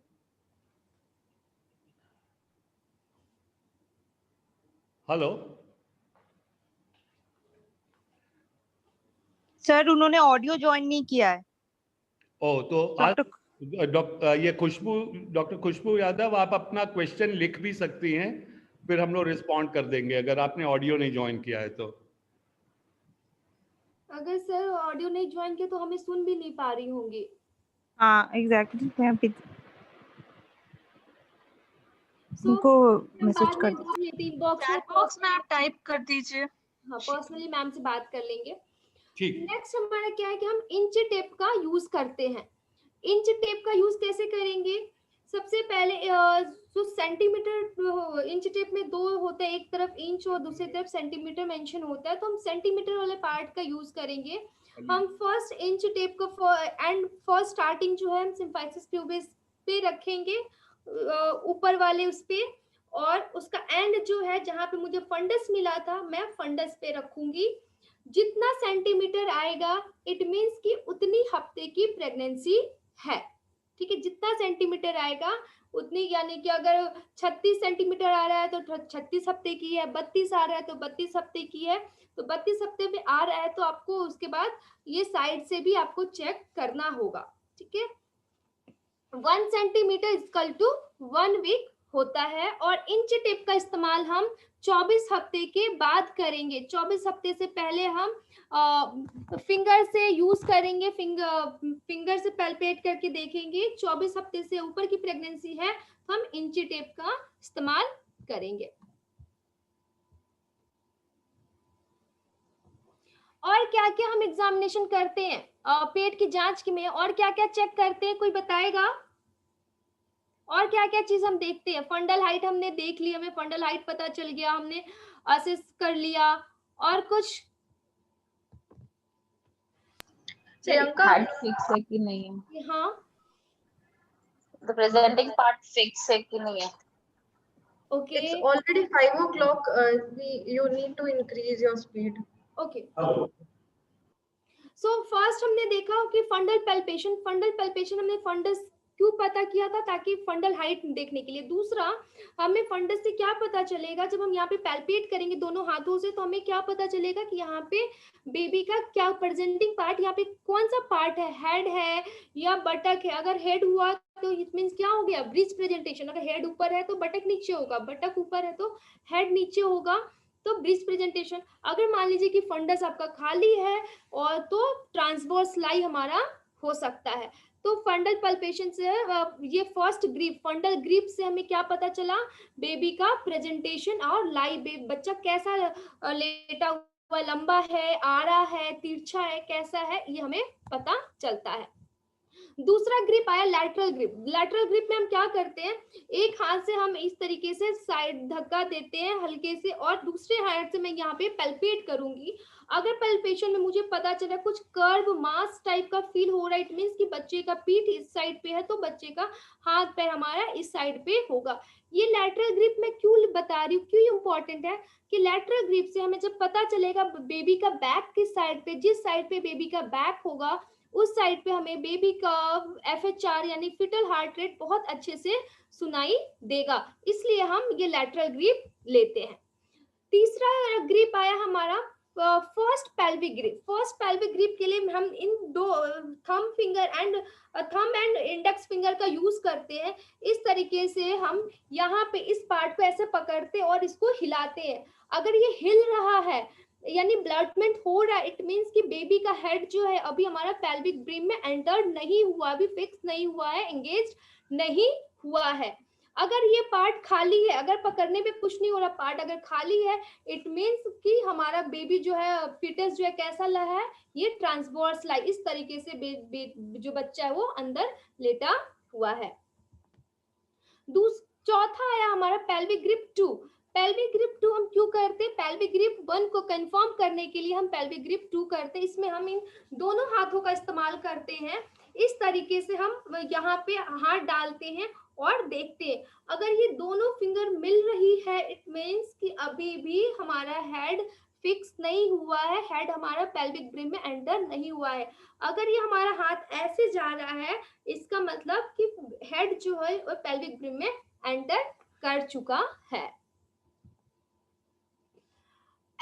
हेलो, सर उन्होंने ऑडियो ज्वाइन नहीं किया है। ओ तो ये डॉक्टर खुशबू यादव, आप अपना क्वेश्चन लिख भी सकती हैं, फिर हम लोग रिस्पॉन्ड कर देंगे अगर आपने ऑडियो नहीं ज्वाइन किया है तो। अगर सर ऑडियो नहीं ज्वाइन किया तो हमें सुन भी नहीं पा रही होंगी। हाँ एग्जैक्टली, उनको मैसेज कर चैट बॉक्स में आप टाइप कर दीजिए। हाँ, पर्सनली मैम से बात कर लेंगे। ठीक। नेक्स्ट हमारा क्या है कि हम इंच टेप का यूज करते हैं। इंच टेप का यूज कैसे करेंगे? सबसे पहले जो सेंटीमीटर, इंच टेप में दो होते हैं, एक तरफ इंच और दूसरी तरफ सेंटीमीटर मेंशन होता है, तो हम सेंटीमीटर वाले पार्ट का यूज करेंगे। हम फर्स्ट इंच टेप को एंड फर्स्ट स्टार्टिंग जो है हम सिम्फाइसिस प्यूबिस पे रखेंगे, ऊपर वाले उस पे, और उसका एंड जो है जहां पे मुझे फंडस मिला था मैं फंडस पे रखूंगी। जितना सेंटीमीटर आएगा इट मींस कि उतनी हफ्ते की प्रेगनेंसी है। ठीक है, जितना सेंटीमीटर आएगा उतनी, यानी कि अगर 36 सेंटीमीटर आ रहा है तो 36 हफ्ते की है, 32 आ रहा है तो 32 हफ्ते की है। तो 32 हफ्ते में आ रहा है तो आपको उसके बाद ये साइड से भी आपको चेक करना होगा। ठीक है, 1 सेंटीमीटर इक्वल टू 1 वीक होता है। और इंच टेप का इस्तेमाल हम 24 हफ्ते के बाद करेंगे। 24 हफ्ते से पहले हम फिंगर से यूज करेंगे, फिंगर से पैल्पेट करके देखेंगे। 24 हफ्ते से ऊपर की प्रेगनेंसी है तो हम इंच टेप का इस्तेमाल करेंगे। और क्या क्या हम एग्जामिनेशन करते हैं पेट की जांच में, और क्या क्या चेक करते हैं, कोई बताएगा? और क्या क्या चीज हम देखते हैं? फंडल हाइट हमने देख ली, हमें फंडल हाइट पता चल गया, हमने असेस कर लिया। और कुछ? हार्ट फिक्स है कि नहीं है? हाँ, द प्रेजेंटिंग पार्ट फिक्स है कि नहीं है? Okay. It's already 5 o'clock. You need to increase your speed. Okay. So first हमने देखा कि फंडल पैल्पेशन, हमने फंडस क्यों पता किया था? ताकि फंडल हाइट देखने के लिए। दूसरा, हमें फंडस से क्या पता चलेगा? जब हम यहाँ पे पैल्पेट करेंगे दोनों हाथों से तो हमें क्या पता चलेगा कि यहाँ पे बेबी का क्या प्रेजेंटिंग पार्ट, यहाँ पे कौन सा पार्ट है, हेड है या बटक है? अगर हेड हुआ तो इट मींस क्या हो गया? Bridge presentation. अगर हेड ऊपर है तो बटक नीचे होगा, बटक ऊपर है तो हेड नीचे होगा, तो ब्रिज प्रेजेंटेशन। अगर मान लीजिए कि फंडस आपका खाली है और तो ट्रांसवर्स लाई हमारा हो सकता है। तो फंडल पल्पेशन से ये फर्स्ट ग्रिप, फंडल ग्रिप से हमें क्या पता चला? बेबी का प्रेजेंटेशन और लाई, बच्चा कैसा लेटा हुआ, लंबा है, आड़ा है, तिरछा है, कैसा है, ये हमें पता चलता है। दूसरा ग्रिप आया लैटरल ग्रिप। लैटरल ग्रिप में हम क्या करते हैं? एक हाथ से हम इस तरीके से साइड धक्का देते हैं हल्के से, और दूसरे हाथ से मैं यहाँ पे पैल्पेट करूंगी। अगर पैल्पेशन में मुझे पता चला कुछ कर्व मास टाइप का फील हो रहा है, इट मींस कि बच्चे का पीठ इस साइड पे है तो बच्चे का हाथ पैर हमारा इस साइड पे होगा। ये लैटरल ग्रिप मैं क्यों बता रही हूँ, क्यों इंपॉर्टेंट है कि लैटरल ग्रिप से हमें जब पता चलेगा बेबी का बैक किस साइड पे, जिस साइड पे बेबी का बैक होगा उस साइड पे हमें बेबी का FHR यानी फिटल हार्ट रेट बहुत अच्छे से सुनाई देगा, इसलिए हम ये लैटरल ग्रिप लेते हैं। तीसरा ग्रिप आया हमारा first pelvic grip. First pelvic grip के लिए हम इन दो थंब एंड इंडेक्स फिंगर का यूज करते हैं। इस तरीके से हम यहाँ पे इस पार्ट को ऐसे पकड़ते और इसको हिलाते हैं। अगर ये हिल रहा है यानी ब्लडमेंट हो रहा है, इट मींस कि बेबी का हेड जो है अभी हमारा पेल्विक ब्रिम में एंटर नहीं हुआ, अभी फिक्स नहीं हुआ है, एंगेज नहीं हुआ है। अगर ये पार्ट खाली है, अगर पकड़ने पे कुछ नहीं हो रहा, पार्ट अगर खाली है, इट मींस कि हमारा बेबी जो है, फीटस जो है कैसा लगा है, ये ट्रांसवर्स लाई, इस तरीके से जो बच्चा है वो अंदर लेटा हुआ है। चौथा आया हमारा पेल्विक ग्रिप 2। पेल्विक ग्रिप 2 हम क्यों करते हैं? पेल्विक ग्रिप 1 को कंफर्म करने के लिए हम पेल्विक ग्रिप 2 करते हैं। इसमें हम इन दोनों हाथों का इस्तेमाल करते हैं। इस तरीके से हम यहाँ पे हाथ डालते हैं और देखते हैं। अगर ये दोनों फिंगर मिल रही है, इट मींस कि अभी भी हमारा हेड फिक्स नहीं हुआ है, हेड हमारा पेल्विक ब्रिम में एंटर नहीं हुआ है। अगर ये हमारा हाथ ऐसे जा रहा है, इसका मतलब कि हेड जो है वो पेल्विक ब्रिम में एंटर कर चुका है।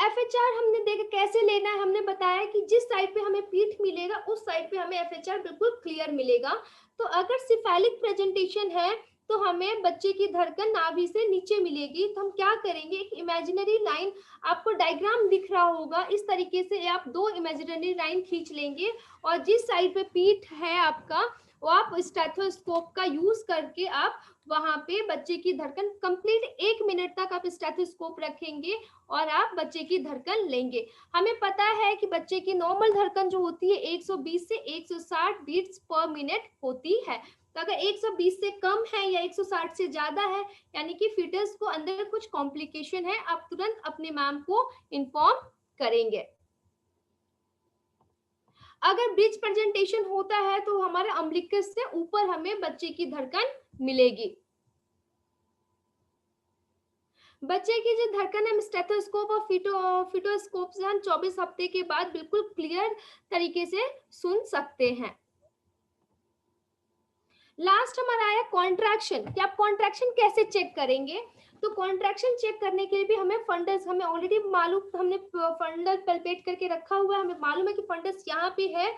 FHR हमने देखा कैसे लेना है, हमने बताया कि जिस साइड पे हमें पीठ मिलेगा उस साइड पे हमें FHR बिल्कुल क्लियर मिलेगा। तो अगर सिफेलिक प्रेजेंटेशन है तो हमें बच्चे की धड़कन नाभि से नीचे मिलेगी। तो हम क्या करेंगे, एक इमेजिनरी लाइन, आपको डायग्राम दिख रहा होगा, इस तरीके से आप 2 इमेजिनरी लाइन खींच लेंगे और जिस साइड पे पीठ है आपका वो आप स्टेथोस्कोप का यूज करके आप वहां पे बच्चे की धड़कन कंप्लीट 1 मिनट तक आप स्टेथोस्कोप रखेंगे और आप बच्चे की धड़कन लेंगे। हमें पता है कि बच्चे की नॉर्मल धड़कन जो होती है 120 से 160 बीट्स पर मिनट होती है। तो अगर 120 से कम है या 160 से ज्यादा है यानी कि फीटस को अंदर कुछ कॉम्प्लिकेशन है, आप तुरंत अपने मैम को इन्फॉर्म करेंगे। अगर ब्रिज प्रेजेंटेशन होता है तो हमारे अम्बिलिकस से ऊपर हमें बच्चे की धड़कन मिलेगी। बच्चे की जो धड़कन है स्टेथोस्कोप और फिटोस्कोप से हम 24 हफ्ते के बाद बिल्कुल क्लियर तरीके से सुन सकते हैं। लास्ट हमारा आया कॉन्ट्रैक्शन, कि आप कॉन्ट्रैक्शन कैसे चेक करेंगे। तो कॉन्ट्रैक्शन चेक करने के लिए भी हमें फंडस, हमें ऑलरेडी मालूम, हमने फंडस पल्पेट करके रखा हुआ है, हमें मालूम है कि फंडस यहाँ पे है।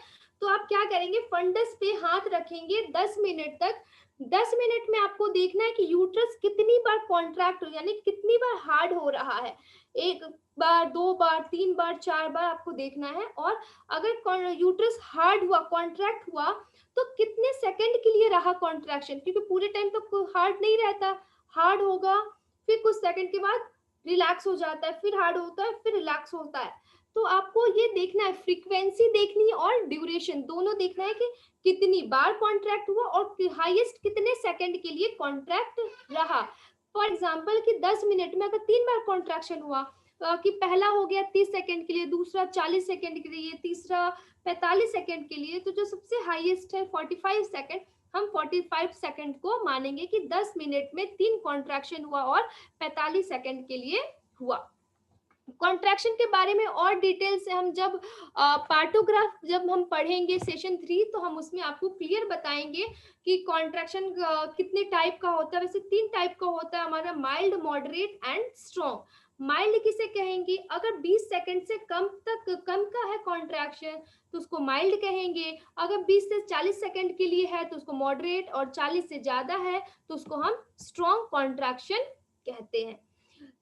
तो आप क्या करेंगे, फंडस पे हाथ रखेंगे 10 मिनट तक। 10 मिनट में आपको देखना है कि यूट्रस कितनी बार कॉन्ट्रैक्ट हो, यानी कितनी बार हार्ड हो रहा है। 1 बार, 2 बार, 3 बार, 4 बार आपको देखना है। और अगर यूट्रस हार्ड हुआ, कॉन्ट्रैक्ट हुआ, तो कितने सेकंड के लिए रहा कॉन्ट्रैक्शन, क्योंकि पूरे टाइम तो हार्ड नहीं रहता, हार्ड होगा फिर कुछ सेकंड के बाद रिलैक्स हो जाता है, फिर हार्ड होता है, फिर रिलैक्स होता है। तो आपको ये देखना है, फ्रीक्वेंसी देखनी है और ड्यूरेशन दोनों देखना है कि कितनी बार कॉन्ट्रैक्ट हुआ और हाईएस्ट कितने सेकंड के लिए कॉन्ट्रैक्ट रहा। फॉर एग्जांपल कि 10 मिनट में अगर 3 बार कॉन्ट्रैक्शन हुआ, कि पहला हो गया 30 सेकंड के लिए, दूसरा 40 सेकंड के लिए, तीसरा 45 सेकंड के लिए, तो जो सबसे हाईएस्ट है 45 सेकंड, हम 45 सेकंड को मानेंगे कि 10 मिनट में 3 कॉन्ट्रैक्शन हुआ और 45 सेकंड के लिए हुआ। कॉन्ट्रैक्शन के बारे में और डिटेल से हम जब पार्टोग्राफ जब हम पढ़ेंगे सेशन 3, तो हम उसमें आपको क्लियर बताएंगे कि कॉन्ट्रैक्शन कितने टाइप का होता है। वैसे 3 टाइप का होता है हमारा, mild, moderate and strong. Mild किसे कहेंगे, अगर 20 सेकंड से कम का है कॉन्ट्रैक्शन तो उसको माइल्ड कहेंगे। अगर 20 से 40 सेकंड के लिए है तो उसको मॉडरेट, और 40 से ज्यादा है तो उसको हम स्ट्रॉन्ग कॉन्ट्रैक्शन कहते हैं।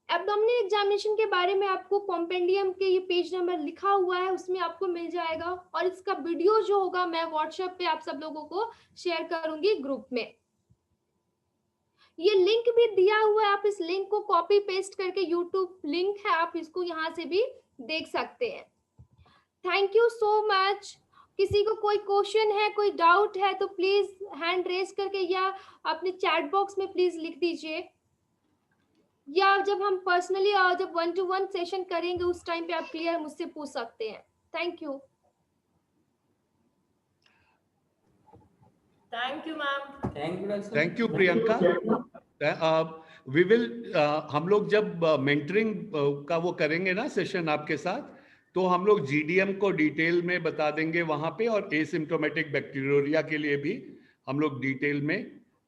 एब्डोमिनल एग्जामिनेशन के बारे में आपको कॉम्पेंडियम के ये पेज नंबर लिखा हुआ है, उसमें आपको मिल जाएगा। और इसका वीडियो जो होगा मैं व्हाट्सएप पे आप सब लोगों को शेयर करूंगी ग्रुप में। ये लिंक भी दिया हुआ है, आप इस लिंक को कॉपी पेस्ट करके, यूट्यूब लिंक है, आप इसको यहाँ से भी देख सकते हैं। Thank you so much. किसी को कोई क्वेश्चन है, कोई डाउट है तो प्लीज हैंड रेज करके या अपने चैट बॉक्स में प्लीज लिख दीजिए, या जब हम पर्सनली जब 1-to-1 सेशन करेंगे उस टाइम पे आप क्लियर मुझसे पूछ सकते हैं। Thank you. Thank you ma'am. Thank you Priyanka. We will हम लोग जब मेंटरिंग का वो करेंगे ना सेशन आपके साथ, तो हम लोग GDM को डिटेल में बता देंगे वहां पे, और एसिम्प्टोमेटिक बैक्टीरियोरिया के लिए भी हम लोग डिटेल में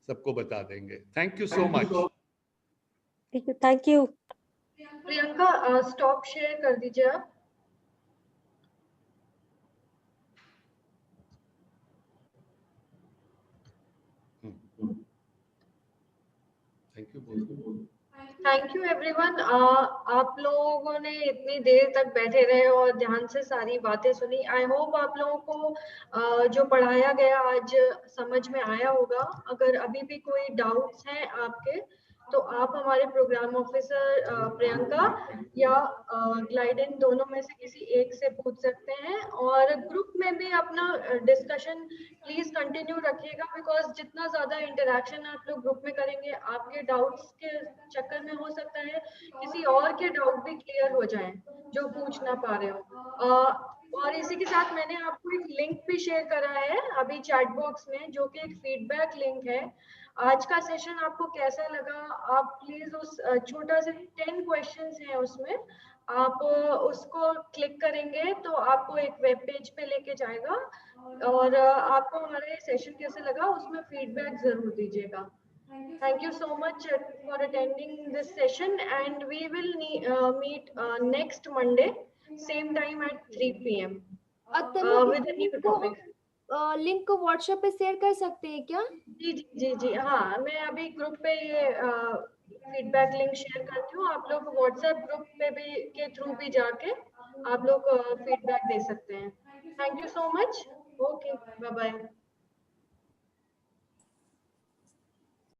सबको बता देंगे। Thank you so much. ठीक है, thank you. Priyanka stop share कर दीजिए आप। Thank you everyone. आप लोगों ने इतनी देर तक बैठे रहे और ध्यान से सारी बातें सुनी। आई होप आप लोगों को जो पढ़ाया गया आज समझ में आया होगा। अगर अभी भी कोई डाउट्स हैं आपके तो आप हमारे प्रोग्राम ऑफिसर प्रियंका या ग्लाइडेन दोनों में से किसी एक से पूछ सकते हैं। और ग्रुप में भी अपना डिस्कशन प्लीज कंटिन्यू रखिएगा, बिकॉज जितना ज्यादा इंटरेक्शन आप लोग ग्रुप में करेंगे, आपके डाउट्स के चक्कर में हो सकता है किसी और के डाउट भी क्लियर हो जाएं जो पूछ ना पा रहे हो। और इसी के साथ मैंने आपको एक लिंक भी शेयर करा है अभी चैट बॉक्स में, जो कि एक फीडबैक लिंक है। आज का सेशन आपको कैसा लगा, आप प्लीज उस छोटा से 10 क्वेश्चंस हैं उसमें, आप उसको क्लिक करेंगे तो आपको एक वेब पेज पे लेके जाएगा। और आपको हमारा ये सेशन कैसे लगा उसमें फीडबैक जरूर दीजिएगा। Thank you so much for attending this session, and we will meet next Monday, same time at 3 p.m. with a new topic. Link को व्हाट्सएप पे शेयर कर सकते हैं क्या? जी जी जी जी हाँ, मैं अभी ग्रुप पे ये फीडबैक लिंक शेयर करती हूँ. आप लोग व्हाट्सएप ग्रुप पे भी के थ्रू भी जाके आप लोग फीडबैक दे सकते हैं. Thank you so much. Okay, bye bye.